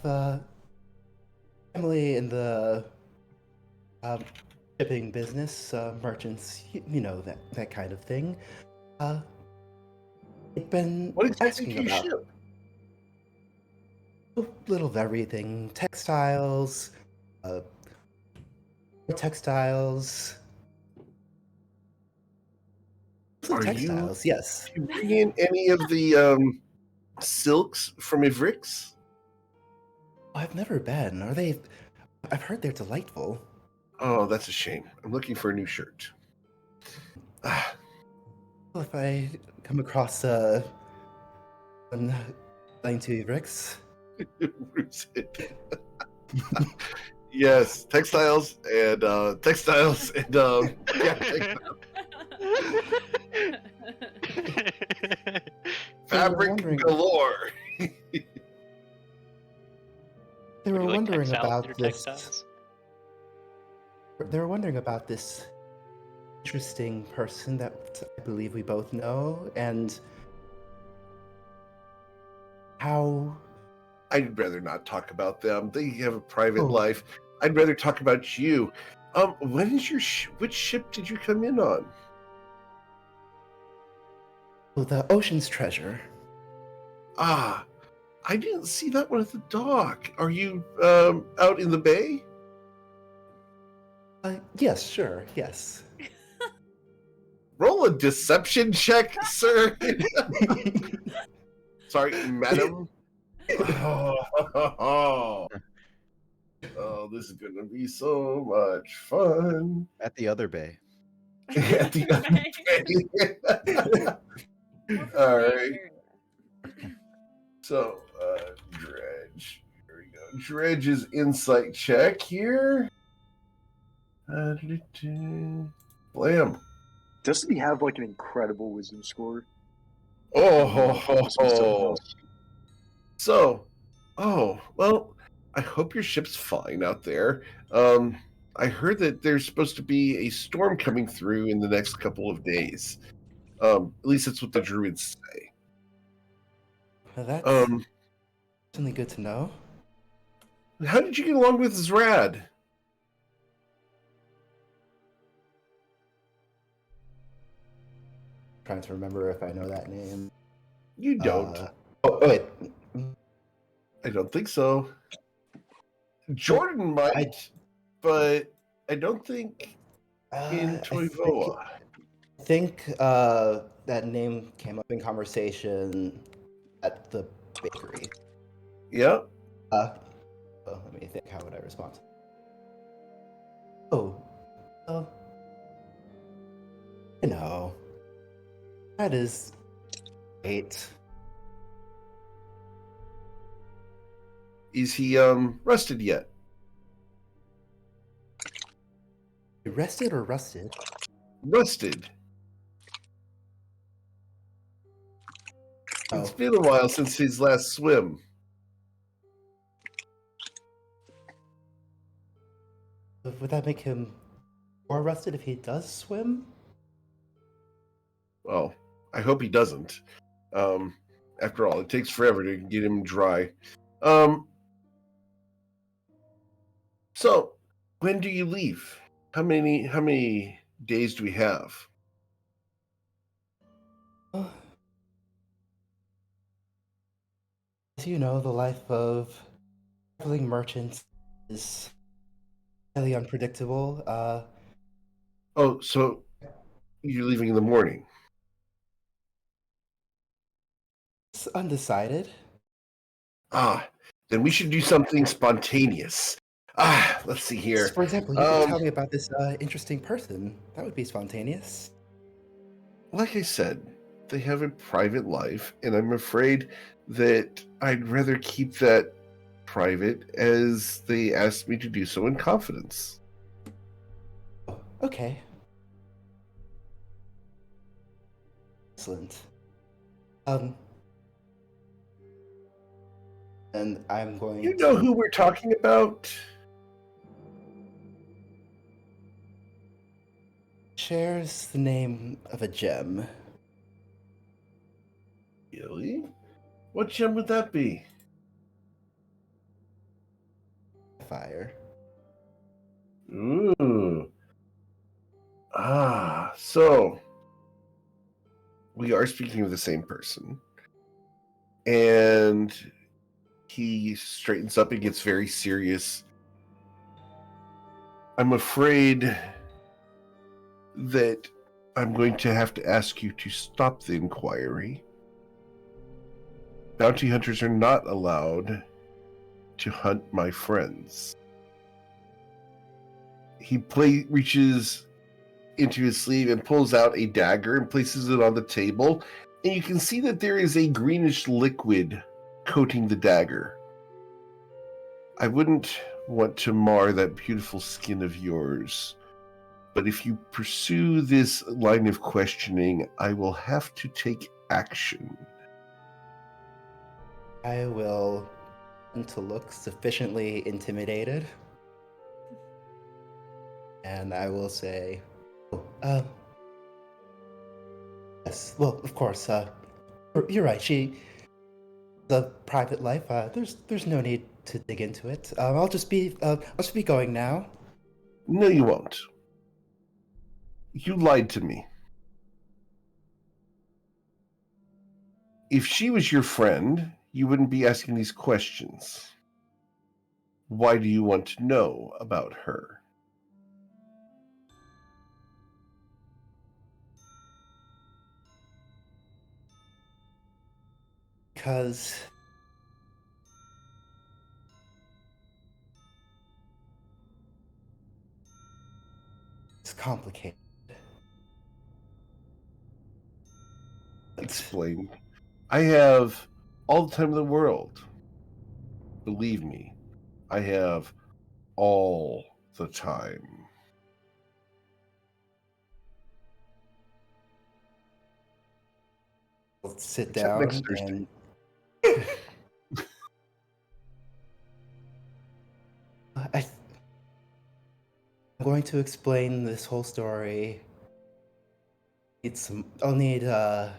family in the shipping business, merchants, you know, that kind of thing. They've been What exactly asking do you about ship? a little of everything: textiles, textiles. Are you Textiles, yes. do you bring in any of the silks from Ivrix? I've never been. Are they? I've heard they're delightful. Oh, that's a shame. I'm looking for a new shirt. Ah, Well, if I come across one playing to Rix, where's it? Yes, textiles and yeah, textiles. Fabric wondering- galore. they were Would you like wondering textiles in about your this. textiles? They were wondering about this interesting person that I believe we both know, and how. I'd rather not talk about them. They have a private Oh. life. I'd rather talk about you. When is your which ship did you come in on? Oh, the ocean's treasure. Ah, I didn't see that one at the dock. Are you out in the bay? Yes, sure, yes. Roll a deception check, sir. Sorry, madam. Oh, this is gonna be so much fun. At the other bay. At the All right. So, Dredge. Here we go. Dredge's insight check here. Blam. Doesn't he have like an incredible wisdom score? Oh. So, well, I hope your ship's fine out there. I heard that there's supposed to be a storm coming through in the next couple of days. At least that's what the druids say. Well, that's certainly good to know. How did you get along with Zrad? Trying to remember if I know that name. You don't. Wait. I don't think so. Jordan might, but I don't think in Toivoa. I think that name came up in conversation at the bakery. Yeah. Well, let me think. How would I respond? You know, that is 8. Is he rusted yet? Rested or rusted? Rusted. Oh. It's been a while since his last swim. Would that make him more arrested if he does swim? Well, I hope he doesn't. After all, it takes forever to get him dry. So, when do you leave? How many days do we have? As you know, the life of traveling merchants is highly unpredictable. Oh, so you're leaving in the morning. It's undecided. Ah, then we should do something spontaneous. Let's see here. For example, you could tell me about this interesting person. That would be spontaneous. Like I said, they have a private life, and I'm afraid that I'd rather keep that private as they asked me to do so in confidence. Oh, okay. Excellent. And I'm going You know to... who we're talking about? Shares the name of a gem. Really? What gem would that be? Fire. Ooh. So we are speaking of the same person. And he straightens up and gets very serious. I'm afraid that I'm going to have to ask you to stop the inquiry. Bounty hunters are not allowed to hunt my friends. He reaches into his sleeve and pulls out a dagger and places it on the table, and you can see that there is a greenish liquid coating the dagger. I wouldn't want to mar that beautiful skin of yours, but if you pursue this line of questioning, I will have to take action. I will to look sufficiently intimidated. And I will say, yes, well, of course, you're right. The private life, there's no need to dig into it. I'll just be going now. No, you won't. You lied to me. If she was your friend, you wouldn't be asking these questions. Why do you want to know about her? Because it's complicated. Explain. I have all the time in the world. Believe me, I have all the time. I'll sit Except down next Thursday. and I'm going to explain this whole story. I'll need a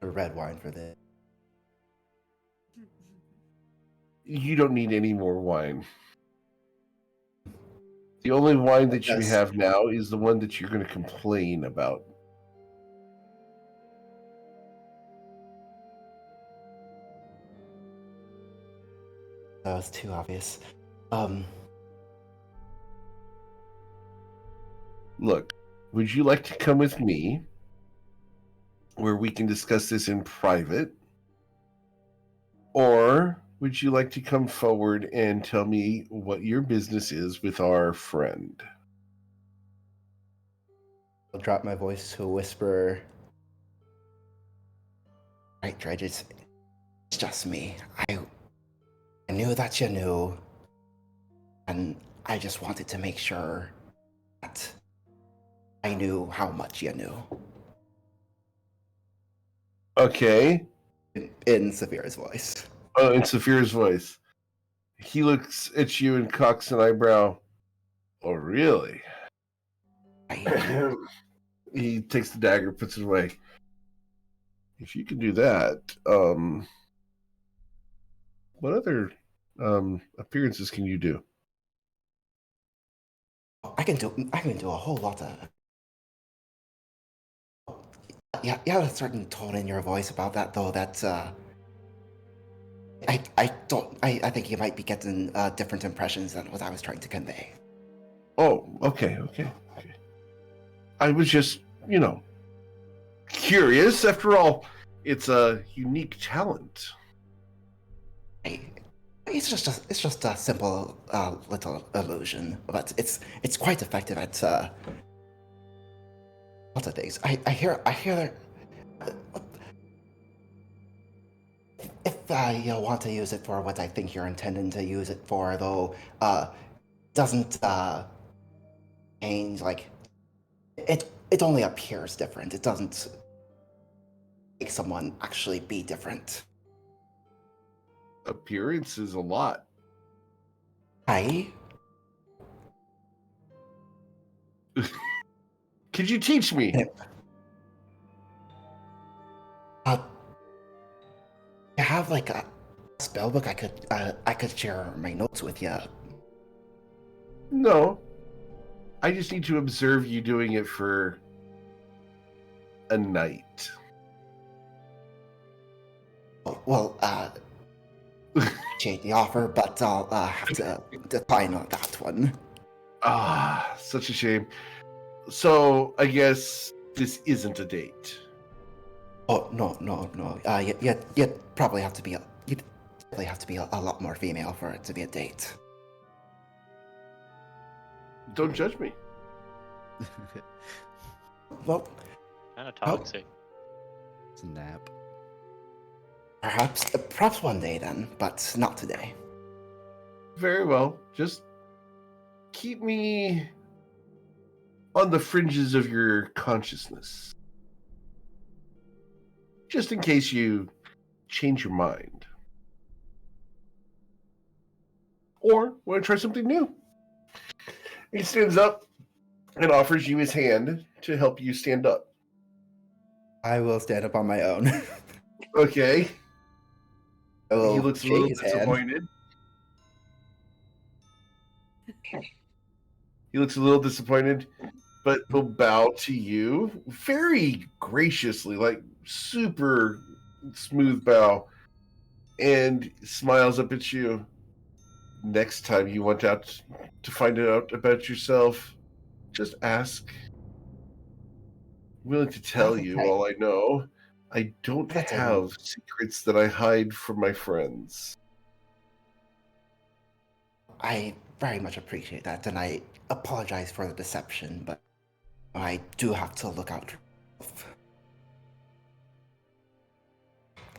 red wine for this. You don't need any more wine. The only wine that you Yes. have now is the one that you're going to complain about. That was too obvious. Look, would you like to come with me where we can discuss this in private? Or would you like to come forward and tell me what your business is with our friend? I'll drop my voice to a whisper. Right, Dredges. It's just me. I knew that you knew. And I just wanted to make sure that I knew how much you knew. Okay. In Saphira's voice. Oh, in Saphira's voice. He looks at you and cocks an eyebrow. Oh, really? I, He takes the dagger, puts it away. If you can do that, what other appearances can you do? I can do a whole lot of. Yeah, you have a certain tone in your voice about that, though. That's I don't. I think you might be getting different impressions than what I was trying to convey. Oh, okay. I was just, curious. After all, it's a unique talent. It's just a simple little illusion, but it's quite effective at lots of things. I hear if I want to use it for what I think you're intending to use it for, though, doesn't change. Like it only appears different. It doesn't make someone actually be different. Appearance is a lot. I Could you teach me? I have like a spell book. I could share my notes with you. No. I just need to observe you doing it for a night. Well, appreciate the offer, but I'll have to decline on that one. Ah, such a shame. So, I guess this isn't a date. Oh no. You'd probably have to be a lot more female for it to be a date. Don't judge me. Well, Kind of toxic. It's a nap. perhaps one day then, but not today. Very well. Just keep me on the fringes of your consciousness. Just in case you change your mind. Or want to try something new. He stands up and offers you his hand to help you stand up. I will stand up on my own. Okay. I will He looks a shake little his hand. disappointed. He looks a little disappointed, but will bow to you very graciously, like super smooth bow, and smiles up at you. Next time you want out to find out about yourself, just ask. I'm willing to tell you Okay. all I know. I don't That's all. have secrets that I hide from my friends. I very much appreciate that, and I apologize for the deception, but I do have to look out.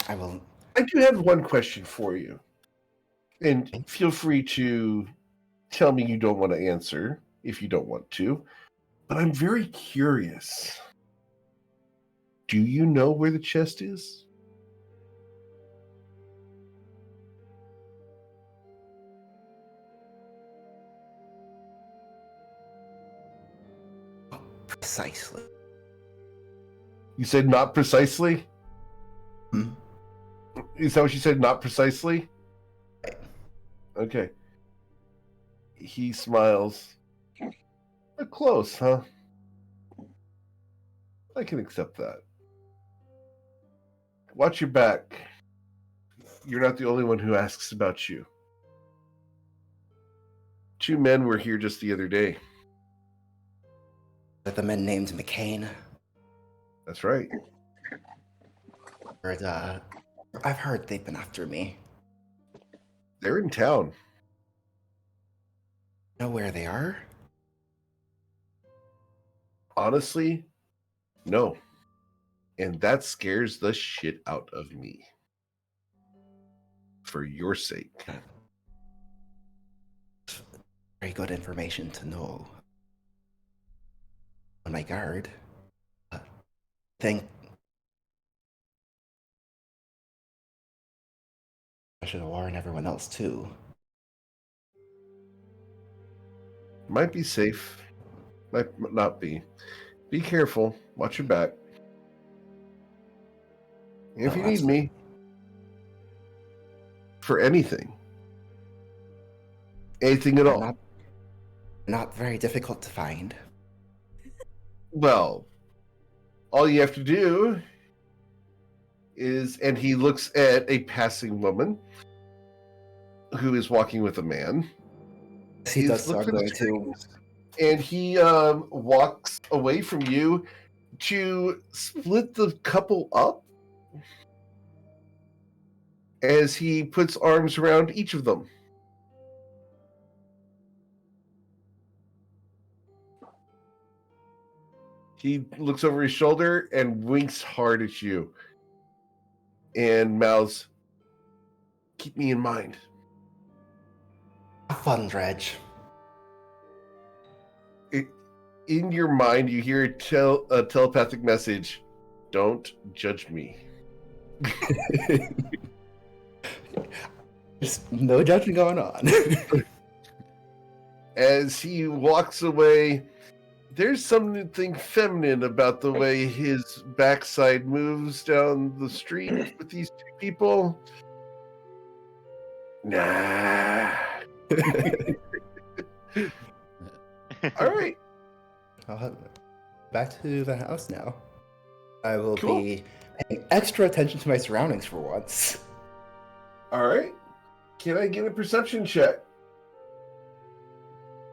I will. I do have one question for you. And feel free to tell me you don't want to answer if you don't want to. But I'm very curious. Do you know where the chest is? Precisely. You said not precisely? Hmm? Is that what you said? Not precisely? Right. Okay. He smiles. Close, huh? I can accept that. Watch your back. You're not the only one who asks about you. 2 men were here just the other day. The men named McCain. That's right. I've heard they've been after me. They're in town. Know where they are? Honestly, no. And that scares the shit out of me. For your sake. Very good information to know. On my guard. Think I should warn everyone else too. Might be safe. Might not be. Be careful. Watch your back. If you need me for anything at all. Not very difficult to find. Well, all you have to do is, and he looks at a passing woman who is walking with a man. He does, so look I'm for the going to. strings, and he walks away from you to split the couple up as he puts arms around each of them. He looks over his shoulder and winks hard at you and mouths, "Keep me in mind." Have fun, Dredge. In your mind, you hear a telepathic message, "Don't judge me." There's no judging going on. As he walks away, there's something feminine about the way his backside moves down the street with these two people. Nah. All right. Back to the house now. I will Cool. be paying extra attention to my surroundings for once. All right. Can I get a perception check?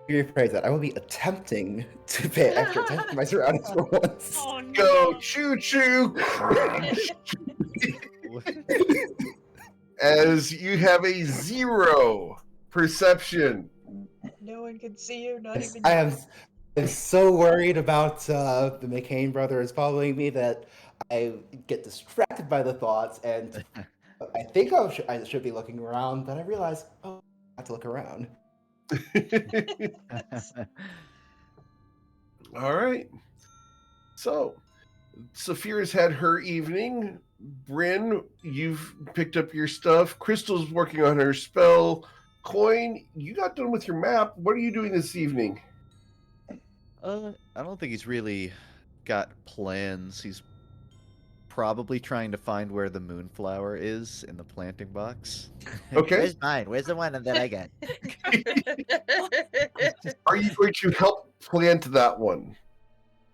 Rephrase that. I will be attempting to pay extra attention to my surroundings for once. Oh no. Go choo choo. As you have a 0 perception. No one can see you, not even I you. am so worried about the McCain brothers following me that I get distracted by the thoughts, and I think I should be looking around, but I realize, oh, I have to look around. All right. So, Saphira's had her evening. Bryn, you've picked up your stuff. Crystal's working on her spell. Coin, you got done with your map. What are you doing this evening? I don't think he's really got plans. He's probably trying to find where the moonflower is in the planting box. Okay. Where's mine? Where's the one that I got? Are you going to help plant that one?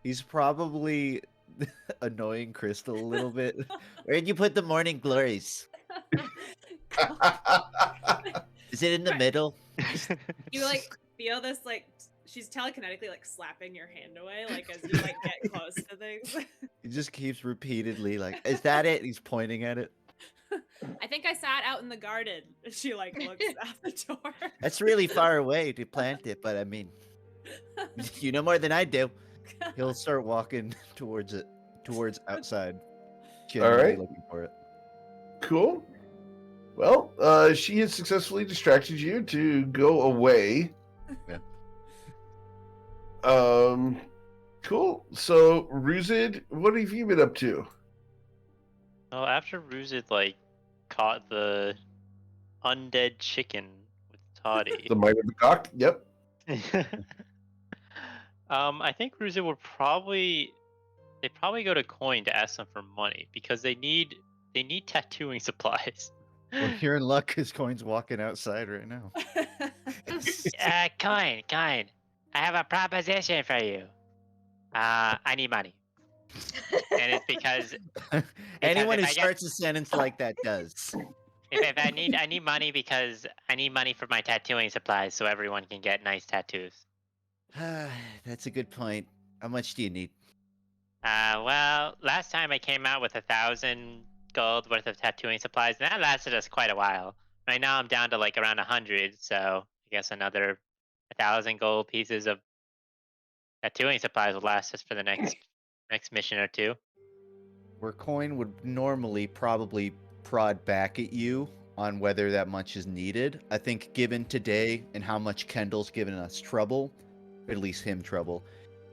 He's probably annoying Crystal a little bit. Where'd you put the morning glories? Is it in the middle? You like feel this like she's telekinetically like slapping your hand away, like as you like get close to things. He just keeps repeatedly like, "Is that it?" He's pointing at it. I think I sat out in the garden. She like looks out the door. That's really far away to plant it, but I mean, you know more than I do. He'll start walking towards it, towards outside. All Generally right. looking for it. Cool. Well, she has successfully distracted you to go away. Yeah. Cool. So, Ruzid, what have you been up to? Well, after Ruzid like caught the undead chicken with Toddy, The Might of the Cock? Yep. I think Ruzid would probably go to Coin to ask them for money because they need tattooing supplies. Well, you're in luck because Coin's walking outside right now. Coin, I have a proposition for you. I need money. And it's because Anyone who if I get- starts a sentence like that does. if I need money because I need money for my tattooing supplies so everyone can get nice tattoos. That's a good point. How much do you need? Well, last time I came out with 1,000 gold worth of tattooing supplies, and that lasted us quite a while. Right now I'm down to like around 100, so I guess another 1,000 gold pieces of tattooing supplies will last us for the next mission or two. Where Coin would normally probably prod back at you on whether that much is needed. I think given today and how much Kendall's given us trouble, or at least him trouble,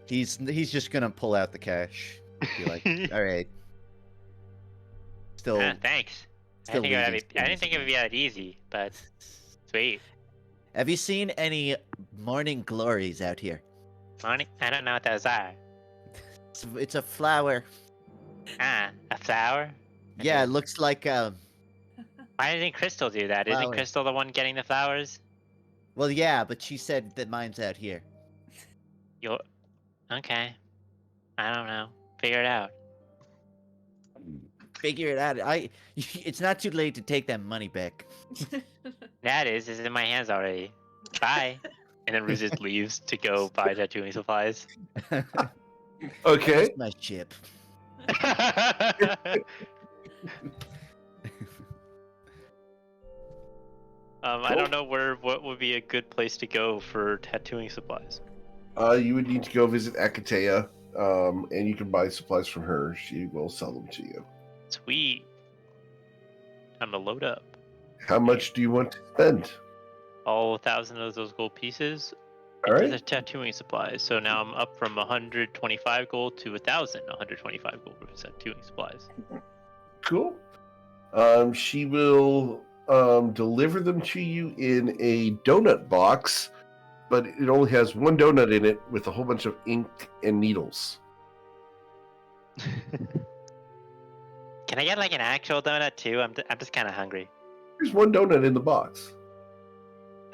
he's just gonna pull out the cash. Be like, all right. Still, Thanks. I still didn't think losing it would be that easy, but sweet. Have you seen any morning glories out here? Morning? I don't know what those are. It's a flower. Ah, a flower? Yeah, it Okay. looks like Why didn't Crystal do that? Isn't Flower. Crystal the one getting the flowers? Well, yeah, but she said that mine's out here. You're... Okay. I don't know. Figure it out. Figure it out. It's not too late to take that money back. That is in my hands already. Bye. And then Ruse just leaves to go buy tattooing supplies. Okay. That's my ship. I don't know what would be a good place to go for tattooing supplies. You would need to go visit Akatea, and you can buy supplies from her. She will sell them to you. Sweet. Time to load up. How much do you want to spend? All 1,000 of those gold pieces All into right. the tattooing supplies. So now I'm up from 125 gold to 1,125 gold for tattooing supplies. Cool. She will deliver them to you in a donut box, but it only has one donut in it with a whole bunch of ink and needles. Can I get like an actual donut too? I'm just kind of hungry. There's one donut in the box.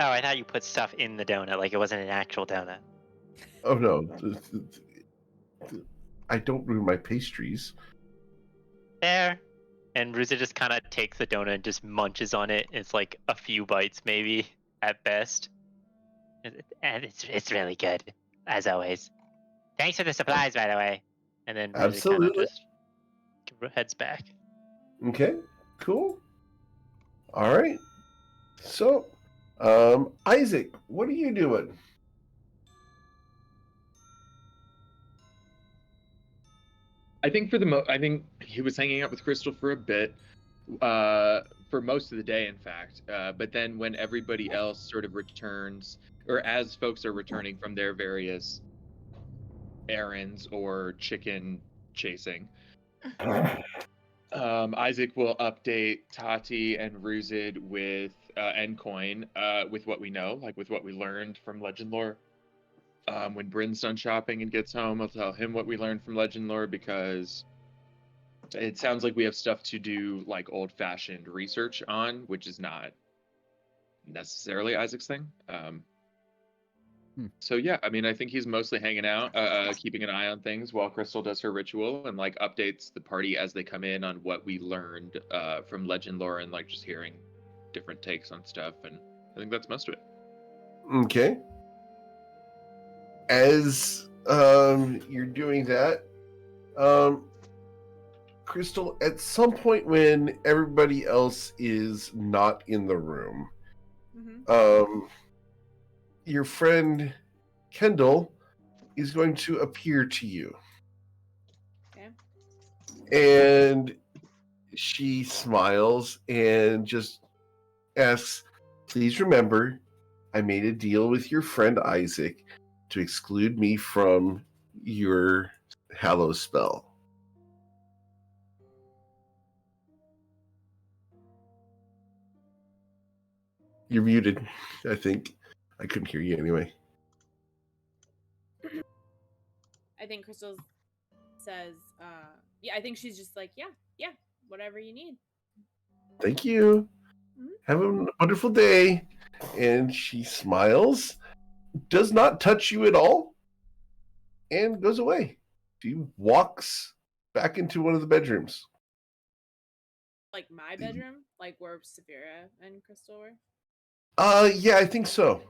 Oh, I thought you put stuff in the donut, like it wasn't an actual donut. Oh no, I don't ruin my pastries. There. And Ruza just kind of takes the donut and just munches on it. It's like a few bites, maybe at best, and it's really good, as always. Thanks for the supplies, by the way. And then Ruza kind of Absolutely. just heads back. Okay, cool. All right. So, Isaac, what are you doing? I think I think he was hanging out with Crystal for a bit, for most of the day, in fact. But then when everybody else sort of returns, or as folks are returning from their various errands or chicken chasing, Isaac will update Tati and Ruzid with and Coin with what we know, like with what we learned from Legend Lore. When Bryn's done shopping and gets home, I'll tell him what we learned from Legend Lore, because it sounds like we have stuff to do, like old-fashioned research on, which is not necessarily Isaac's thing. So yeah, I mean, I think he's mostly hanging out, keeping an eye on things while Crystal does her ritual and like updates the party as they come in on what we learned from Legend Lore, and like just hearing different takes on stuff. And I think that's most of it. Okay. As you're doing that, Crystal, at some point when everybody else is not in the room, your friend Kendall is going to appear to you. Okay. And she smiles and just asks, "Please remember, I made a deal with your friend Isaac to exclude me from your Hallow spell." You're muted, I think. I couldn't hear you anyway. I think Crystal says, yeah, I think she's just like, yeah, whatever you need. Thank you. Have a wonderful day. And she smiles, does not touch you at all, and goes away. She walks back into one of the bedrooms. Like my bedroom? Like where Saphira and Crystal were? Yeah, I think so.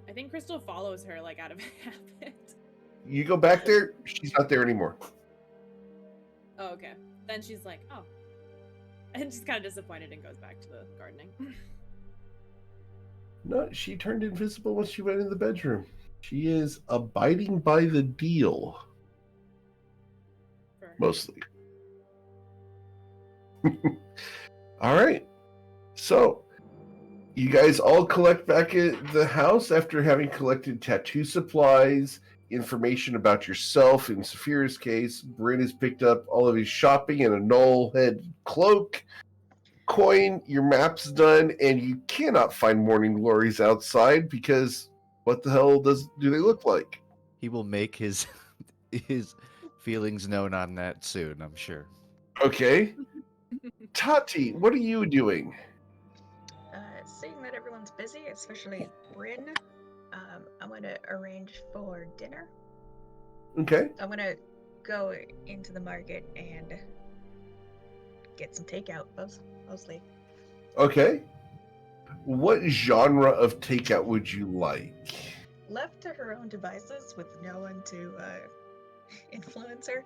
I think Crystal follows her, like, out of habit. You go back there, she's not there anymore. Oh, okay. Then she's like, oh. And she's kind of disappointed and goes back to the gardening. No, she turned invisible once she went in the bedroom. She is abiding by the deal. Mostly. All right. So, you guys all collect back at the house after having collected tattoo supplies, information about yourself. In Saphira's case, Bryn has picked up all of his shopping and a knoll head cloak. Coin, your map's done, and you cannot find morning glories outside because what the hell do they look like? He will make his his feelings known on that soon, I'm sure. Okay. Tati, what are you doing? Seeing that everyone's busy, especially Bryn, I'm going to arrange for dinner. Okay. I'm going to go into the market and get some takeout, mostly. Okay. What genre of takeout would you like? Left to her own devices with no one to influence her,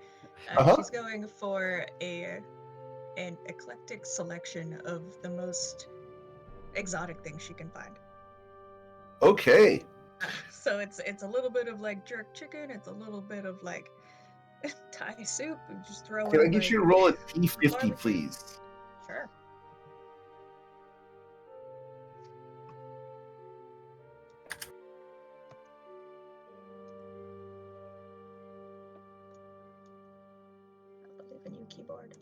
Uh-huh. she's going for an eclectic selection of the most exotic things she can find. Okay. So it's a little bit of like jerk chicken, it's a little bit of like Thai soup, and just throw Can I in get like you to roll a D50, barbecue. please? Sure. I believe in you, keyboard.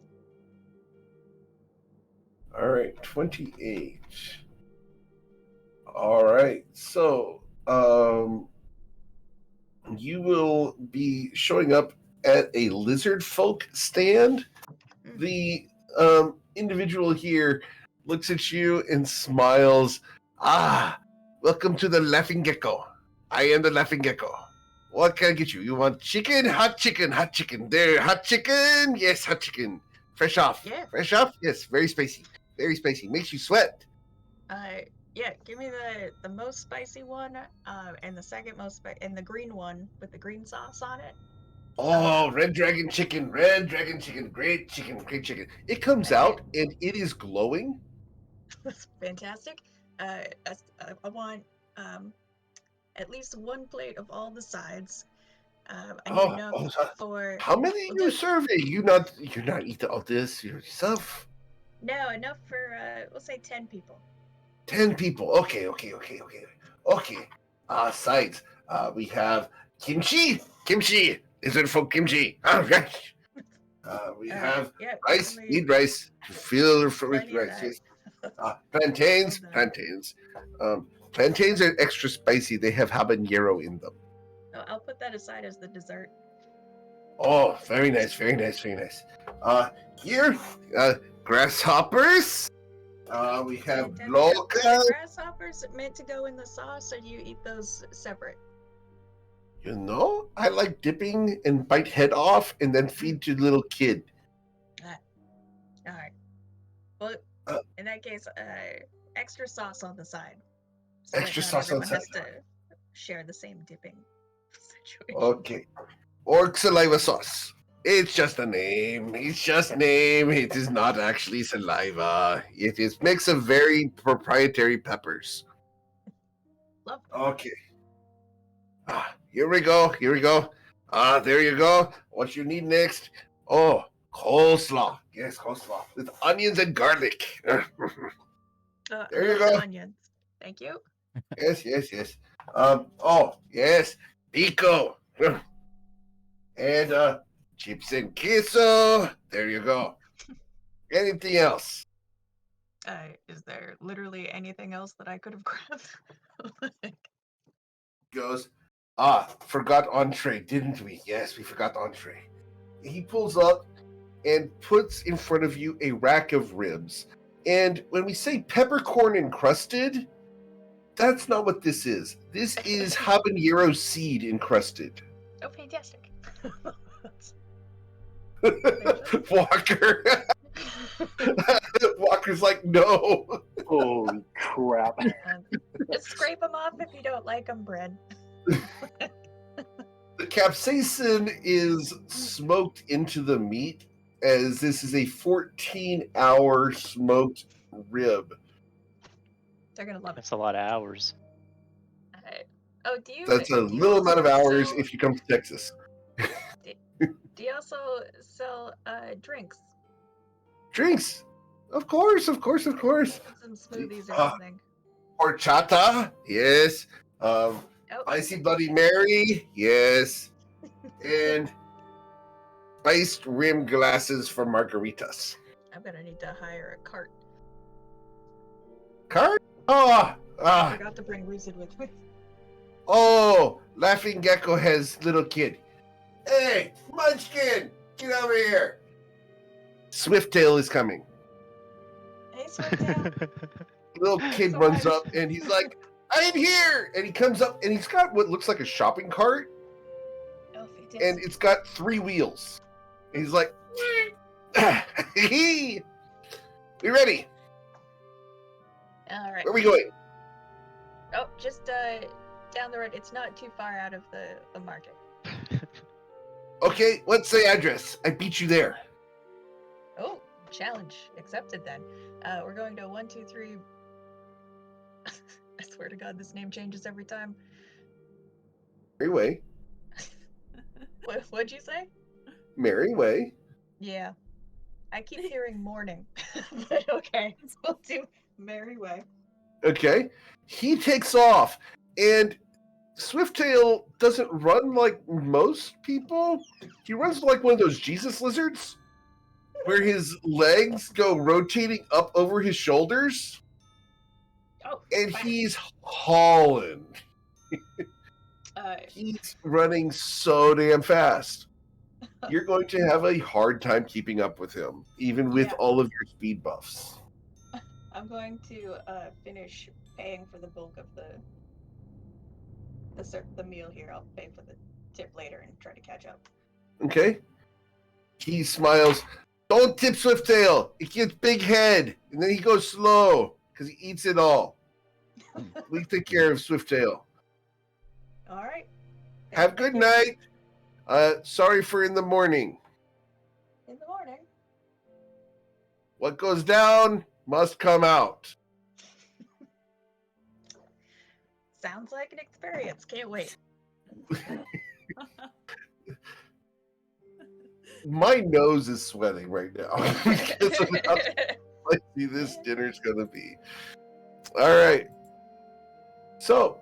All right, 28. All right, so you will be showing up at a lizard folk stand. The individual here looks at you and smiles. Ah, welcome to the Laughing Gecko. I am the Laughing Gecko. What can I get you? You want chicken? Hot chicken, hot chicken. There, hot chicken? Yes, hot chicken. Fresh off. Yeah. Fresh off? Yes, very spicy. Very spicy. Makes you sweat. Yeah, give me the most spicy one, and the second most and the green one with the green sauce on it. Oh, red dragon chicken, great chicken, great chicken. It comes out and it is glowing. That's fantastic. I want at least one plate of all the sides. I need enough for how many are you serving? You're not eating all this yourself. No, enough for we'll say 10 people. 10 people. Okay. Sides. We have kimchi. Lizard folk kimchi. All right. We have rice. Need rice. Fill with rice. Yes. Plantains. Plantains are extra spicy. They have habanero in them. I'll put that aside as the dessert. Oh, very nice. Here, grasshoppers. We have loca. Grasshoppers meant to go in the sauce, or do you eat those separate? You know, I like dipping and bite head off and then feed to little kid. All right. Well, in that case, extra sauce on the side. So extra sauce on the side. Everyone has to share the same dipping situation. Okay. Orc saliva sauce. It's just a name. It is not actually saliva. It is mix of very proprietary peppers. Love. Okay. Here we go. There you go. What you need next? Oh, coleslaw. Yes, coleslaw with onions and garlic. There you go. Onions. Thank you. Yes. Oh, yes. Pico. And chips and queso. There you go. Anything else? Is there literally anything else that I could have grabbed? Goes, forgot entree, didn't we? Yes, we forgot entree. He pulls up and puts in front of you a rack of ribs. And when we say peppercorn encrusted, that's not what this is. This is habanero seed encrusted. Oh, fantastic. Walker. Walker's like, no. Holy crap. Just scrape them off if you don't like them, Bryn. The capsaicin is smoked into the meat, as this is a 14-hour smoked rib. They're gonna love it. That's a lot of hours. Do you? That's a little amount of hours if you come to Texas. Do you also sell drinks? Drinks, of course. Some smoothies or something. Horchata, yes. Icy Bloody Mary, yes. And spiced rim glasses for margaritas. I'm gonna need to hire a cart. Cart? Oh, I forgot to bring Lucid with me. oh, Laughing Gecko has little kid. Hey, Munchkin, get over here. Swifttail is coming. Hey, Swifttail. Little kid Sorry. runs up and he's like, I'm here! And he comes up and he's got what looks like a shopping cart Oh, fantastic. and it's got 3 wheels. And he's like, we ready? All right. Where are we going? Oh, just down the road. It's not too far out of the market. Okay, what's the address? I beat you there. Oh, challenge accepted then. We're going to 123. I swear to God, this name changes every time. Mary Way. What'd you say? Mary Way. Yeah. I keep hearing morning. But okay. We'll do Merry Way. Okay. He takes off, and Swifttail doesn't run like most people. He runs like one of those Jesus lizards, where his legs go rotating up over his shoulders, Oh, and fine. he's hauling. Uh, He's running so damn fast. You're going to have a hard time keeping up with him, even with Yeah. all of your speed buffs. I'm going to finish paying for the bulk of the meal here. I'll pay for the tip later and try to catch up. Okay? He smiles. Don't tip Swifttail. It gets big head. And then he goes slow because he eats it all. We take care of Swifttail. All right. Have a good night. Sorry for in the morning. In the morning. What goes down must come out. Sounds like an experience. Can't wait. My nose is sweating right now because of how spicy this dinner's gonna be. All right. So,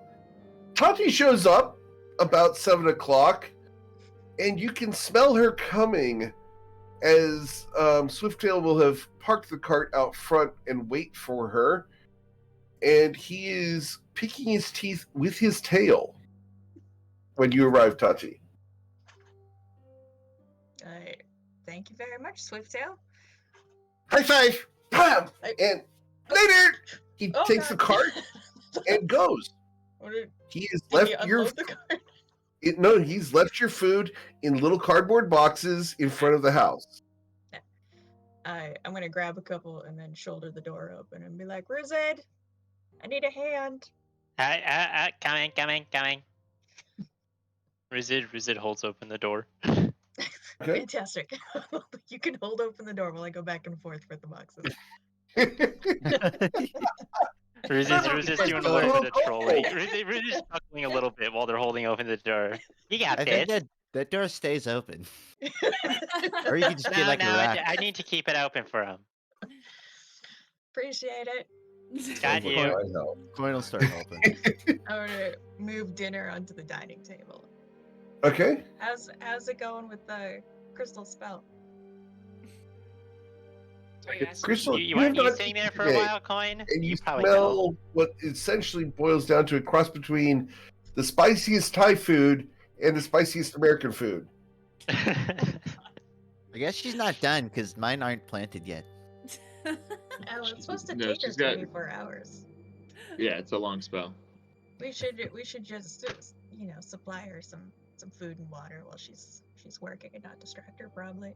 Tati shows up about 7 o'clock, and you can smell her coming as Swifttail will have parked the cart out front and wait for her. And he is picking his teeth with his tail when you arrive, Tati. Thank you very much, Swifttail. High five! Bam! And later, he Oh, takes God. the cart and goes. He has Did left you your unload the cart? no. He's left your food in little cardboard boxes in front of the house. I'm gonna grab a couple and then shoulder the door open and be like, Rizid, I need a hand. Coming. Rizid holds open the door. Okay. Fantastic. You can hold open the door while I go back and forth with the boxes. Rizid's doing a little bit of trolling. Rizid's chuckling a little bit while they're holding open the door. You got I think this. that door stays open. Or you can just get like a rack. I need to keep it open for him. Appreciate it. Got you. I know. Coin will start helping. I'm gonna move dinner onto the dining table. Okay. How's it going with the crystal spell? Crystal, You you want have to be not sitting eaten there for a today, while, Coin? and you probably know. smell what essentially boils down to a cross between the spiciest Thai food and the spiciest American food. I guess she's not done because mine aren't planted yet. Oh, it's supposed to No, take she's us got- 24 hours. Yeah, it's a long spell. We should just supply her some food and water while she's working and not distract her probably.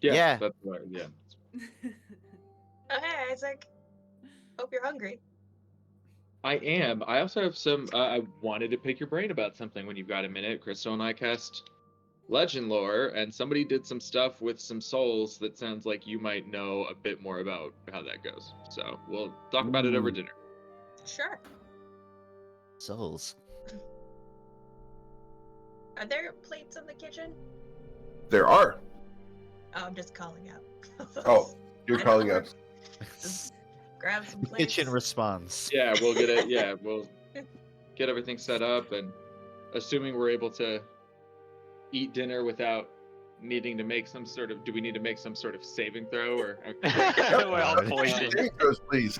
Yeah. That's right. Yeah. Oh hey Isaac, hope you're hungry. I am. I also have some. I wanted to pick your brain about something when you've got a minute. Crystal and I cast Legend Lore, and somebody did some stuff with some souls that sounds like you might know a bit more about how that goes. So we'll talk about it over Ooh. dinner. Sure. Souls. Are there plates in the kitchen? There are. Oh, I'm just calling out. Oh, you're calling out. Grab some plates. Kitchen response. Yeah, we'll get it. Yeah, we'll get everything set up, and assuming we're able to eat dinner without needing to make some sort of. Do we need to make some sort of saving throw or? We're all poisoned. Saving throws, please.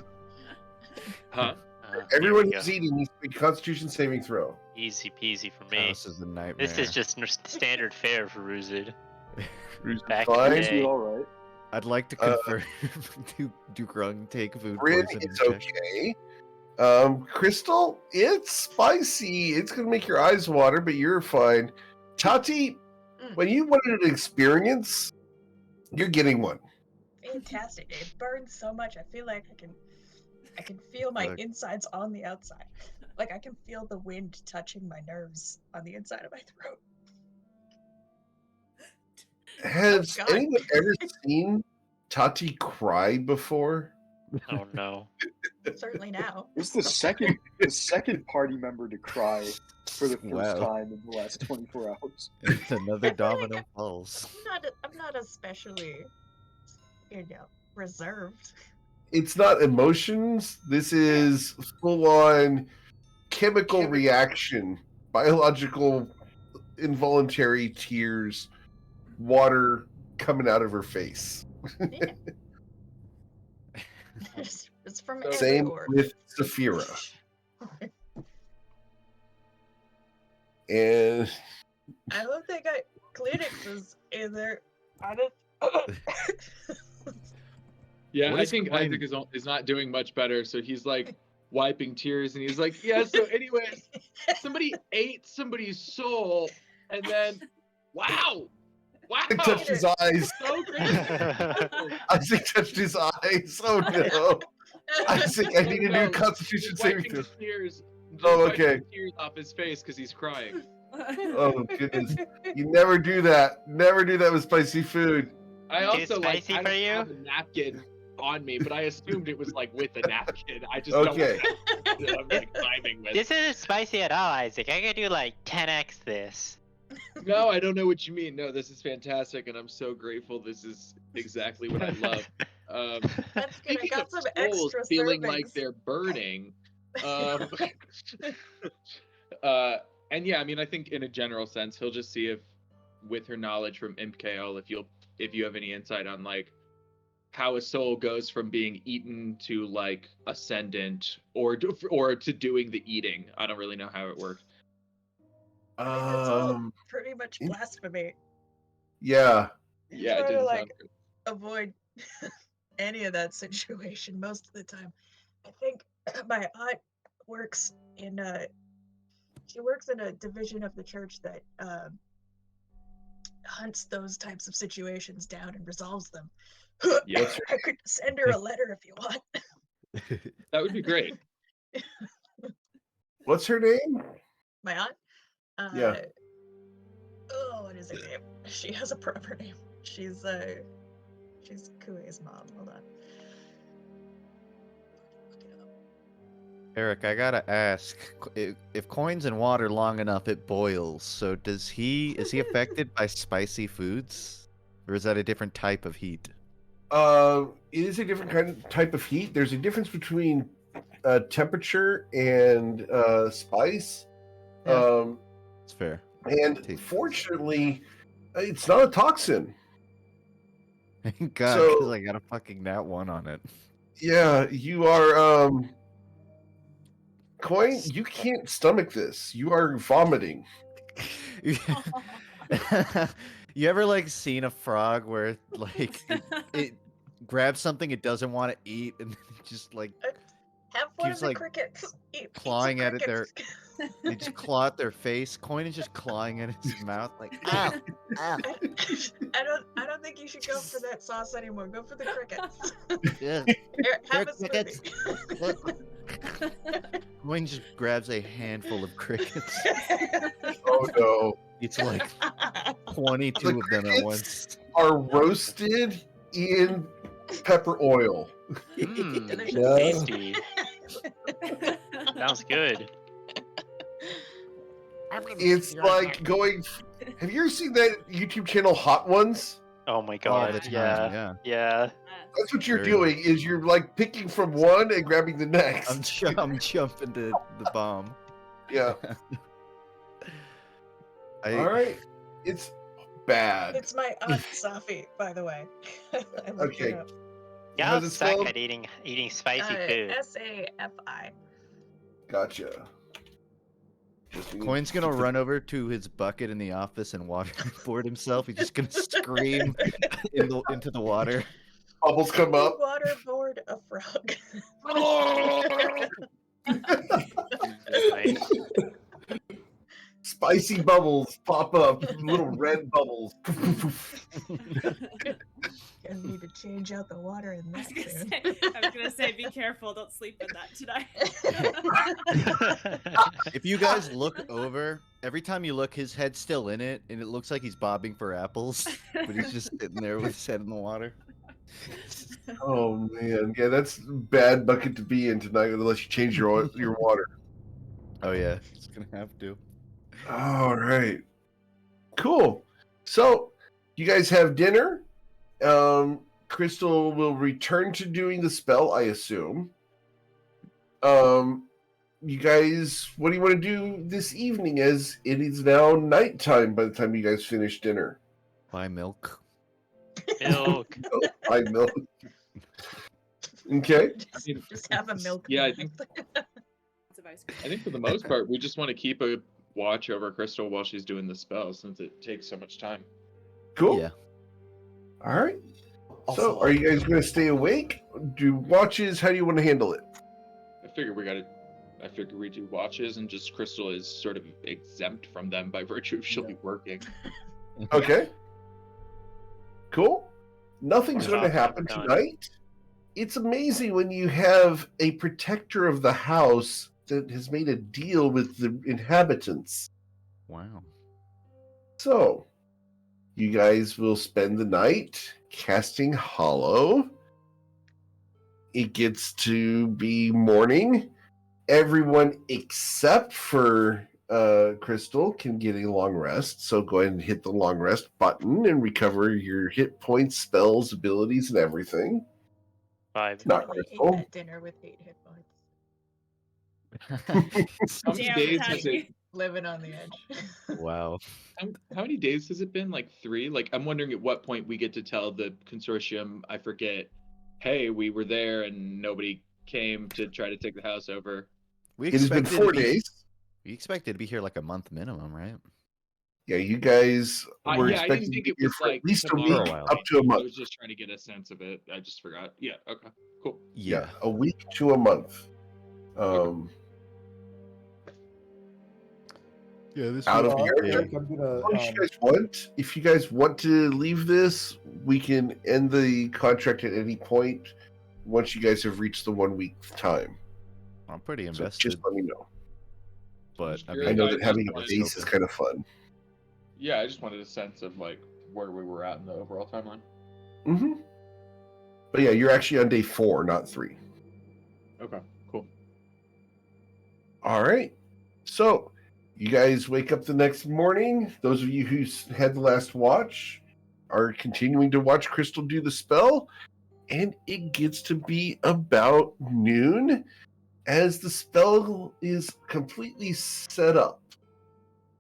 Huh? Here Everyone we who's go. eating needs to make a Constitution saving throw. Easy peasy for me. This is a nightmare. This is just standard fare for Ruzid. Who's Back in the fine. day. Is he all right? I'd like to confirm. do Grung take food Bryn, poisoning it's check? okay. Crystal, it's spicy. It's gonna make your eyes water, but you're fine. Tati, when you wanted an experience, you're getting one. Fantastic. It burns so much. I feel like I can feel my Look. insides on the outside. Like I can feel the wind touching my nerves on the inside of my throat. Has God. anyone ever seen Tati cry before? Oh no. Certainly now. This is the second party member to cry for the first Wow. time in the last 24 hours. It's another I feel like domino falls. I'm not especially, reserved. It's not emotions. This is full-on chemical reaction, biological, involuntary tears, water coming out of her face. Yeah. It's from Same everywhere. with Saphira. And I hope they got Kleenexes in there. I don't. Yeah, What I is think Quinn- Isaac is not doing much better. So he's like wiping tears, and he's like, "Yeah." So anyway, somebody ate somebody's soul, and then, wow, I touched his eyes. so great. Isaac touched his eyes. Oh no. Isaac, I need a new Constitution He's saving wiping throw. the tears. Just Oh, wiping okay. the tears off his face because he's crying. Oh goodness. You never do that. Never do that with spicy food. I Too also like spicy I for don't you? have a napkin on me, but I assumed it was like with a napkin. I just Okay. don't know. I'm like timing with. This isn't spicy at all, Isaac. I could do like 10x this. No, I don't know what you mean. No, this is fantastic, and I'm so grateful. This is exactly what I love. That's good. I Speaking got of some souls extra feeling servings. like they're burning, and yeah, I mean, I think in a general sense, he'll just see if, with her knowledge from ImpKL, if you have any insight on like how a soul goes from being eaten to like ascendant, or to doing the eating. I don't really know how it works. I mean, that's all pretty much blasphemy. Yeah. Yeah, it Try to didn't like sound good. avoid any of that situation most of the time. I think my aunt works in a division of the church that hunts those types of situations down and resolves them. Yeah. I could send her a letter if you want. That would be great. What's her name? My aunt? Yeah. Oh, what is her name? She has a proper name. She's Kue's mom. Hold on. Look it up. Eric, I gotta ask: if coins in water long enough, it boils. So is he affected by spicy foods, or is that a different type of heat? It is a different type of heat. There's a difference between temperature and spice. Yeah. It's fair. And Tastes- fortunately, it's not a toxin. Thank God, So- because I got a fucking nat 1 on it. Yeah, you are Coin, you can't stomach this. You are vomiting. You ever like seen a frog where like it grabs something it doesn't want to eat and then it just like Have one Keeps, of the like, crickets. Eat some clawing at it there? crickets. they just claw at their face? Coin is just clawing at his mouth like ow, ow. I don't think you should go for that sauce anymore. Go for the crickets. Ugh. Here, have a Crickets. smoothie. Coin just grabs a handful of crickets. Oh no. It's like 22 of them at once. Are roasted in pepper oil. Delicious. No. Tasty. Sounds good. It's like going. Have you ever seen that YouTube channel Hot Ones? Oh my All god. the time, Yeah. yeah. Yeah. That's what you're Very doing. Is you're like picking from one and grabbing the next. I'm jumping to the bomb. Yeah. I, All right. It's bad. It's my aunt Safi, by the way. I looked Okay. it up. Y'all How's it suck spelled? at eating spicy food. SAFI. Gotcha. Just need Coin's to gonna keep the- run over to his bucket in the office and waterboard himself. He's just gonna scream into the water. Bubbles come up. Waterboard a frog. Nice. Spicy bubbles pop up, little red bubbles. Gonna need to change out the water in I was that gonna soon. say, be careful. Don't sleep in that tonight. If you guys look over, every time you look, his head's still in it, and it looks like he's bobbing for apples, but he's just sitting there with his head in the water. Oh man, yeah, that's a bad bucket to be in tonight unless you change your water. Oh yeah, he's gonna have to. All right, cool. So you guys have dinner. Crystal will return to doing the spell, I assume. You guys, what do you want to do this evening? As it is now nighttime by the time you guys finish dinner. Buy milk. Milk. I milk. Okay. Just have a milk. Yeah, I bath. think Lots of ice cream. I think for the most part, we just want to keep a watch over Crystal while she's doing the spell, since it takes so much time. Cool. Yeah. All right. Also, So, are you guys going to stay awake? Do watches? How do you want to handle it? I figure we do watches, and just Crystal is sort of exempt from them by virtue of she'll be working. Okay. Cool. Nothing's Turn going to off, happen done. tonight. It's amazing when you have a protector of the house that has made a deal with the inhabitants. Wow. So, you guys will spend the night casting Hollow. It gets to be morning. Everyone except for Crystal can get a long rest. So go ahead and hit the long rest button and recover your hit points, spells, abilities, and everything. 5. Not Definitely ate Crystal. that dinner with 8 hit points. How many Damn, days has Teddy. it? Living on the edge. Wow. How many days has it been? Like 3? Like, I'm wondering at what point we get to tell the consortium, I forget, hey, we were there and nobody came to try to take the house over. We It has been expected 4 to be, days. We expected to be here like a month minimum, right? Yeah, you guys were Yeah, I didn't expecting to think be it here was for like at least a tomorrow. week, up to a I month. was just trying to get a sense of it. I just forgot. Yeah, okay, cool. Yeah, a week to a month. Yeah, this Out of Well, character. Eric, I'm gonna, If you guys want, if you guys want to leave this, we can end the contract at any point once you guys have reached the 1 week time. I'm pretty So invested, just let me know. but I Sure. I mean, know I that having a just base is kind of fun. Yeah, I just wanted a sense of like where we were at in the overall timeline. Mm-hmm. But yeah, you're actually on day 4, not 3. Okay, cool. All right. So you guys wake up the next morning. Those of you who had the last watch are continuing to watch Crystal do the spell, and it gets to be about noon as the spell is completely set up.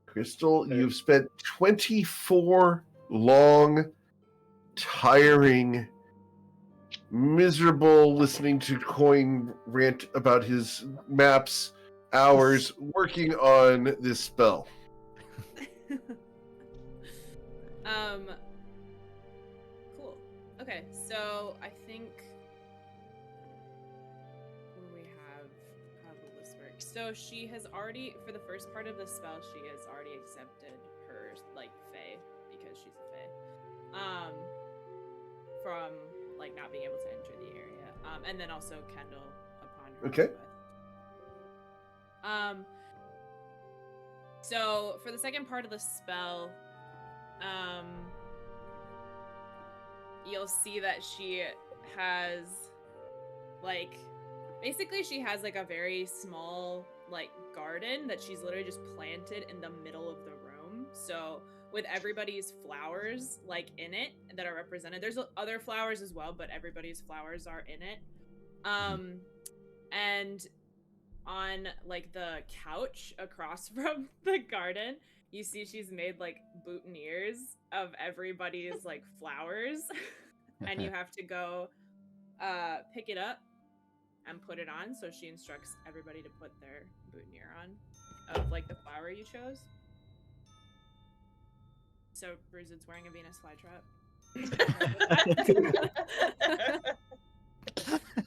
Crystal, you've spent 24 long, tiring, miserable listening to Coin rant about his maps hours working on this spell. Cool. Okay, so I think what do we have? How will this work? So she has already, for the first part of the spell, she has already accepted her like fae because she's a fae. From like not being able to enter the area. And then also Kendall upon her. Okay. death. So for the second part of the spell, you'll see that she has like basically she has like a very small like garden that she's literally just planted in the middle of the room. So with everybody's flowers like in it that are represented, there's other flowers as well, but everybody's flowers are in it. And on like the couch across from the garden, you see she's made like boutonnieres of everybody's like flowers, and you have to go pick it up and put it on. So she instructs everybody to put their boutonniere on of like the flower you chose. So Bruised's wearing a Venus flytrap.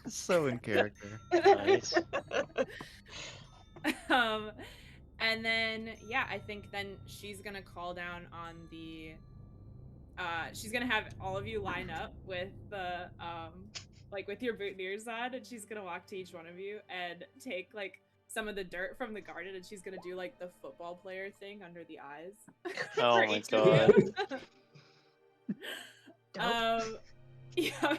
So in character. Nice. And then yeah, I think then she's gonna call down on the she's gonna have all of you line up with the like with your boutonnieres on, and she's gonna walk to each one of you and take like some of the dirt from the garden, and she's gonna do like the football player thing under the eyes. Oh for my each of you. Yeah,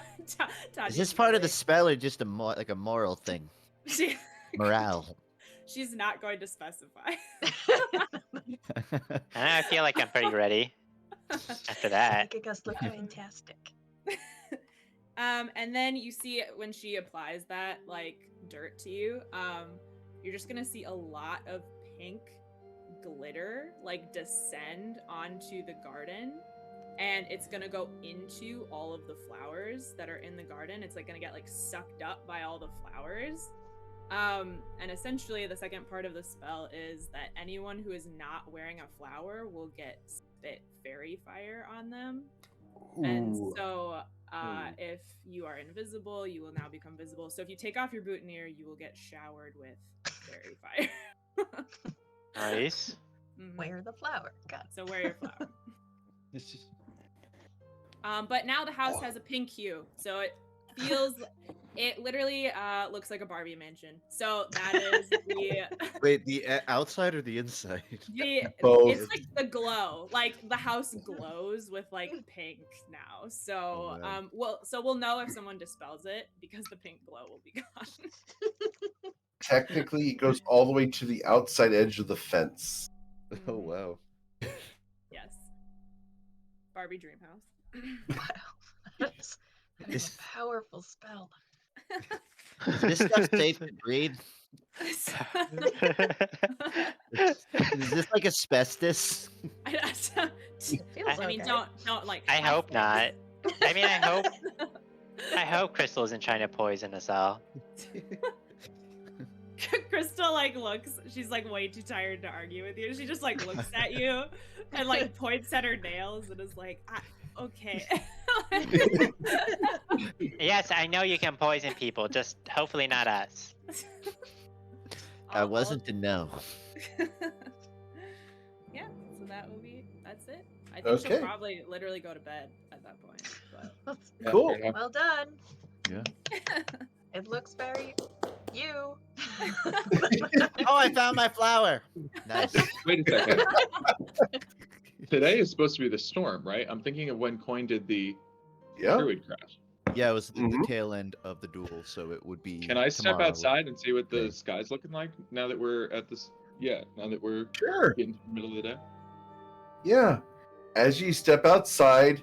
Is this part of the spell or just like a moral thing? She, Morale. she's not going to specify. And I feel like I'm pretty ready after that. Making us look fantastic. And then you see when she applies that like dirt to you, you're just gonna see a lot of pink glitter like descend onto the garden, and it's gonna go into all of the flowers that are in the garden. It's like gonna get like sucked up by all the flowers. And essentially the second part of the spell is that anyone who is not wearing a flower will get spit fairy fire on them. And so if you are invisible, you will now become visible. So if you take off your boutonniere, you will get showered with fairy fire. Nice. Wear the flower. God. So wear your flower. But now the house has a pink hue, so it feels, it literally looks like a Barbie mansion. So that is the Wait, the outside or the inside? Both. it's like the glow, like the house glows with like pink now. So Oh, we'll know if someone dispels it because the pink glow will be gone. Technically, it goes all the way to the outside edge of the fence. Oh wow. Yes. Barbie dream house. Wow. That's a powerful spell. Is this stuff safe to breathe? Is this like asbestos? I mean, okay. don't like. I hope not. I mean, I hope Crystal isn't trying to poison us all. Crystal like looks. She's like way too tired to argue with you. She just like looks at you and like points at her nails and is like, "Okay." Yes, I know you can poison people, just hopefully not us. I wasn't to know. Yeah, so that's it. I think she'll probably literally go to bed at that point. But Cool. Well done. Yeah. It looks very you. Oh, I found my flower. Nice. Wait a second. Today is supposed to be the storm, right? I'm thinking of when Coin did the druid crash. Yeah, it was the tail end of the duel, so it would be. Can I step tomorrow. outside and see what the sky's looking like now that we're at this? Yeah, now that we're getting to the middle of the day. Yeah. As you step outside,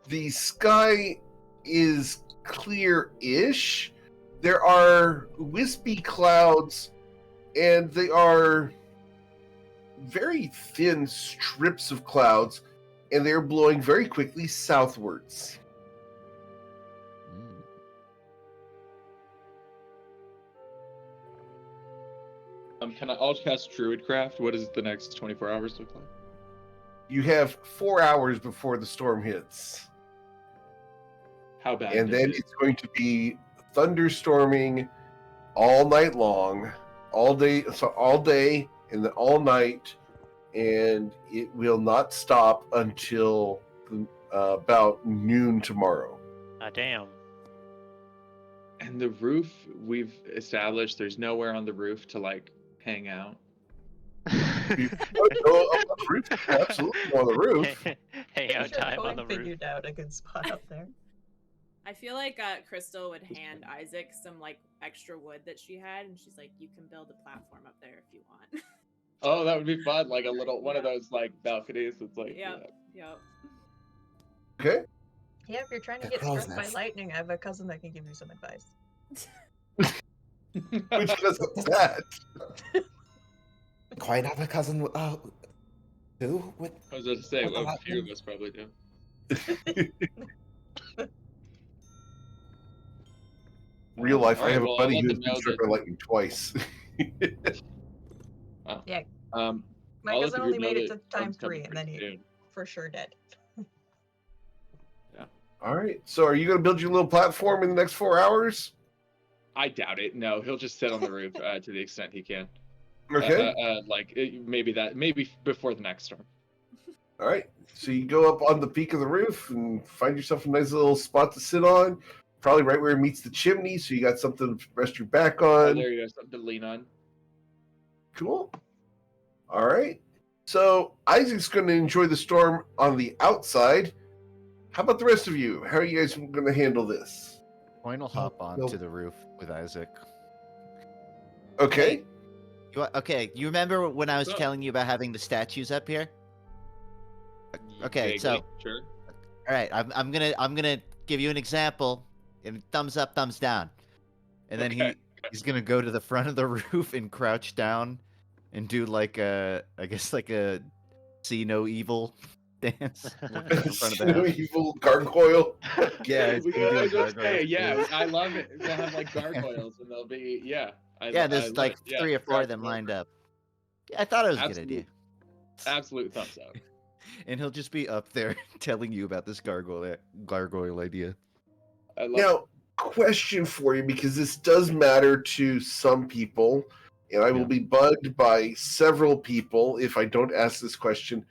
the sky is clear-ish. There are wispy clouds, and they are very thin strips of clouds, and they're blowing very quickly southwards. I'll cast Druidcraft. What does the next 24 hours look like? You have 4 hours before the storm hits. How bad? And then it's going to be thunderstorming all night long, all day, and then all night, and it will not stop until about noon tomorrow. Oh, damn. And the roof, we've established there's nowhere on the roof to like hang out. Absolutely on the roof. Hang out time on the roof. Figured out a good spot up there. I feel like Crystal would hand Isaac some like extra wood that she had, and she's like, "You can build a platform up there if you want." Oh, that would be fun! Like a little one of those like balconies. It's like Yep. Okay. Yeah, if you're trying to get struck by lightning, I have a cousin that can give you some advice. Which cousin is that? Quite have a cousin. Who? With? I was about to say, well, a few of us probably do. Real life, I alright, have well, a I'll buddy let who's them been know struck that- by lightning twice. Yeah, my I'll let cousin the only group know made it to that time Tom's coming 3, and then pretty he soon. for sure dead. All right. So, are you going to build your little platform in the next 4 hours? I doubt it. No, he'll just sit on the roof to the extent he can. Okay. Maybe before the next storm. All right. So you go up on the peak of the roof and find yourself a nice little spot to sit on, probably right where it meets the chimney. So you got something to rest your back Oh, on. there you go, something to lean on. Cool. All right. So Isaac's going to enjoy the storm on the outside. How about the rest of you? How are you guys going to handle this? Coin will hop onto the roof with Isaac. Okay. Okay, you remember when I was So- telling you about having the statues up here? Okay, Vaguely, so sure. all right, I'm gonna give you an example. And thumbs up, thumbs down. And then Okay. he's gonna go to the front of the roof and crouch down and do like a see no evil dance looking in front of the No house. evil gargoyle. Yeah, he's We gonna can do a always just gargoyle say, yeah, dance. I love it. We'll have like gargoyles, and they'll be There's like 3 or 4 of them lined up. Yeah, I thought it was a good idea. Absolute thumbs up. And he'll just be up there telling you about this gargoyle idea. I love Now, question for you, because this does matter to some people, and I will Yeah. be bugged by several people if I don't ask this question.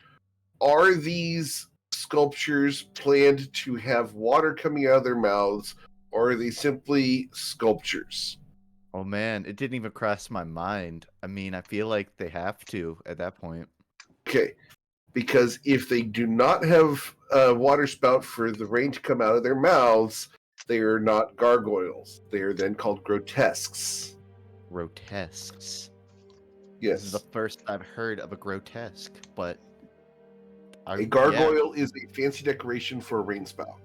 Are these sculptures planned to have water coming out of their mouths, or are they simply sculptures? Oh man, it didn't even cross my mind. I mean, I feel like they have to at that point. Okay, because if they do not have a water spout for the rain to come out of their mouths, they are not gargoyles. They are then called grotesques. Grotesques. This Yes. is the first I've heard of a grotesque, but A gargoyle is a fancy decoration for a rain spout.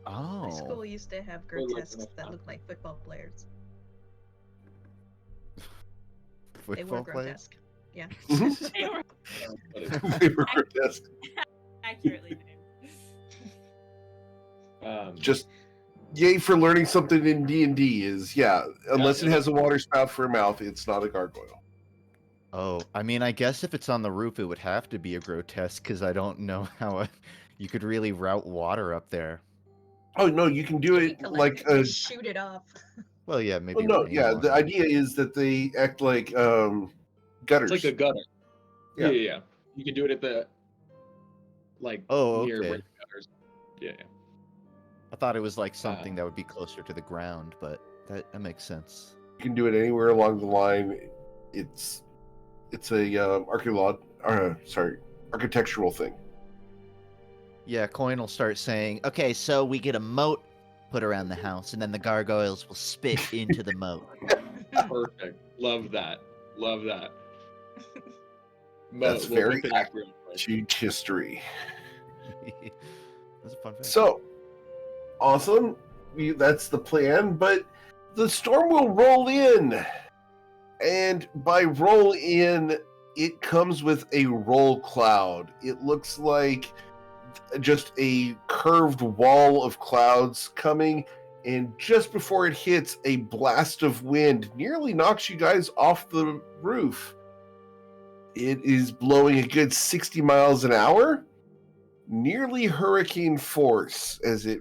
Oh. My school used to have Well, like, grotesques that looked like football players. They Football were player? grotesque. Yeah. They were They were grotesque. accurately named. Just yay for learning something in D&D is, unless it has a water spout for a mouth, it's not a gargoyle. Oh, I mean, I guess if it's on the roof, it would have to be a grotesque because I don't know how you could really route water up there. Oh, no, you can do You it collect like it, you shoot it off. Well, yeah, maybe. Well, no, yeah, the rainwater. idea is that they act like gutters. It's like a gutter. Yeah. Yeah. You can do it at the near okay. where the gutters. Yeah. I thought it was like something that would be closer to the ground, but that makes sense. You can do it anywhere along the line. It's a architectural thing. Yeah, Coin will start saying, okay, so we get a moat put around the house, and then the gargoyles will spit into the moat. Perfect. Love that. Love that. That's We'll very whip it up real quick. Huge history. That's a fun fact. So awesome. That's the plan, but the storm will roll in. And by roll in, it comes with a roll cloud. It looks like just a curved wall of clouds coming, and just before it hits, a blast of wind nearly knocks you guys off the roof. It is blowing a good 60 miles an hour, nearly hurricane force as it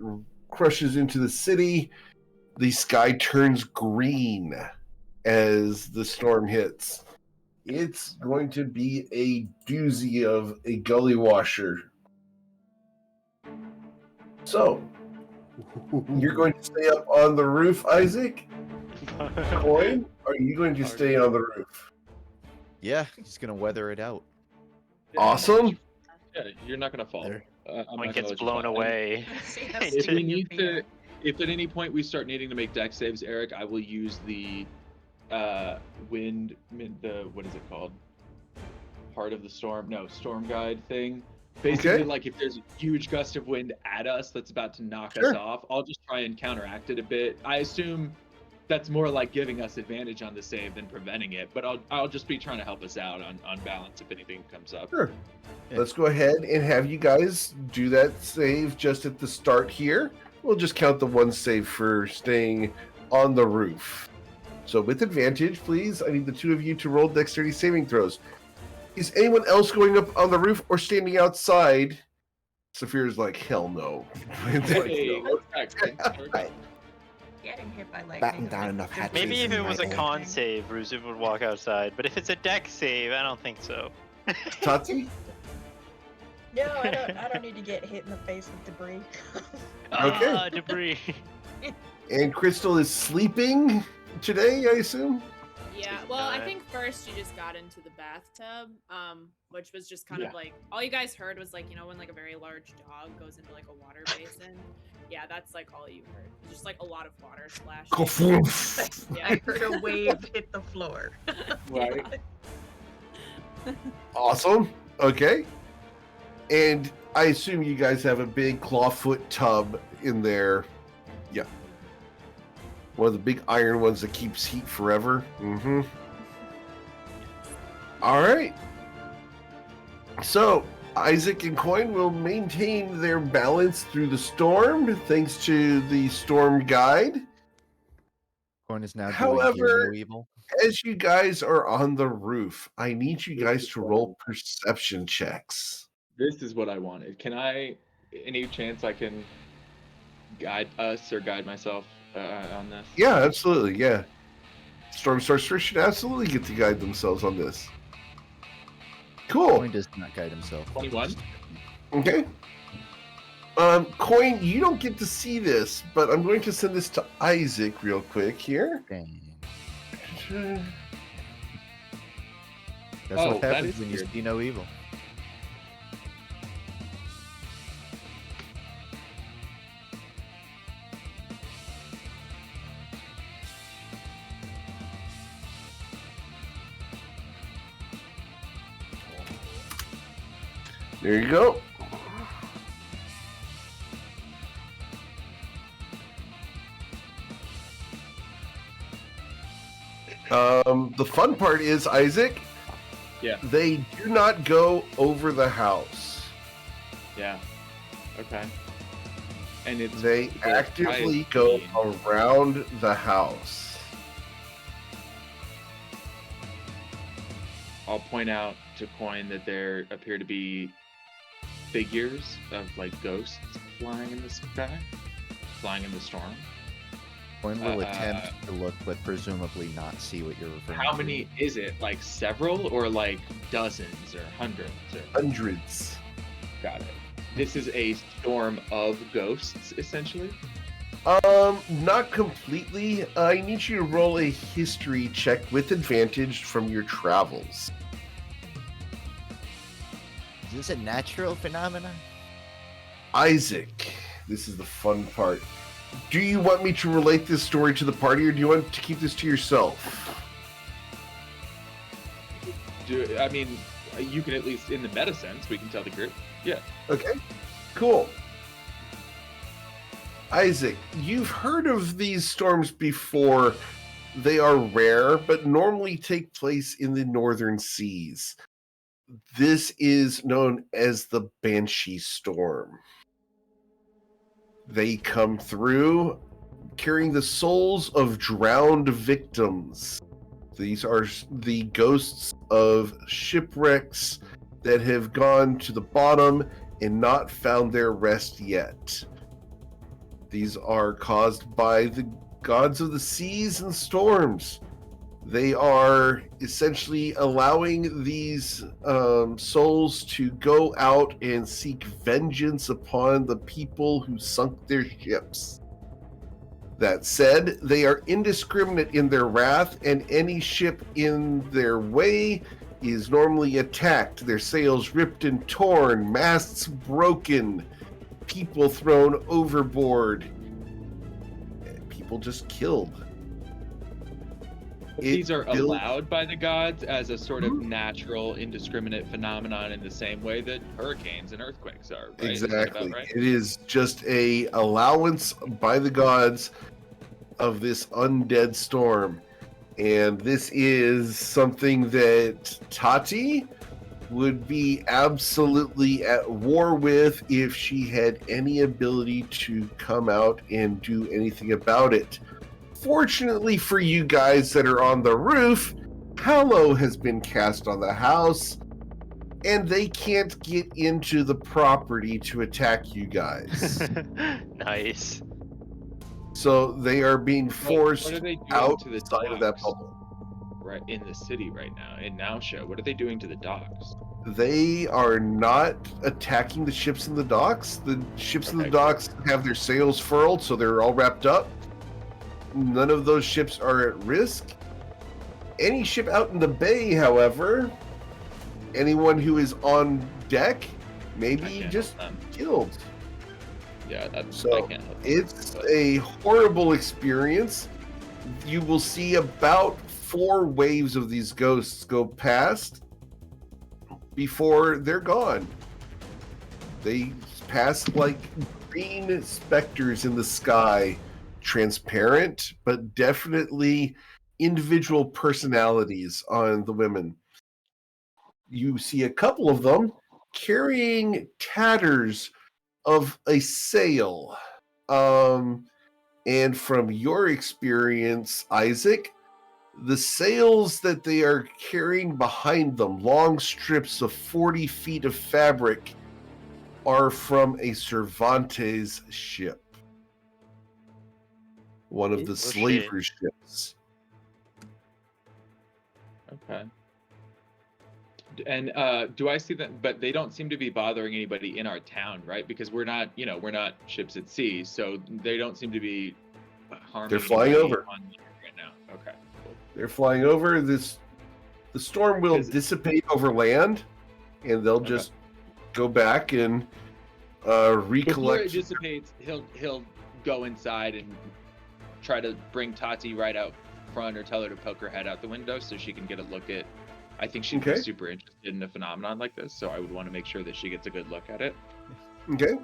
crushes into the city. The sky turns green as the storm hits. It's going to be a doozy of a gully washer. So, you're going to stay up on the roof, Isaac? Coin? Are you going to stay on the roof? Yeah, he's gonna weather it out. Awesome. Yeah, you're not gonna fall. There. I'm not One gonna gets let you blown fall. away. See how If steep we your need feet to, are. if at any point we start needing to make deck saves, Eric, I will use the what is it called? Heart of the storm? No, storm guide thing. Basically, Okay. like if there's a huge gust of wind at us that's about to knock us Sure. off, I'll just try and counteract it a bit. I assume that's more like giving us advantage on the save than preventing it, but I'll just be trying to help us out on balance if anything comes up. Sure. Yeah. Let's go ahead and have you guys do that save just at the start here. we'll just count the one save for staying on the roof. So with advantage, please, I need the two of you to roll dexterity saving throws. Is anyone else going up on the roof or standing outside? Saphira's like, hell no. It's like, Hey, no. Right. Getting hit by lightning. Batten is down like enough the hatches Maybe if in it my was a own- con save, Ruzu would walk outside. But if it's a deck save, I don't think so. Tati? No, I don't need to get hit in the face with debris. Okay. Ah, debris. And Crystal is sleeping today, I assume? Yeah, well, I think first you just got into the bathtub, which was just kind of like all you guys heard was like, you know, when like a very large dog goes into like a water basin. Yeah, that's like all you heard. It was just like a lot of water splashing. I heard a wave hit the floor. Right. Awesome. Okay. And I assume you guys have a big clawfoot tub in there. Yeah. One of the big iron ones that keeps heat forever. Mm-hmm. All right. So Isaac and Coin will maintain their balance through the storm thanks to the storm guide. Coin is now However- doing no evil. As you guys are on the roof, I need you guys to roll perception checks. This is what I wanted. Can I, any chance I can guide us or guide myself on this? Yeah, absolutely. Yeah. Storm Sorcerer should absolutely get to guide themselves on this. Cool. Coin does not guide himself. 21? Okay. Coin, you don't get to see this, but I'm going to send this to Isaac real quick here. Dang. Uh, That's Oh, what that happens is when you weird. see no evil. There you go. The fun part is, Isaac, Yeah. they do not go over the house. Yeah. Okay. And it's They the actively highest go being. around the house. I'll point out to Coin that there appear to be figures of like ghosts flying in the sky, flying in the storm. Coin will attempt to look, but presumably not see what you're referring to. How many is it? Like several or like dozens or hundreds? Or... Hundreds. Got it. This is a storm of ghosts, essentially. Not completely. I need you to roll a history check with advantage from your travels. Is this a natural phenomenon? Isaac, this is the fun part. Do you want me to relate this story to the party, or do you want to keep this to yourself? I mean, you can at least, in the meta sense, we can tell the group. Yeah. Okay, cool. Isaac, you've heard of these storms before. They are rare, but normally take place in the northern seas. This is known as the Banshee Storm. They come through carrying the souls of drowned victims. These are the ghosts of shipwrecks that have gone to the bottom and not found their rest yet. These are caused by the gods of the seas and storms. They are essentially allowing these souls to go out and seek vengeance upon the people who sunk their ships. That said, they are indiscriminate in their wrath, and any ship in their way is normally attacked, their sails ripped and torn, masts broken, people thrown overboard, and people just killed. But It these are builds- allowed by the gods as a sort of natural, indiscriminate phenomenon in the same way that hurricanes and earthquakes are, right? Is that Exactly. about right? It is just a allowance by the gods of this undead storm. And this is something that Tati would be absolutely at war with if she had any ability to come out and do anything about it. Fortunately for you guys that are on the roof, Hallow has been cast on the house, and they can't get into the property to attack you guys. Nice. So they are being forced What are they doing to the outside of that docks? bubble. Right in the city right now, in Nausea. What are they doing to the docks? They are not attacking the ships in the docks. The ships in the Okay, docks have their sails furled, so they're all wrapped up. None of those ships are at risk. Any ship out in the bay, however, anyone who is on deck may I be can't just help them. killed. Yeah, that's So, I can't help them, It's but- a horrible experience. You will see about 4 waves of these ghosts go past before they're gone. They pass like green specters in the sky, transparent, but definitely individual personalities on the women. You see a couple of them carrying tatters of a sail. And from your experience, Isaac, the sails that they are carrying behind them, long strips of 40 feet of fabric, are from a Cervantes ship. One of the Oh, shit. slaver ships. Okay. And do I see that? But they don't seem to be bothering anybody in our town, right? Because we're not ships at sea, so they don't seem to be harming. They're flying anybody over. on land right now. Okay. Cool. They're flying over. The storm will Is- dissipate over land, and they'll Okay. just go back and Before it recollect. dissipates, he'll go inside and try to bring Tati right out front, or tell her to poke her head out the window so she can get a look at. I think she'd Okay. be super interested in a phenomenon like this, so I would want to make sure that she gets a good look at it. Okay.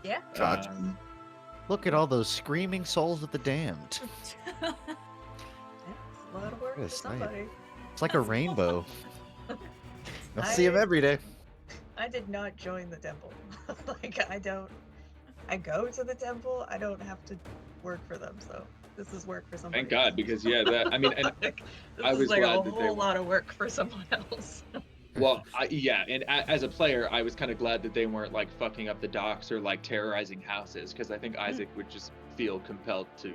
Yeah. Tati. Look at all those screaming souls of the damned. That's a lot of work for Yes, I- somebody. It's like a rainbow. You'll see them I- every day. I did not join the temple. I go to the temple. I don't have to work for them, so this is work for somebody. Thank God, because and Like, this I is was like glad a that they whole were- lot of work for someone else. well, and as a player, I was kind of glad that they weren't like fucking up the docks or like terrorizing houses, because I think Isaac would just feel compelled to.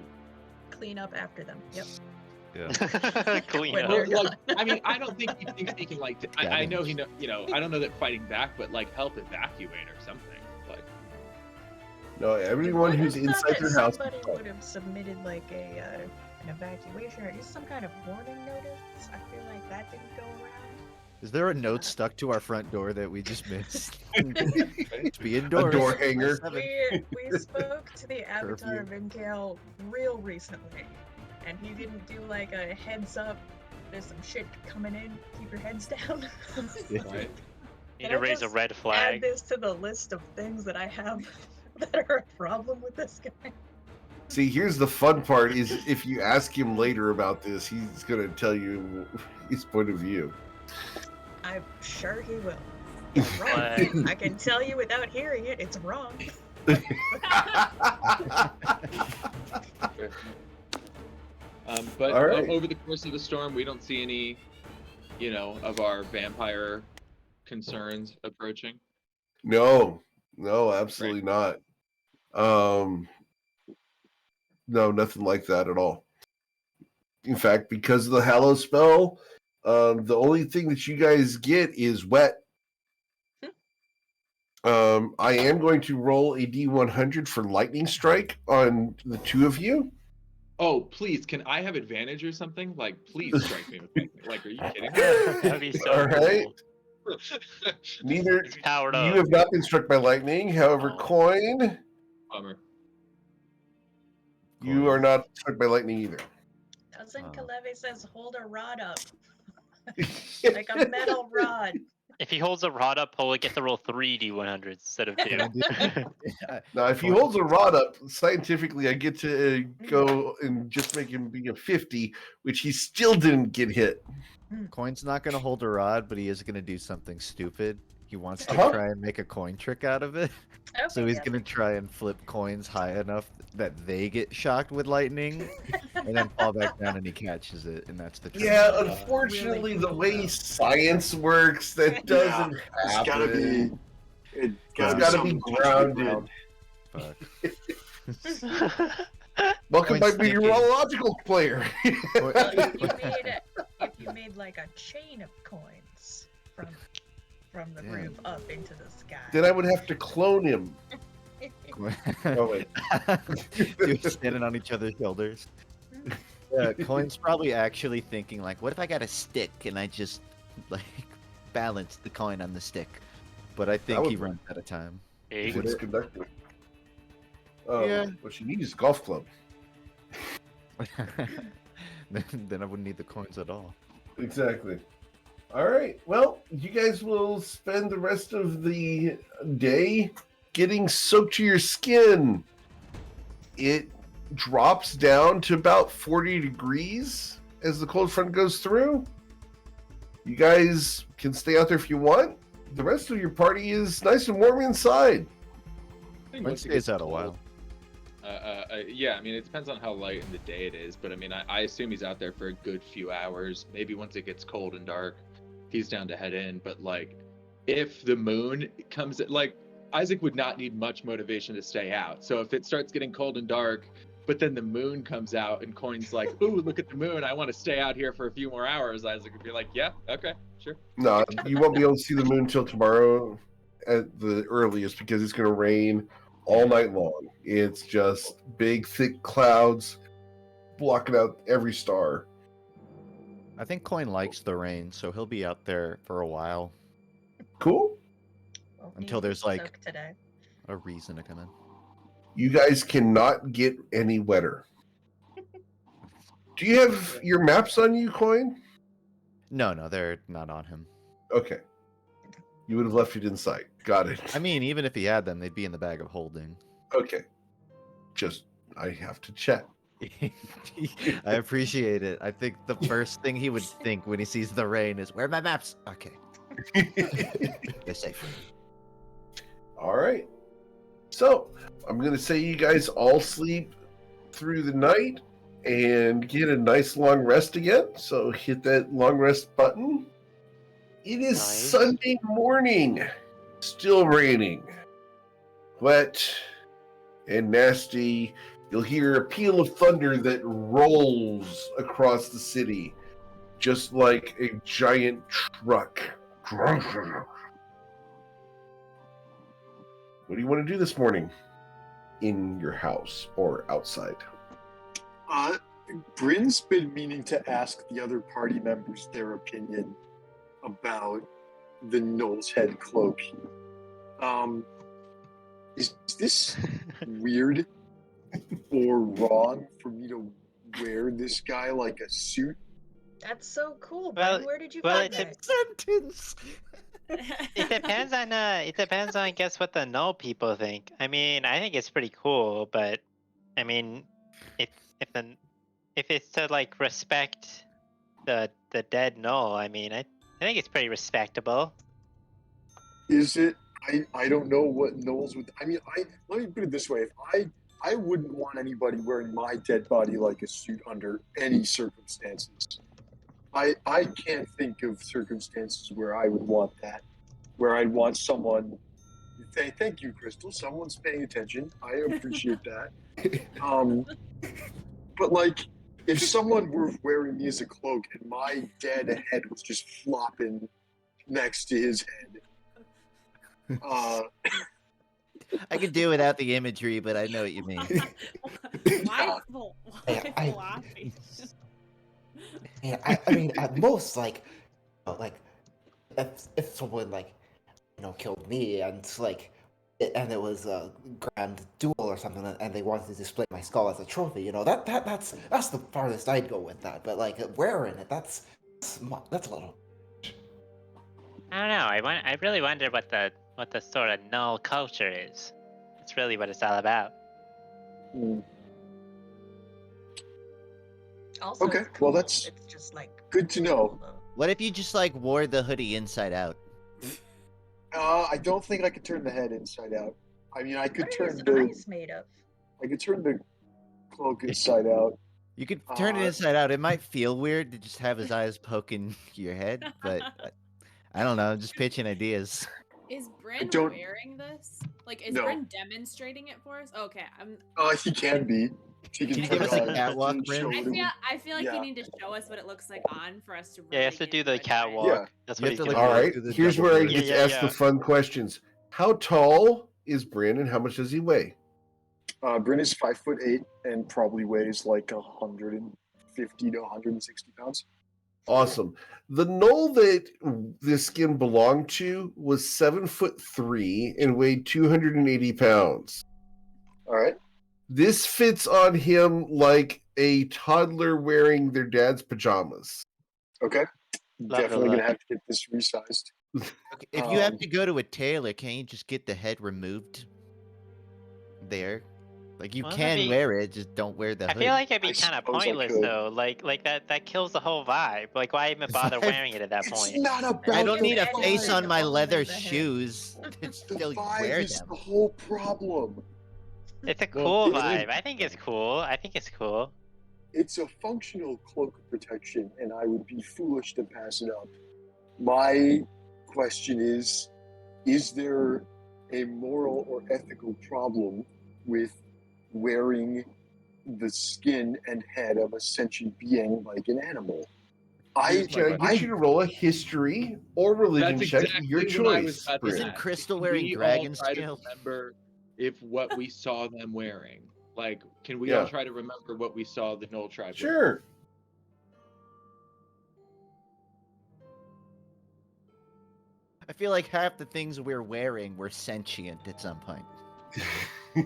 Clean up after them. Yep. Yeah. Clean When up. they're Well, done. I mean, I don't think he thinks he can like. I know Scavenge. I don't know that fighting back, but like help evacuate or something. Like, No, everyone You who's would have thought inside that their house. somebody would have submitted like an evacuation or just some kind of warning notice. I feel like that didn't go around. Is there a note stuck to our front door that we just missed? To be A indoors. door hanger. We spoke to the Avatar of Curfew. Incal real recently, and he didn't do like a heads up. There's some shit coming in. Keep your heads down. right? Need Can to I raise a just red Add flag. this to the list of things that I have that are a problem with this guy. See, here's the fun part: is if you ask him later about this, he's gonna tell you his point of view. I'm sure he will. It's wrong. I can tell you without hearing it, it's wrong. But All right. over the course of the storm, we don't see any, of our vampire concerns approaching. No, absolutely not. No, nothing like that at all. In fact, because of the Hallow spell, the only thing that you guys get is wet. I am going to roll a D100 for lightning strike on the two of you. Oh, please, can I have advantage or something? Like, please strike me with lightning. Like, are you kidding me? That'd be so All right. cool. Neither It's powered you up. have not been struck by lightning. However, Oh. Coin, Bummer. you are not struck by lightning either. Cousin Oh. Kaleve says, hold a rod up. Like a metal rod. If he holds a rod up, he'll get to roll 3 D100s instead of 2. Can I do- Now, if he holds a rod up, scientifically, I get to go and just make him be a 50, which he still didn't get hit. Coin's not gonna hold a rod, but he is gonna do something stupid. He wants to Uh-huh. try and make a coin trick out of it. So Okay, he's yes. gonna try and flip coins high enough that they get shocked with lightning, and then fall back down, and he catches it, and that's the trick. Yeah, unfortunately, the way science works, that doesn't It's happen. gotta be. It's It's gotta gotta be something touching the grounded. ground. Fuck. Welcome, my Coin's thinking. meteorological player. Well, if you made like a chain of coins from the Damn. roof up into the sky. Then I would have to clone him. Oh, wait. Dude, standing on each other's shoulders. Yeah, Coin's probably actually thinking like, what if I got a stick and I just like balance the coin on the stick? But I think would he work. runs out of time. He's its conductor. Oh, Yeah. what you need is a golf club. then I wouldn't need the coins at all. Exactly. All right. Well, you guys will spend the rest of the day getting soaked to your skin. It drops down to about 40 degrees as the cold front goes through. You guys can stay out there if you want. The rest of your party is nice and warm inside. I think Coin once it stays gets out a cold, while. Yeah, I mean, it depends on how light in the day it is, but I mean, I assume he's out there for a good few hours. Maybe once it gets cold and dark, he's down to head in. But like, if the moon comes, like, Isaac would not need much motivation to stay out. So if it starts getting cold and dark, but then the moon comes out and Coin's like, ooh, look at the moon, I want to stay out here for a few more hours, Isaac would be like, yeah, okay, sure. No, you won't be able to see the moon until tomorrow at the earliest because it's going to rain all night long. It's just big, thick clouds blocking out every star. I think Coin likes the rain, so he'll be out there for a while. Cool. Well, Until needs there's, to like- soak today. A reason to come in. You guys cannot get any wetter. Do you have your maps on you, Coin? No, they're not on him. Okay. You would have left it inside. Got it. I mean, even if he had them, they'd be in the bag of holding. Okay. Just, I have to check. I appreciate it. I think the first thing he would think when he sees the rain is, where are my maps? Okay. They're safe. All right. So, I'm going to say you guys all sleep through the night and get a nice long rest again. So, hit that long rest button. It is Nice. Sunday morning. Still raining. Wet and nasty. You'll hear a peal of thunder that rolls across the city, just like a giant truck. What do you want to do this morning? In your house or outside? Bryn's been meaning to ask the other party members their opinion about the Knoll's Head cloak. Is this weird or wrong for me to wear this guy like a suit? That's so cool. Well- Ben. Where did you well, find it's that? Sentence. It depends on I guess what the null people think. I mean, I think it's pretty cool, but I mean, if it's to like respect the dead null, I mean, I think it's pretty respectable. Is it? I don't know what Knowles would. I mean, let me put it this way: if I wouldn't want anybody wearing my dead body like a suit under any circumstances. I can't think of circumstances where I would want that, where I'd want someone. Thank you, Crystal. Someone's paying attention. I appreciate that. But like, if someone were wearing me as a cloak and my dead head was just flopping next to his head, I could do without the imagery, but I know what you mean. Why I- floppy? Yeah, I mean, at most, like if someone killed me and and it was a grand duel or something, and they wanted to display my skull as a trophy, that's the farthest I'd go with that. But like wearing it, that's a little. I don't know. I really wonder what the sort of null culture is. That's really what it's all about. Hmm. Also, Okay, it's well, cool. that's It's just like good to really know. cool, though. What if you just like wore the hoodie inside out? I don't think I could turn the head inside out. I mean, I could What are turn his the eyes made of? cloak inside out. You could turn it inside out. It might feel weird to just have his eyes poking your head, but I don't know. I'm just pitching ideas. Is Bryn don't- wearing this? Like, is No. Bryn demonstrating it for us? Okay, I'm. He can be. He Can you put give it us a on catwalk, and show Bryn? it. I feel like Yeah. you need to show us what it looks like on for us to. Really Yeah, he has to get do into the a trend. catwalk. Yeah. That's You what have he's to, gonna like, All do. right, do the here's double where I bird. get to Yeah, ask the yeah. fun questions. How tall is Bryn, and how much does he weigh? Bryn is 5'8" and probably weighs like 150 to 160 pounds. Awesome. The knoll that this skin belonged to was 7'3" and weighed 280 pounds. All right. This fits on him like a toddler wearing their dad's pajamas. Okay. Love Definitely the gonna have to get this resized. Okay, if you have to go to a tailor, can you just get the head removed there? Like, you Well, can that'd be- wear it, just don't wear the I hood. feel like it'd be I kind of suppose I pointless could. though. Like that kills the whole vibe. Like, why even bother vibe- wearing it at that It's point? not about I don't the need a vibe. face on my Only leather the head. shoes to The still vibe wear is them. the whole problem. It's a Well, cool it's- vibe. I think it's cool. It's a functional cloak of protection, and I would be foolish to pass it up. My question is there a moral or ethical problem with wearing the skin and head of a sentient being like an animal? Can I get you to roll a history or religion That's check? exactly Your what I was choice. about to Bryn. Isn't ask. Crystal Can wearing we dragon all try to scales? remember if what we saw them wearing? Like, can we Yeah. all try to remember what we saw the Knoll tribe wearing? Sure. I feel like half the things we're wearing were sentient at some point.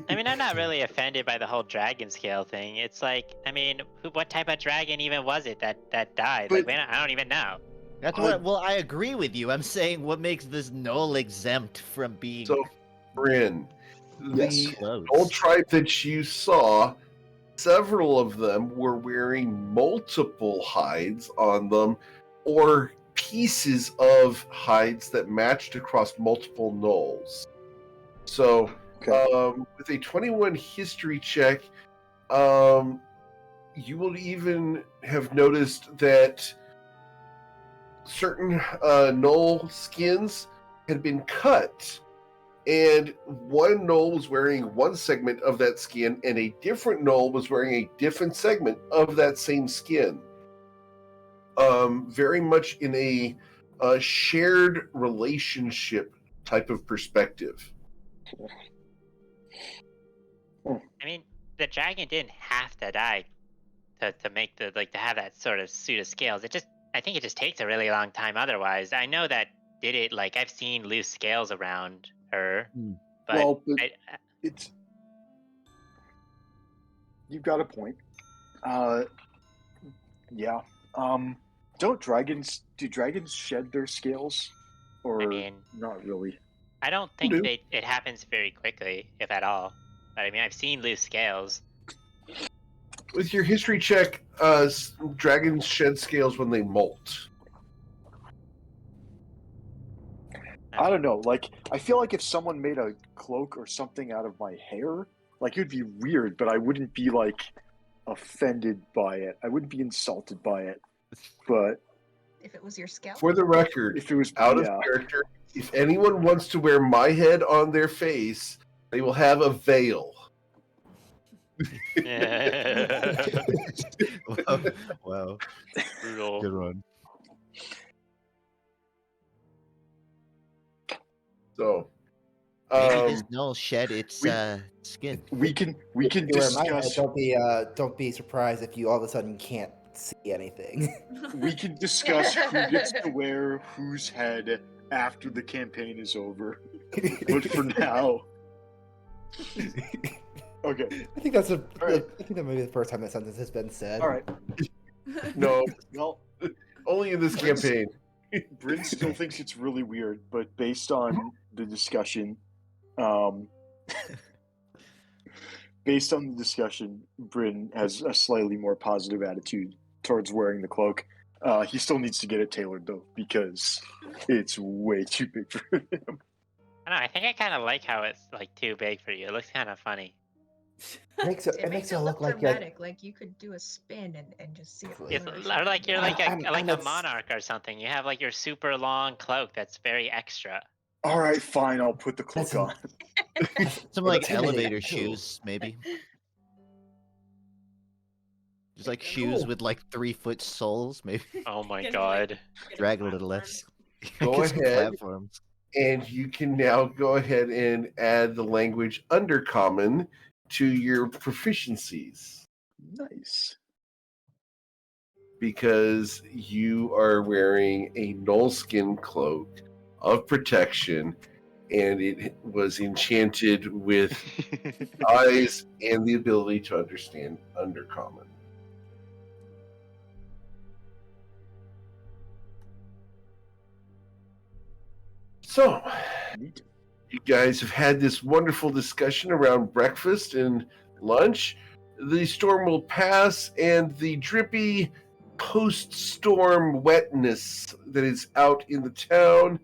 I mean, I'm not really offended by the whole dragon scale thing. It's like, I mean, what type of dragon even was it that died? Like, But- man, I don't even know. That's what. Well, I agree with you. I'm saying what makes this Knoll exempt from being So, Bryn, Yes. the clothes. old tribe that you saw, several of them were wearing multiple hides on them, or pieces of hides that matched across multiple knolls. So, Okay. with a 21 history check, you will even have noticed that certain knoll skins had been cut, and one knoll was wearing one segment of that skin, and a different knoll was wearing a different segment of that same skin. Very much in a shared relationship type of perspective. I mean, the dragon didn't have to die to make to have that sort of suit of scales. I think it just takes a really long time otherwise. I know that did it, like, I've seen loose scales around her, but Well, but I, it's you've got a point. Yeah. Do dragons shed their scales, or I mean, not really? I don't think do. it happens very quickly, if at all. But I mean, I've seen loose scales. With your history check, dragons shed scales when they molt. I don't know. Like, I feel like if someone made a cloak or something out of my hair, like, it would be weird, but I wouldn't be like offended by it. I wouldn't be insulted by it. But If it was your scalp. For the record, if it was out of yeah. character, if anyone wants to wear my head on their face, they will have a veil. Wow. Wow. Brutal. Good one. So, Maybe this Knoll shed its we- skin. we can If you wear my head, discuss don't be surprised if you all of a sudden can't see anything. we can discuss who gets to wear whose head after the campaign is over. But for now, okay. I think that's right. I think that may be the first time that sentence has been said. All right. no, Well, only in this campaign. Bryn still thinks it's really weird, but based on the discussion, Bryn has a slightly more positive attitude towards wearing the cloak. He still needs to get it tailored though, because it's way too big for him. I don't know. I think I kind of like how it's like too big for you. It looks kind of funny. It makes it look dramatic. Like you could do a spin and just see it. It's, flourish. or like you're like a and a it's- monarch or something. You have like your super long cloak that's very extra. All right, fine. I'll put the cloak Listen. on. Some like intimidating, elevator too. shoes, maybe. Just like Cool. shoes with like 3-foot soles, maybe. Oh my Get, god. Get Drag a little platform. less. Go Get some ahead. platforms. And you can now go ahead and add the language undercommon to your proficiencies, Nice. because you are wearing a nullskin cloak of protection, and it was enchanted with eyes and the ability to understand undercommon. So, Neat. you guys have had this wonderful discussion around breakfast and lunch. The storm will pass, and the drippy post-storm wetness that is out in the town,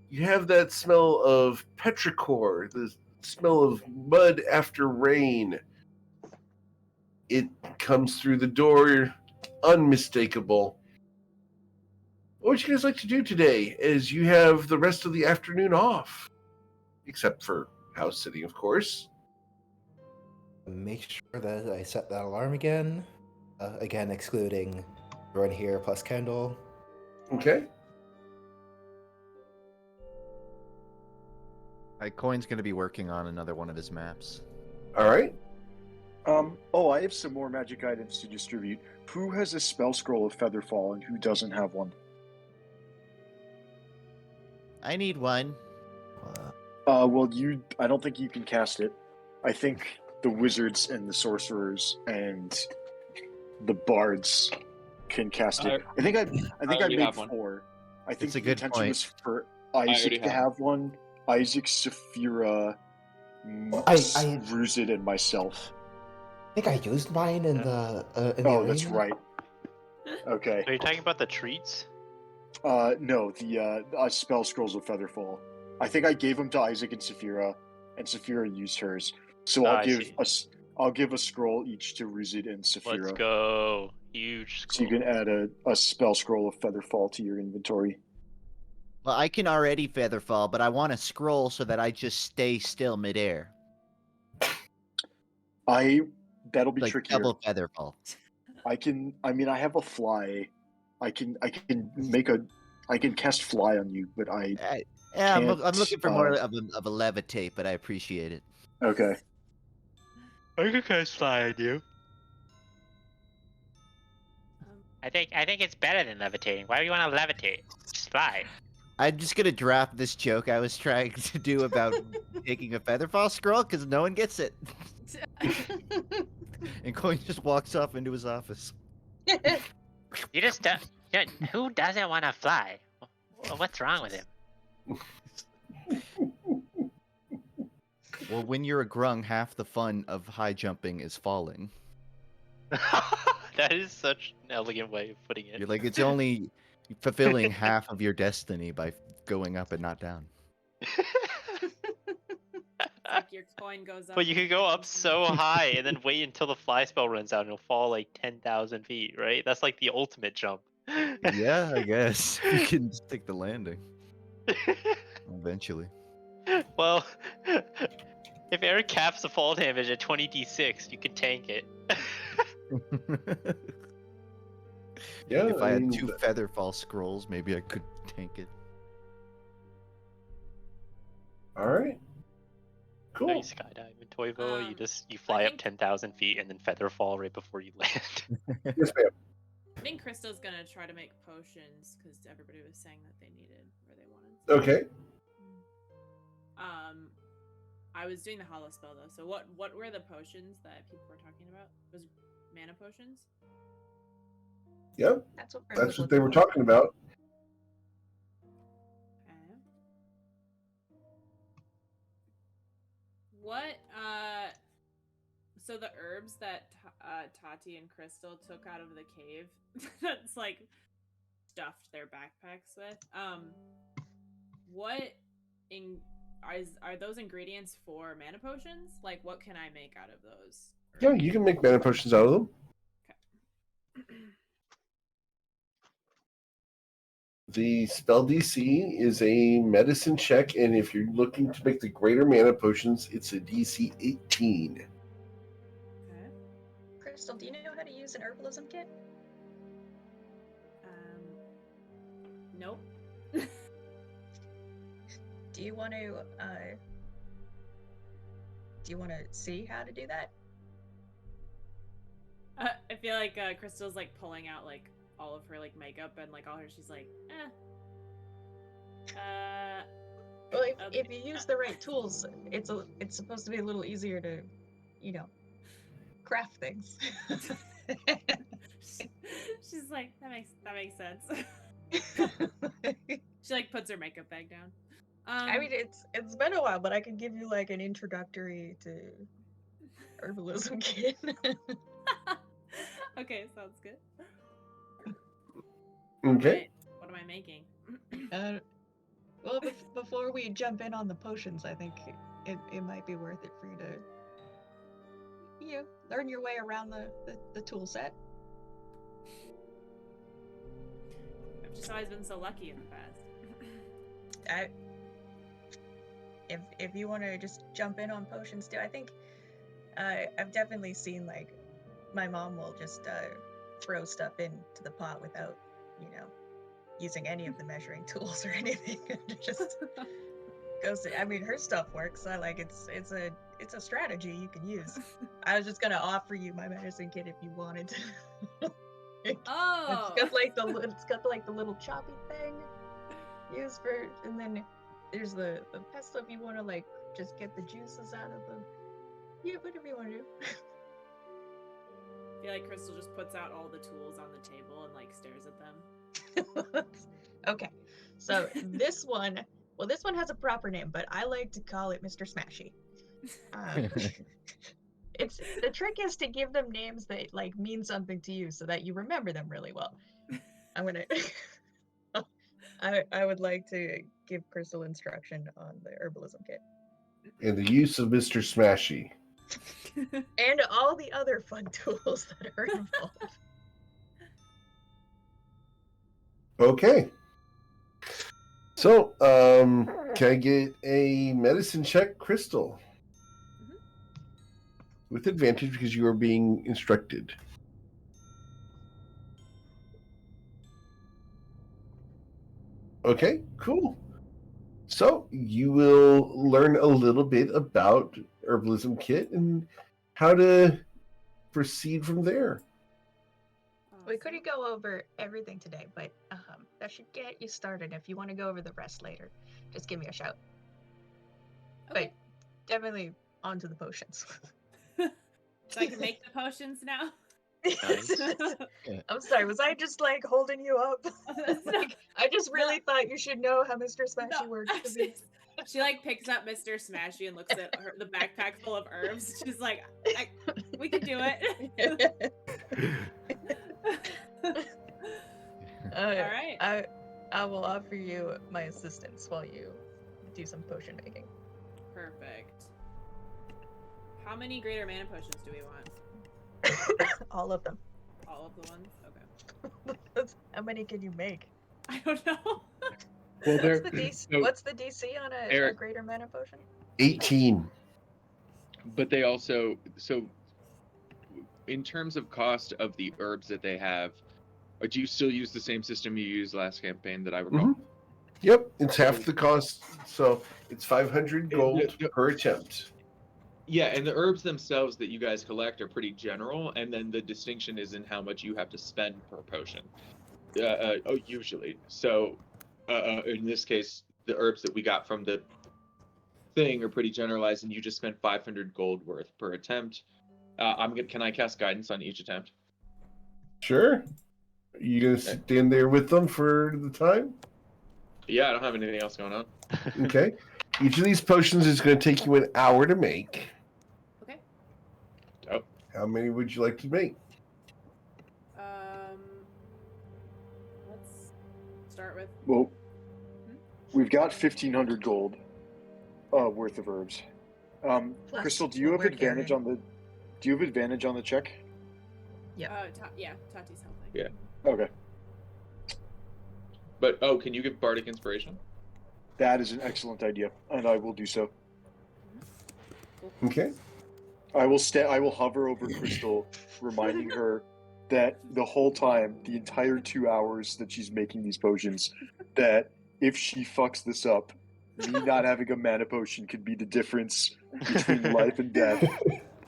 you have that smell of petrichor, the smell of mud after rain. It comes through the door, unmistakable. What would you guys like to do today, as you have the rest of the afternoon off? Except for house sitting, of course. Make sure that I set that alarm again. Again, excluding everyone here plus Kendall. Okay. Coin's gonna be working on another one of his maps. All right. Oh, I have some more magic items to distribute. Who has a spell scroll of Featherfall and who doesn't have one? I need one. Well, I don't think you can cast it. I think the wizards and the sorcerers and the bards can cast it. I think I already made have one. 4. I think It's a the good intention point. was for already Isaac to have have one. Isaac, Saphira, I- Ruzid, and myself. I think I used mine in the Oh, that's arena. right. Okay. Are you talking about the treats? No, the spell scrolls of Featherfall. I think I gave them to Isaac and Saphira used hers. So Ah, I'll I give see. I'll give a scroll each to Ruzid and Saphira. Let's go. Huge So you scroll. can add a spell scroll of Featherfall to your inventory. Well, I can already Featherfall, but I want to scroll so that I just stay still midair. That'll be Like trickier. double Featherfall. I have a fly. I can cast fly on you, but Yeah, I'm can't, looking for more of a levitate, but I appreciate it. okay. I can cast fly on you. I think it's better than levitating. Why do you want to levitate? Just fly. I'm just gonna drop this joke I was trying to do about taking a Featherfall scroll because no one gets it. And Coin just walks off into his office. You just don't. Who doesn't want to fly? What's wrong with him? Well, when you're a grung, half the fun of high jumping is falling. That is such an elegant way of putting it. You're like, it's only fulfilling half of your destiny by going up and not down. Like your coin goes up. But you and could go up comes so high and then wait until the fly spell runs out and you'll fall like 10,000 feet, right? That's like the ultimate jump. Yeah, I guess. You can stick the landing. Eventually. Well, if Eric caps the fall damage at 20d6, you can tank it. Yeah. If I had 2 Featherfall scrolls, maybe I could tank it. All right. No, you Cool. skydive in Toivoa, you I fly up think- 10,000 feet and then feather fall right before you land. Yes, ma'am. I think Krista's gonna try to make potions because everybody was saying that they needed or they wanted. Okay. I was doing the hollow spell though. So what were the potions that people were talking about? Was mana potions? Yep. That's what, Bryn That's was what they were looking for. talking about. What? So the herbs that Tati and Crystal took out of the cave, that's like stuffed their backpacks with. What are those ingredients for mana potions? Like, what can I make out of those? Yeah, you can make mana potions out of them. Okay. The spell DC is a medicine check, and if you're looking to make the greater mana potions, it's a DC 18. Okay. Crystal, do you know how to use an herbalism kit? Nope. Do you want to see how to do that? I feel like Crystal's like pulling out like all of her like makeup and like all her. She's like, Well, if you use the right tools, it's supposed to be a little easier to, craft things. She's like, that makes sense. She like puts her makeup bag down. I mean, it's been a while, but I can give you like an introductory to herbalism kit. Okay, sounds good. Okay. What am I making? Well, before we jump in on the potions, I think it might be worth it for you to, learn your way around the tool set. I've just always been so lucky in the past. If you want to just jump in on potions too, I think I've definitely seen like my mom will just throw stuff into the pot without, using any of the measuring tools or anything. It just goes. I mean, her stuff works. It's a strategy you can use. I was just gonna offer you my medicine kit if you wanted to. Oh, it's got the little choppy thing used for, and then there's the pestle if you want to like just get the juices out of the. Whatever you want to do. I feel like Crystal just puts out all the tools on the table and like stares at them. Okay, so this one has a proper name, but I like to call it Mr. Smashy. It's the trick is to give them names that like mean something to you, so that you remember them really well. I'm gonna. I would like to give Crystal instruction on the herbalism kit And the use of Mr. Smashy. and all the other fun tools that are involved. Okay. So, can I get a medicine check, Crystal? With advantage because you are being instructed. Okay, cool. So you will learn a little bit about herbalism kit and how to proceed from there. We couldn't go over everything today, but that should get you started. If you want to go over the rest later, just give me a shout. Okay. But definitely onto the potions. So I can make the potions now. Nice. I'm sorry, was I just like holding you up? Like, I just really thought you should know how Mr. Smashy works. She like picks up Mr. Smashy and looks at the backpack full of herbs. She's like, we can do it. All right. I will offer you my assistance while you do some potion making. Perfect. How many greater mana potions do we want? All of them. All of the ones? Okay. How many can you make? I don't know. Well, What's the DC on a greater mana potion? 18. But they also, so in terms of cost of the herbs that they have, do you still use the same system you used last campaign that I recall? Mm-hmm. Yep, it's half the cost, so it's 500 gold per attempt. Yeah, and the herbs themselves that you guys collect are pretty general, and then the distinction is in how much you have to spend per potion. Usually. So, in this case, the herbs that we got from the thing are pretty generalized, and you just spent 500 gold worth per attempt. Can I cast guidance on each attempt? Sure. Are you gonna stand there with them for the time? Yeah, I don't have anything else going on. Okay. Each of these potions is going to take you an hour to make. Okay. Oh. How many would you like to make? Let's start with. Well, we've got 1,500 gold worth of herbs. Plus Crystal, do you what have we're advantage carrying. on the? Do you have advantage on the check? Yeah, Tati's helping. Yeah. Okay, But can you give bardic inspiration? that is an excellent idea, and I will do so. Okay. I will hover over Crystal, reminding her that the whole time, the entire 2 hours that she's making these potions, that if she fucks this up, me not having a mana potion could be the difference between life and death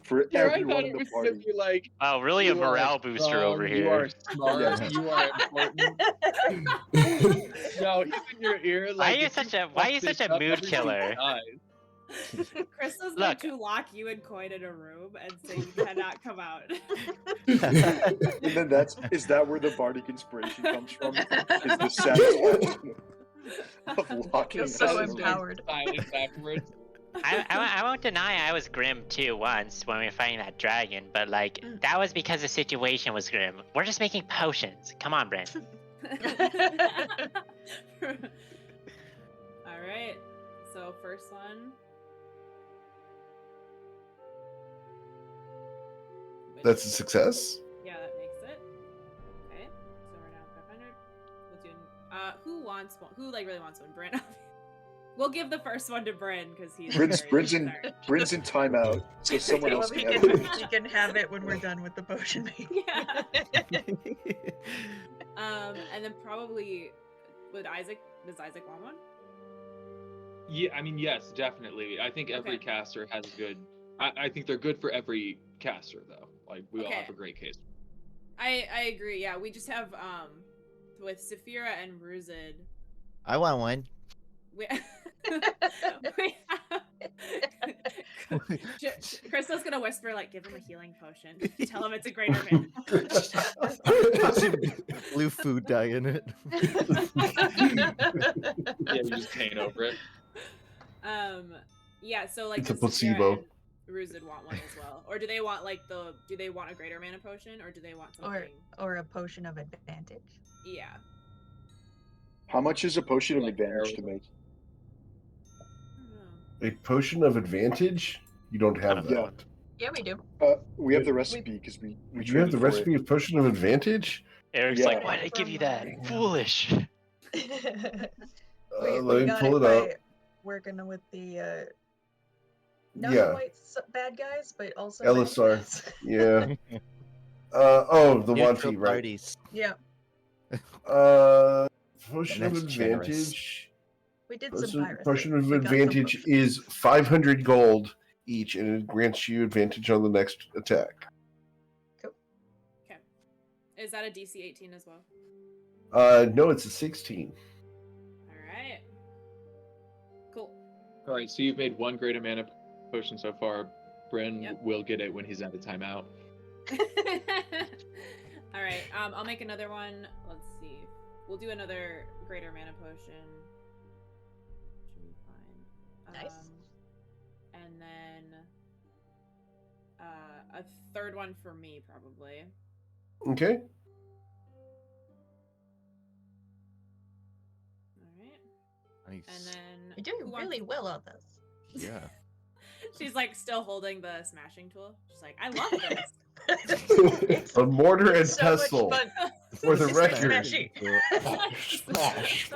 for Yeah, I everyone thought in it the was party. simply like, Wow, really a you are morale booster over strong, You are here. smart. Yes. You are important. No, he's in your ear. Why Like, are you if such you a why are fuck you such this a up, mood everybody killer? dies. Crystal's Look. going to lock you and Coin in a room and say you cannot come out. And then is that where the bardic inspiration comes from? Is the satisfaction of locking Feel so us in a room? empowered. Silence afterwards. I won't deny I was grim too once when we were fighting that dragon, but like that was because the situation was grim. We're just making potions. Come on, Brent. All right. So first one. That's a success. Yeah, that makes it. Okay. So we're now 500. We'll do. Who wants one? Who like really wants one? Brent. We'll give the first one to Bryn because he's. Bryn's very in concerned. timeout, so someone Well, else he can have it. he can have it when we're done with the potion making. Yeah. And then probably does Isaac want one? Yeah, I mean, yes, definitely. I think every Okay. caster has a good. I think they're good for every caster, though. Like, we all Okay. have a great case. I agree. Yeah, we just have with Saphira and Ruzid. I want one. We, we have... Crystal's gonna whisper like, "Give him a healing potion. Tell him it's a greater man." Blue food dye in it. Yeah, you just paint over it. Yeah. So like, It's a does Saphira placebo. and Ruzid want one as well, or do they want like do they want a greater mana potion, or do they want something? or a potion of advantage. Yeah. How much is a potion of Like advantage to arrows. make? A potion of advantage? You don't have Yeah. that. Yeah, we do. We have the recipe because we You have the traded for it. recipe of potion of advantage? Eric's Yeah. like, why did I give you that? Foolish. we Let me got pull it by up. working with the not Yeah. quite bad guys, but also LSR. bad guys. Yeah. The Neutral Wanty, right? parties. Yeah, Potion And of that's generous. advantage. we did some piracy. Potion of We got some advantage potions. is 500 gold each, and it grants you advantage on the next attack. Okay. Is that a DC 18 as well? No, it's a 16. All right. Cool. All right, so you've made one greater mana potion so far. Bryn Yep. will get it when he's at the timeout. All right. I'll make another one. Let's see. We'll do another greater mana potion. Should be fine. Nice. And then a third one for me, probably. Okay. All right. Nice. And then You're doing who wants- really well on this. Yeah. She's like still holding the smashing tool. She's like, I love this. It's A mortar and so much pestle. fun. For the It's like record. smashing. Smash, smash,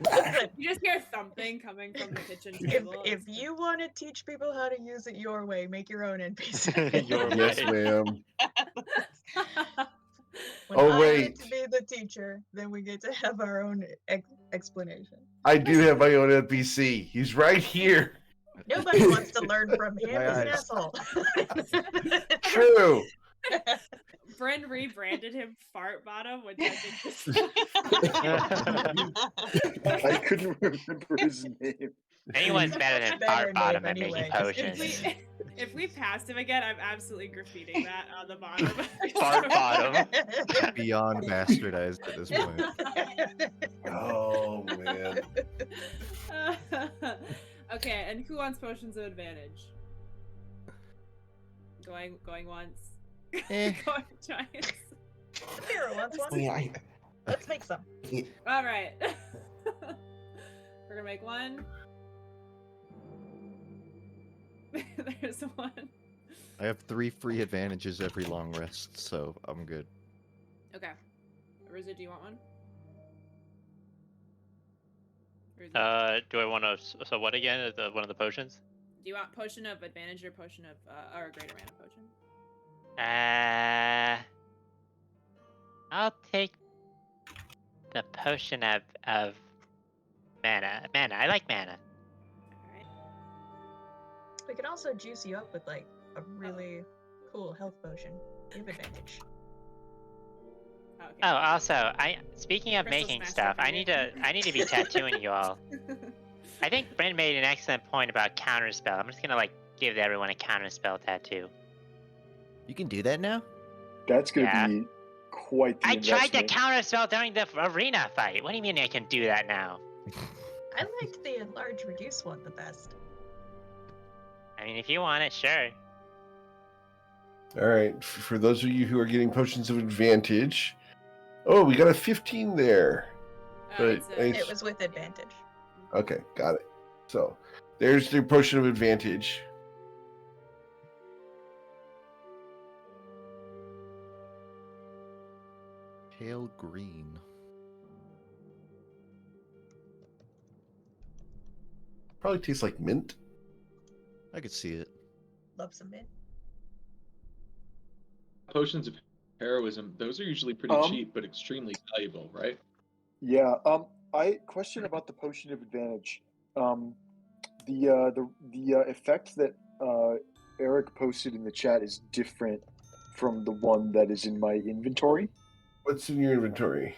Listen, You just hear thumping coming from the kitchen if table. if you want to teach people how to use it your way, make your own NPC. Your Yes, way. ma'am. When Oh, I wait. get to be the teacher, then we get to have our own explanation. I do have my own NPC. He's right here. Nobody wants to learn from him. My He's an eyes. asshole. True. Bryn rebranded him Fart Bottom, which I think is I couldn't remember his name. Anyone's better than Better Fart Bottom name at making anyway. potions. if we passed him again, I'm absolutely graffitiing that on the bottom. Fart Bottom. Beyond bastardized at this point. Oh man. Okay, and who wants potions of advantage? Going once. Eh. Going giants. Hero wants one. I mean, Let's make some. All right. We're gonna make one. There's one. I have 3 free advantages every long rest, so I'm good. Okay. Riza, do you want one? Riza, Do I want to? So what again? One of the potions? do you want potion of advantage or potion of or a greater mana potion? I'll take the potion of mana. Mana. I like mana. All right. We could also juice you up with like a really cool health potion. You have advantage. Oh, okay. Oh, also, speaking of Crystal making smash stuff, over I need to be tattooing you all. I think Brent made an excellent point about counterspell. I'm just gonna like give everyone a counterspell tattoo. You can do that now? That's going to Yeah. be quite the I tried to investment. counterspell during the arena fight. What do you mean I can do that now? I liked the enlarge reduce one the best. I mean, if you want it, sure. All right. For those of you who are getting potions of advantage, oh, we got a 15 there. But It's It was with advantage. Okay, got it. So there's the potion of advantage. Pale green. Probably tastes like mint. I could see it. Love some mint. Potions of heroism, those are usually pretty Um, cheap, but extremely valuable, right? Yeah. I question about the potion of advantage. The effect that Eric posted in the chat is different from the one that is in my inventory. What's in your inventory?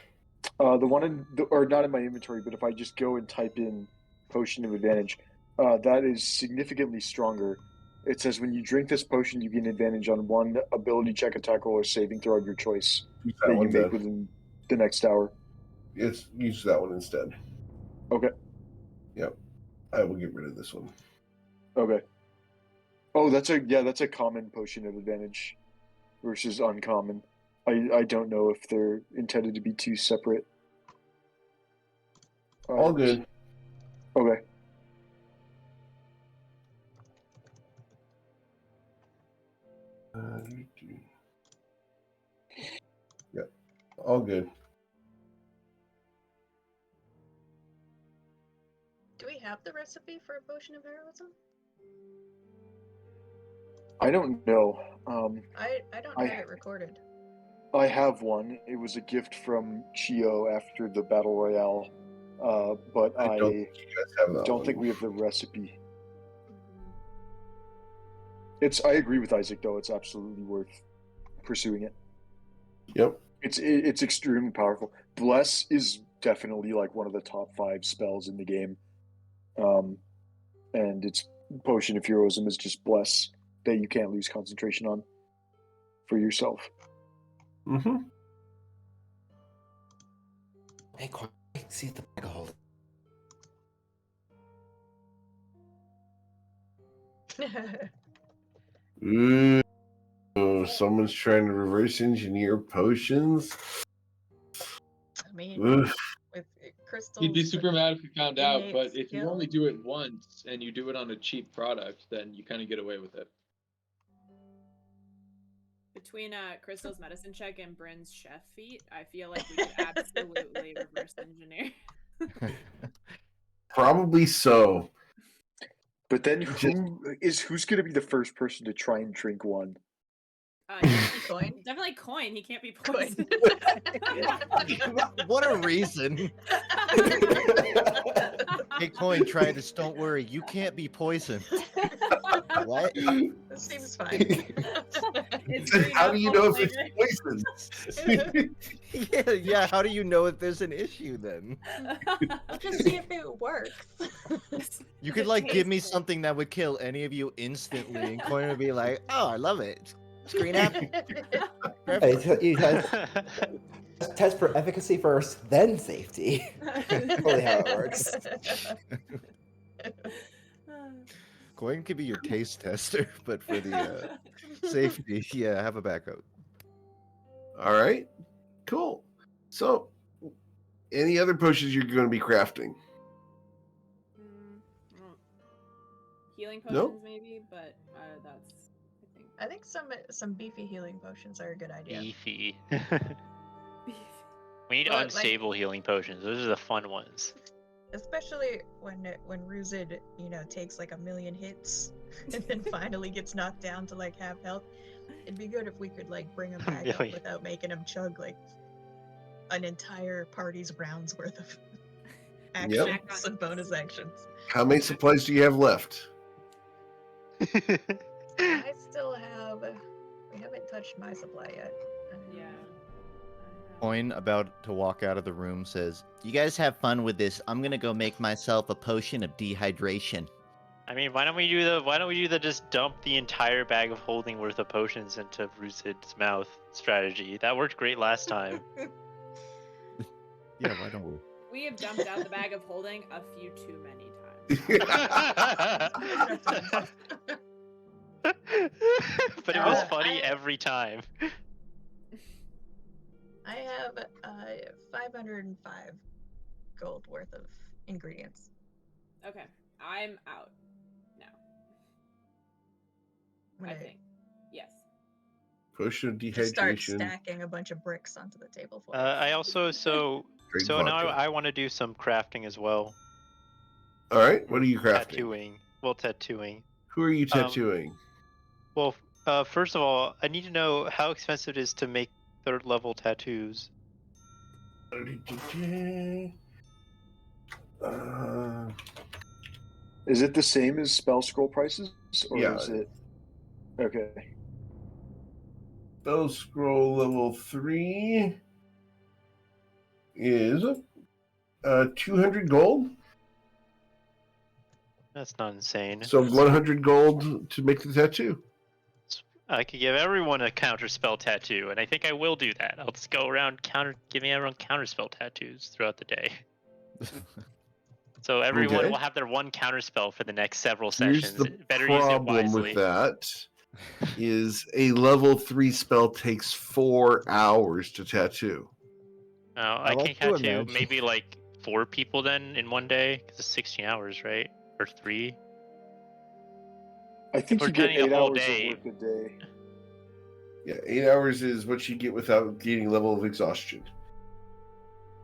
The one or not in my inventory, but if I just go and type in potion of advantage, that is significantly stronger. It says when you drink this potion, you gain advantage on one ability check, attack roll, or saving throw of your choice Use that that you one make then. within the next hour. Yes, use that one instead. Okay. Yep. I will get rid of this one. Okay. Oh, that's a common potion of advantage versus uncommon. I don't know if they're intended to be two separate. All items. good. Okay. Yep. All good. Do we have the recipe for a potion of heroism? I don't know. I don't I- have it recorded. I have one. It was a gift from Chio after the battle royale, but I I don't think you guys have that don't one. think we have the recipe. I agree with Isaac though. It's absolutely worth pursuing it. Yep. It's extremely powerful. Bless is definitely like one of the top 5 spells in the game, and its potion of heroism is just bless that you can't lose concentration on for yourself. Mm-hmm. Hey, quiet. See the bag of hold. Ooh, someone's trying to reverse engineer potions. I mean, Oof. with crystals. You'd be super mad if you found out, innate but if you skill. only do it once and you do it on a cheap product, then you kind of get away with it. Between Crystal's medicine check and Bryn's chef feat, I feel like we could absolutely reverse engineer. Probably so. But then who's going to be the first person to try and drink one? Coin. Definitely Coin. He can't be Coin. poisoned. What a reason. Hey, Coin, try this. Don't worry. You can't be poisoned. What? This seems fine. It's Then green how do you apple know if flavor. it's poison? Yeah, how do you know if there's an issue then? Just see if it works. You could like give me something that would kill any of you instantly, and Coin would be like, "Oh, I love it. It's green apple." Hey, you guys test for efficacy first, then safety. Totally how it works. Coin could be your taste tester, but for the safety, yeah, have a backup. All right, cool. So, any other potions you're going to be crafting? Healing No? potions, maybe, but that's. I think some beefy healing potions are a good idea. Beefy. Beef. We need Well, like- unstable healing potions. Those are the fun ones. Especially when Ruzid, takes like 1,000,000 hits and then finally gets knocked down to like half health. It'd be good if we could like bring him back up 1,000,000. without making him chug like an entire party's rounds worth of actions and bonus actions. How many supplies do you have left? I still have. We haven't touched my supply yet. Yeah. Coin, about to walk out of the room, says, "You guys have fun with this. I'm gonna go make myself a potion of dehydration." I mean, why don't we do the just dump the entire bag of holding worth of potions into Rusid's mouth strategy? That worked great last time. Yeah, why don't we? We have dumped out the bag of holding a few too many times. But it was funny every time. I have 505 gold worth of ingredients. Okay, I'm out now. I'm I gonna think. Yes. Potion of just start dehydration. stacking a bunch of bricks onto the table for us. I also Drink so now vodka. I want to do some crafting as well. All right, what are you crafting? Tattooing. Well, tattooing. Who are you tattooing? Well, first of all, I need to know how expensive it is to make 3rd level tattoos. Is it the same as spell scroll prices, or Yeah. is it? Okay. Spell scroll level 3 is 200 gold. That's not insane. So 100 gold to make the tattoo. I could give everyone a counterspell tattoo, and I think I will do that. I'll just go around giving everyone counterspell tattoos throughout the day. So everyone Okay. will have their one counterspell for the next several Here's sessions. the Better use it problem wisely. with that is a level 3 spell takes 4 hours to tattoo. Oh, I I like can to tattoo imagine- maybe like 4 people then in one day, because it's 16 hours, right? Or 3? I think We're you get counting a 8 whole hours day. of work a day. Yeah, 8 hours is what you get without gaining level of exhaustion.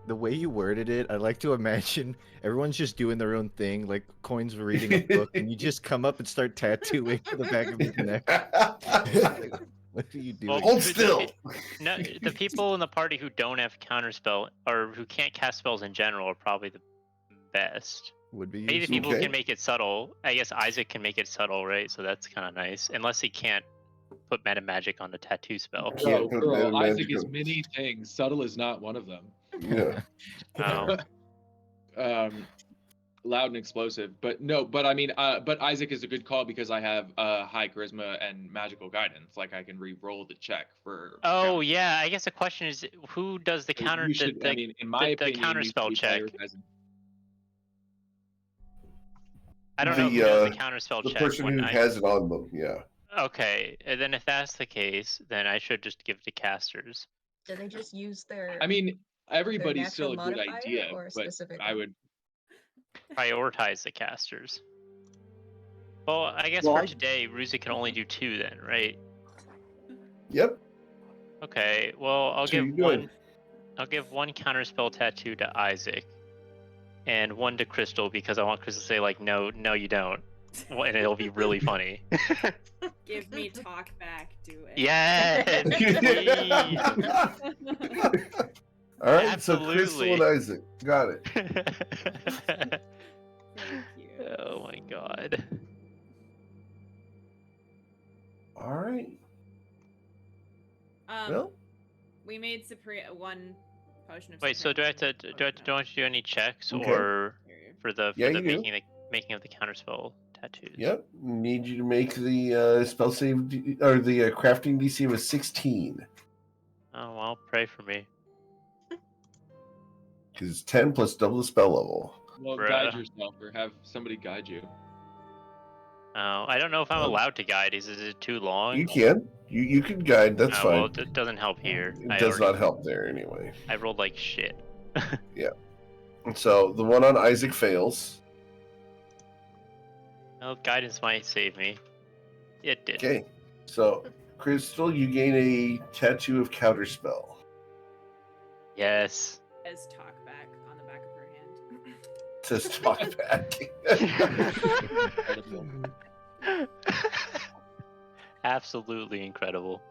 The way you worded it, I like to imagine everyone's just doing their own thing, like Coin's reading a book, and you just come up and start tattooing to the back of his neck. What are you doing? Hold still. No, the people in the party who don't have counterspell or who can't cast spells in general are probably the best. Would be Maybe the useful. people Okay. can make it subtle. I guess Isaac can make it subtle, right? So that's kind of nice. Unless he can't put meta magic on the tattoo spell. Can't put Girl, meta Isaac magic is on. many things. Subtle is not one of them. Yeah. Oh. Loud and explosive, but no. But I mean, but Isaac is a good call because I have high charisma and magical guidance. Like I can re-roll the check for. Oh yeah, I guess the question is who does the counter You should, I mean, in my the opinion, you should counterspell be check? prioritizing- I don't know who The, does the counterspell The check person when who has it on them, yeah. Okay, and then if that's the case, then I should just give it to casters. Do they just use their? I mean, everybody's natural still a good modifier idea, or but specific I one? would. Prioritize the casters. Well, I guess Well, for I- today, Ruzi can only do 2 then, right? Yep. Okay, well I'll So give you're good. I'll give 1 counterspell tattoo to Isaac, and 1 to Crystal because I want Crystal to say like no you don't, well, and it'll be really funny. Give me talk back. Do it. Yes, please. All right, so Crystal Absolutely. and Isaac. Got it. Thank you. Oh my god. All right. Well, we made one potion of. Wait, so do I have to do any checks Okay. or for the Yeah, you do. making of the counterspell tattoos? Yep. Need you to make the spell save or the crafting DC of a 16. Oh well, pray for me. Because it's 10 plus double the spell level. Well, Bruh. guide yourself or have somebody guide you. Oh, I don't know if I'm allowed to guide. Is it too long? You can. You can guide. That's Oh, fine. well, it doesn't help here. It does not help there anyway. I rolled like shit. And so the one on Isaac fails. Well, guidance might save me. It did. Okay. So, Crystal, you gain a tattoo of counterspell. Yes. As talk back on the back of her hand. It says talk back. Absolutely incredible.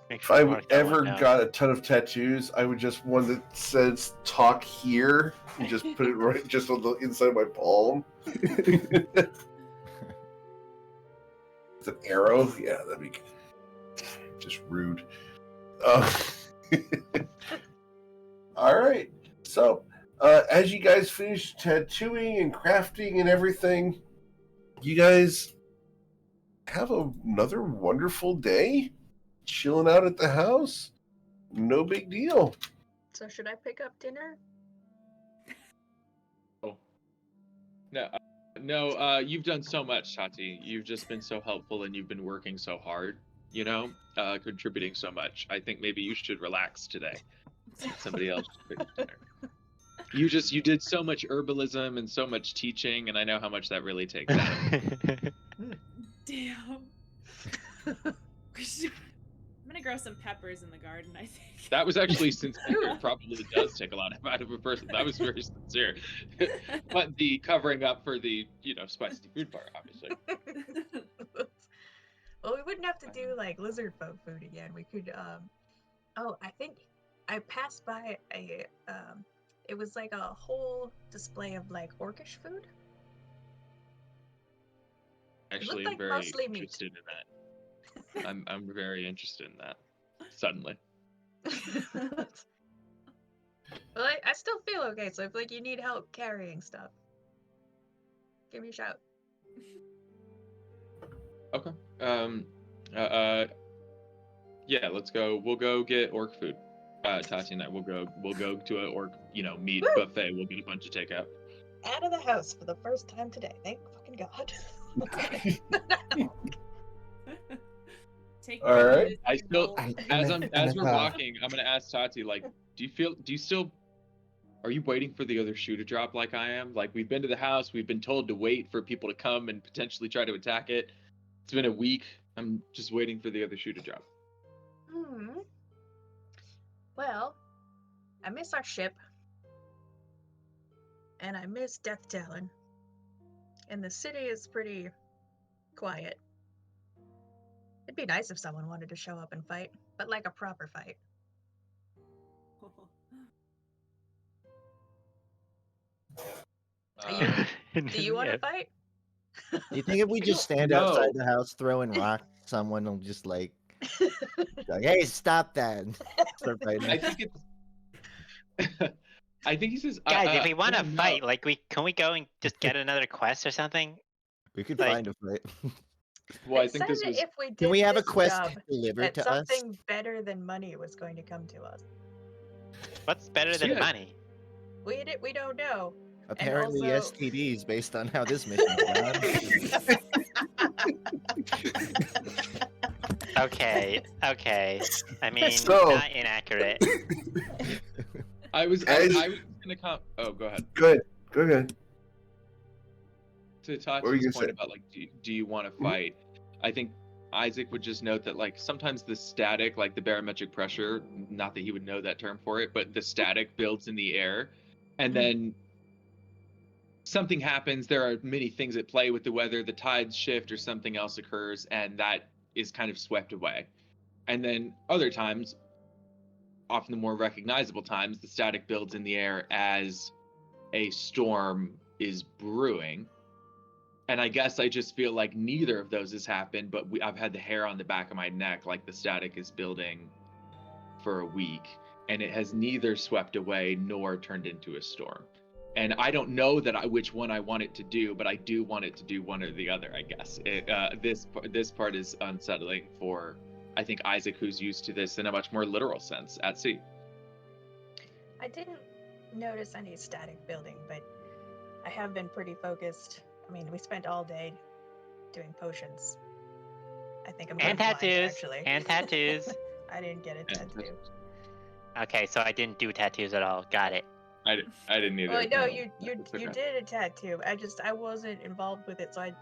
Make If sure I to would mark that ever one down. got a ton of tattoos, I would just one that says "talk here" and just put it right just on the inside of my palm. It's an arrow. Yeah, that'd be just rude. All right. So, as you guys finish tattooing and crafting and everything, you guys have another wonderful day. Chilling out at the house. No big deal. So should I pick up dinner? No, you've done so much, Tati. You've just been so helpful, and you've been working so hard. You know, contributing so much. I think maybe you should relax today. Somebody else should pick dinner. You did so much herbalism and so much teaching, and I know how much that really takes out of you. Damn. I'm gonna grow some peppers in the garden, I think. That was actually sincere. It probably does take a lot out of a person. That was very sincere. But the covering up for the, spicy food part, obviously. Well, we wouldn't have to do like lizard folk food again. We could oh, I think I passed by a it was like a whole display of like orcish food. Actually, like I'm very mostly meat. interested in that. I'm very interested in that. Suddenly. Well, I still feel okay, so if like you need help carrying stuff, give me a shout. Okay. Yeah, let's go. We'll go get orc food. Tati and I we'll go to an orc, meat Woo! buffet. We'll get a bunch of takeout. Out of the house for the first time today. Thank fucking God. Take All right. this, I still, Arnold. as we're walking, I'm gonna ask Tati, like, are you waiting for the other shoe to drop like I am? Like, we've been to the house, we've been told to wait for people to come and potentially try to attack it. It's been a week. I'm just waiting for the other shoe to drop. Well, I miss our ship. And I miss Death Talon. And the city is pretty quiet. It'd be nice if someone wanted to show up and fight, but like a proper fight. Do you want to fight? Do you think if we just stand No. outside the house throwing rocks, someone will just like, hey, stop that? Start fighting. I think it's. I think he says, Guys, if we want to no. fight, like, can we go and just get another quest or something? We could like- find a fight. Well, I It think said this that was. if we did Can we have a this quest job, delivered that to us? something better than money was going to come to us. What's better than Yeah. money? We don't know. Apparently, also- STDs based on how this mission's gone. Okay. I mean, So- not inaccurate. I was gonna come. Oh, go ahead. Go ahead. To What were you Tati's gonna point say? about like, do you want to fight? I think Isaac would just note that like sometimes the static, like the barometric pressure, not that he would know that term for it, but the static builds in the air, and then something happens. There are many things at play with the weather. The tides shift or something else occurs, and that is kind of swept away. And then other times, often the more recognizable times, the static builds in the air as a storm is brewing. And I guess I just feel like neither of those has happened, but I've had the hair on the back of my neck, like the static is building for a week, and it has neither swept away nor turned into a storm. And I don't know which one I want it to do, but I do want it to do one or the other, I guess. This part is unsettling for, I think, Isaac, who's used to this in a much more literal sense at sea. I didn't notice any static building, but I have been pretty focused. I mean, we spent all day doing potions. I think I'm And going blind, tattoos. actually. And tattoos. I didn't get a tattoo. Okay, so I didn't do tattoos at all. Got it. I didn't either. Well, no, no. you It's okay. did a tattoo. I wasn't involved with it, so I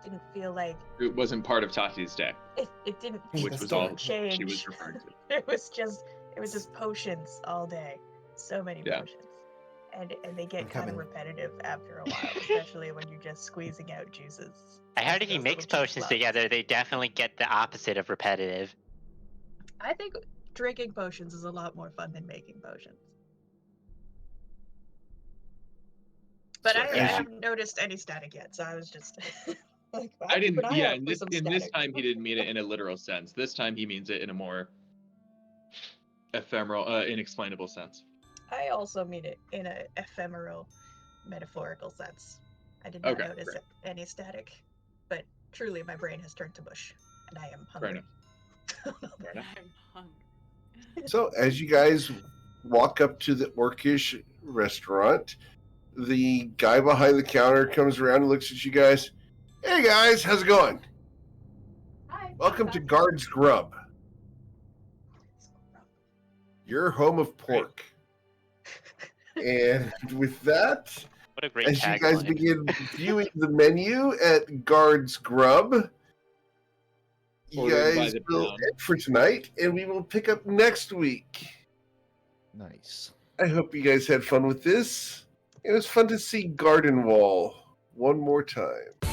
didn't feel like It wasn't part of Tati's day, it didn't which That's was dark. all change. she was referring to. it was just potions all day. So many Yeah. potions. And they get I'm kind of coming. repetitive after a while, especially when you're just squeezing out juices. I heard into if you those mix little juice potions blocks. together, they definitely get the opposite of repetitive. I think drinking potions is a lot more fun than making potions. But So I as you- haven't noticed any static yet, so I was just like, I keep didn't. an eye Yeah, out for some in this static. time he didn't mean it in a literal sense. This time he means it in a more ephemeral, inexplainable sense. I also mean it in an ephemeral, metaphorical sense. I did not Okay, notice great. any static, but truly my brain has turned to mush, and I am Fair hungry. enough. Fair enough. I'm hungry. So as you guys walk up to the Orcish restaurant, the guy behind the counter comes around and looks at you guys. Hey guys, how's it going? Hi. Welcome to Guard's Grub, your home of pork. And with that, What a great as you guys tagline. begin viewing the menu at Guard's Grub, you Ordered by guys the will pound. end for tonight, and we will pick up next week. Nice. I hope you guys had fun with this. It was fun to see Garden Wall one more time.